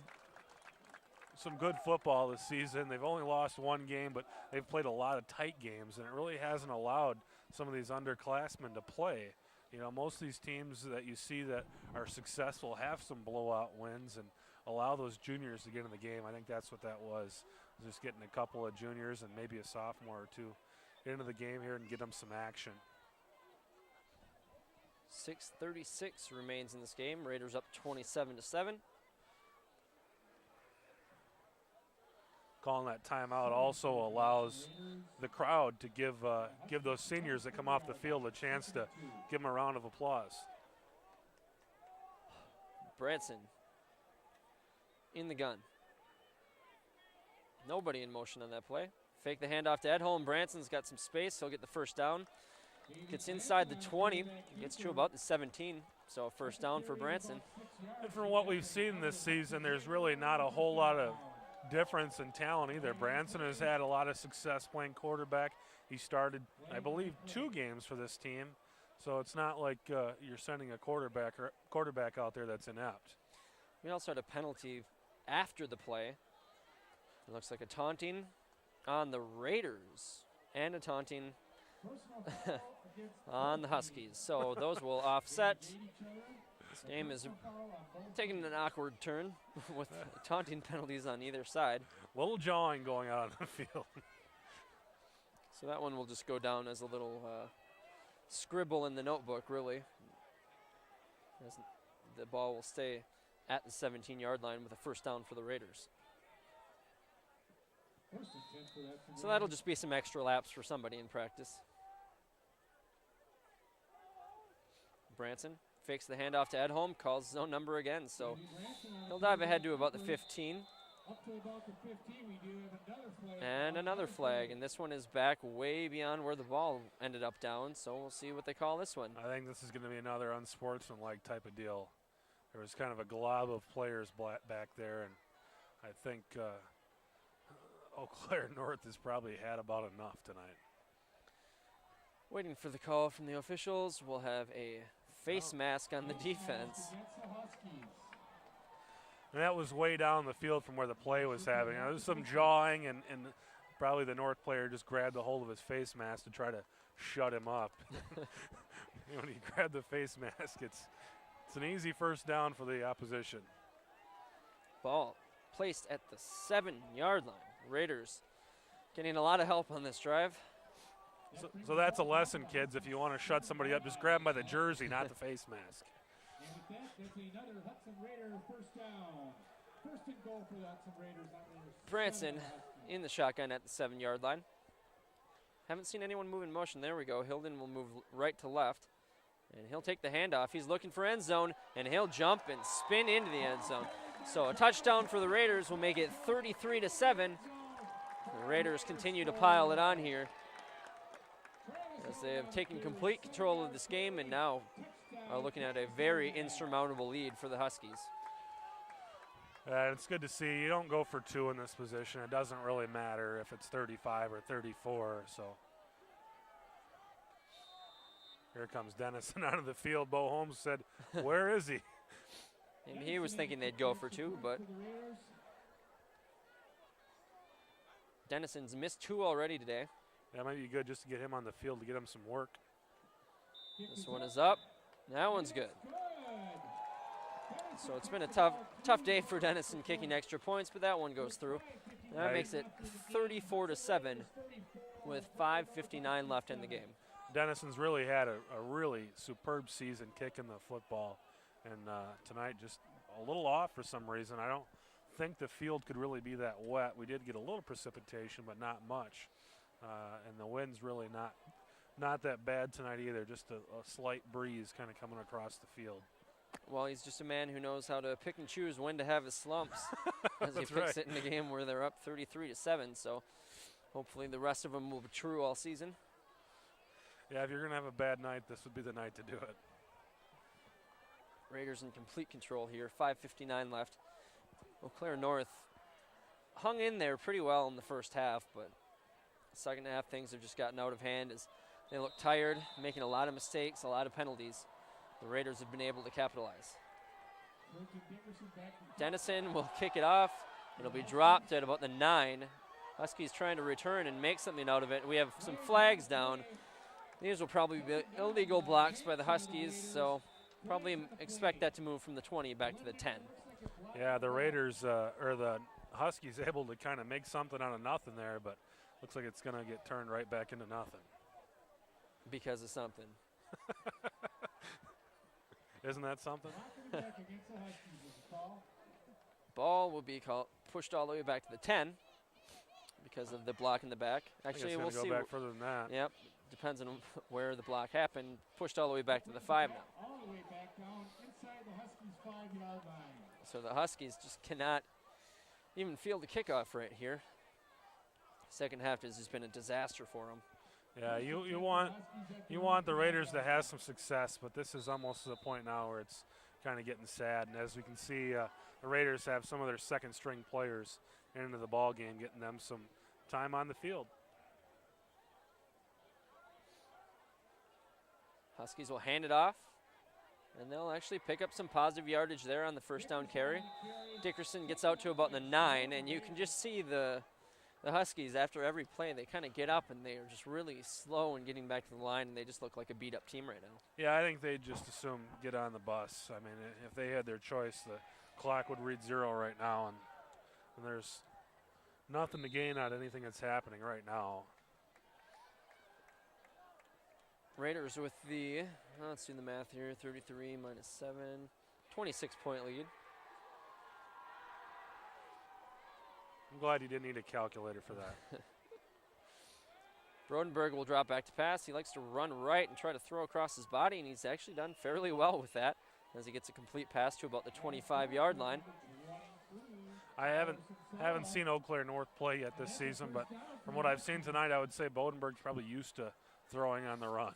some good football this season. They've only lost one game, but they've played a lot of tight games, and it really hasn't allowed some of these underclassmen to play. You know, most of these teams that you see that are successful have some blowout wins and allow those juniors to get in the game. I think that's what that was, just getting a couple of juniors and maybe a sophomore or two into the game here and get them some action. 6:36 remains in this game. Raiders up 27-7. calling that timeout also allows the crowd to give those seniors that come off the field a chance to give them a round of applause. Branson in the gun. Nobody in motion on that play. Fake the handoff to Edholm. Branson's got some space. He'll get the first down. Gets inside the 20. Gets to about the 17. So first down for Branson. And from what we've seen this season, there's really not a whole lot of difference in talent either. Branson has had a lot of success playing quarterback. He started, I believe, 2 games for this team. So it's not like you're sending a quarterback out there that's inept. We also had a penalty after the play. It looks like a taunting on the Raiders and a taunting on the Huskies. So those will offset. This game is taking an awkward turn with taunting penalties on either side. A little jawing going on the field. So that one will just go down as a little scribble in the notebook, really. As the ball will stay at the 17-yard line with a first down for the Raiders. So that'll just be some extra laps for somebody in practice. Branson fakes the handoff to Edholm, calls his own number again, so he'll dive ahead to about the 15. And another flag, and this one is back way beyond where the ball ended up down, so we'll see what they call this one. I think this is going to be another unsportsmanlike type of deal. There was kind of a glob of players back there, and I think Eau Claire North has probably had about enough tonight. Waiting for the call from the officials. We'll have a face mask on the defense. And that was way down the field from where the play was happening. There was some jawing, and probably the North player just grabbed a hold of his face mask to try to shut him up. When he grabbed the face mask, it's an easy first down for the opposition. Ball placed at the 7-yard line. Raiders getting a lot of help on this drive. So that's a lesson, kids. If you want to shut somebody up, just grab them by the jersey, not the face mask. Branson in the shotgun at the 7-yard line. Haven't seen anyone move in motion. There we go. Hilden will move right to left, and he'll take the handoff. He's looking for end zone, and he'll jump and spin into the end zone. So a touchdown for the Raiders will make it 33-7. The Raiders continue to pile it on here as they have taken complete control of this game and now are looking at a very insurmountable lead for the Huskies. It's good to see. You don't go for 2 in this position. It doesn't really matter if it's 35 or 34. So here comes Dennison out of the field. Bo Holmes said, "Where is he?" And he was thinking they'd go for 2, but Dennison's missed 2 already today. That might be good just to get him on the field, to get him some work. This one is up. That one's good. So it's been a tough day for Dennison kicking extra points, but that one goes through. That makes it 34-7 with 5:59 left in the game. Dennison's really had a really superb season kicking the football, and tonight just a little off for some reason. I don't think the field could really be that wet. We did get a little precipitation, but not much. And the wind's really not that bad tonight either, just a slight breeze kind of coming across the field. Well, he's just a man who knows how to pick and choose when to have his slumps as he That's picks right. it in a game where they're up 33-7. So hopefully the rest of them will be true all season. Yeah, if you're going to have a bad night, this would be the night to do it. Raiders in complete control here, 5:59 left. Eau Claire North hung in there pretty well in the first half, but second half things have just gotten out of hand as they look tired, making a lot of mistakes, a lot of penalties. The Raiders have been able to capitalize. Dennison will kick it off. It'll be dropped at about the 9. Huskies trying to return and make something out of it. We have some flags down. These will probably be illegal blocks by the Huskies, so probably expect that to move from the 20 back to the 10. Yeah, the Raiders, or the Huskies, able to kind of make something out of nothing there, but looks like it's going to get turned right back into nothing. Because of something. Isn't that something? Ball will be pushed all the way back to the 10. because of the block in the back. Actually, we'll see. Go back further than that. Yep, depends on where the block happened. Pushed all the way back to the 5 now. All the way back down inside the Huskies' 5-yard line. So the Huskies just cannot even field the kickoff right here. Second half has just been a disaster for them. Yeah, you want the Raiders to have some success, but this is almost to the point now where it's kind of getting sad. And as we can see, the Raiders have some of their second-string players into the ball game, getting them some time on the field. Huskies will hand it off, and they'll actually pick up some positive yardage there on the first down carry. Dickerson gets out to about the 9, and you can just see the Huskies, after every play, they kind of get up, and they are just really slow in getting back to the line, and they just look like a beat-up team right now. Yeah, I think they just assume get on the bus. I mean, if they had their choice, the clock would read 0 right now, and there's nothing to gain out of anything that's happening right now. Raiders with the, let's do the math here, 33 minus 7, 26-point lead. I'm glad you didn't need a calculator for that. Brodenberg will drop back to pass. He likes to run right and try to throw across his body, and he's actually done fairly well with that as he gets a complete pass to about the 25-yard line. I haven't seen Eau Claire North play yet this season, but from what I've seen tonight, I would say Bodenberg's probably used to throwing on the run.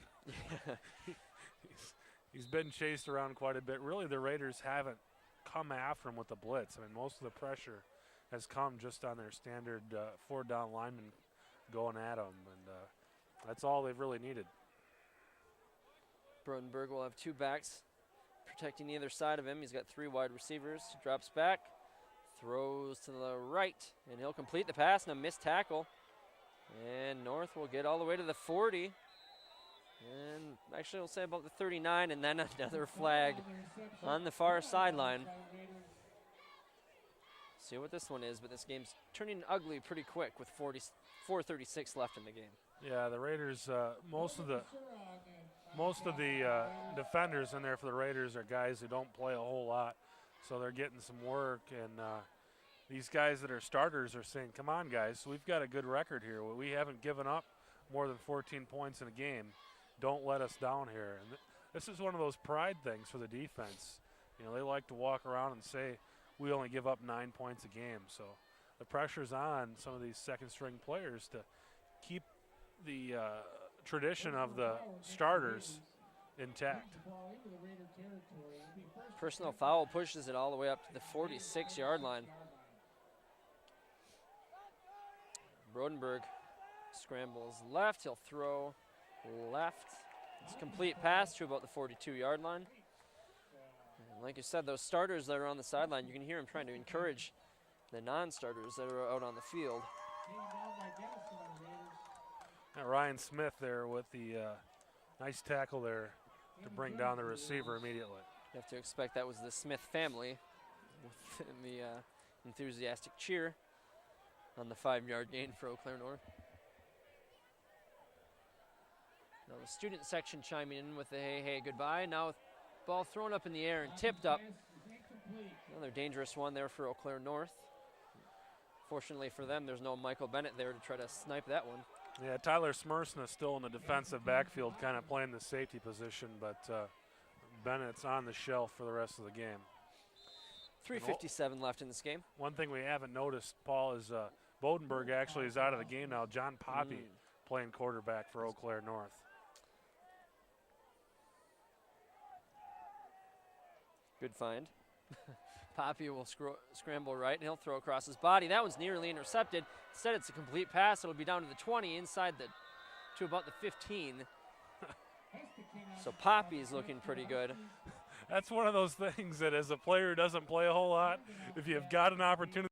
He's been chased around quite a bit. Really, the Raiders haven't come after him with the blitz. I mean, most of the pressure has come just on their standard 4-down linemen going at him, and that's all they've really needed. Brodenberg will have 2 backs protecting either side of him. He's got 3 wide receivers. Drops back, throws to the right, and he'll complete the pass and a missed tackle. And North will get all the way to the 40. And actually, we'll say about the 39, and then another flag on the far sideline. See what this one is, but this game's turning ugly pretty quick with 4:36 left in the game. Yeah, the Raiders, most of the defenders in there for the Raiders are guys who don't play a whole lot, so they're getting some work, and these guys that are starters are saying, come on, guys, we've got a good record here. We haven't given up more than 14 points in a game. Don't let us down here. And this is one of those pride things for the defense. You know, they like to walk around and say, we only give up 9 points a game. So the pressure's on some of these second-string players to keep the tradition of the starters intact. Personal foul pushes it all the way up to the 46-yard line. Brodenberg scrambles left. He'll throw left. It's a complete pass to about the 42-yard line. And like you said, those starters that are on the sideline, you can hear him trying to encourage the non-starters that are out on the field. Ryan Smith there with the nice tackle there to bring down the receiver immediately. You have to expect that was the Smith family with the enthusiastic cheer on the 5-yard gain for Eau Claire North. Now the student section chiming in with the hey, hey, goodbye. Now ball thrown up in the air and tipped up. Another dangerous one there for Eau Claire North. Fortunately for them, there's no Michael Bennett there to try to snipe that one. Yeah, Tyler Smersna is still in the defensive backfield, kind of playing the safety position, but Bennett's on the shelf for the rest of the game. 3:57 left in this game. One thing we haven't noticed, Paul, is Bodenberg actually is out of the game now. John Poppy playing quarterback for Eau Claire North. Good find. Poppy will scramble right, and he'll throw across his body. That one's nearly intercepted. Instead, it's a complete pass. It'll be down to the 20, inside to about the 15. So Poppy's looking pretty good. That's one of those things that as a player who doesn't play a whole lot, if you've got an opportunity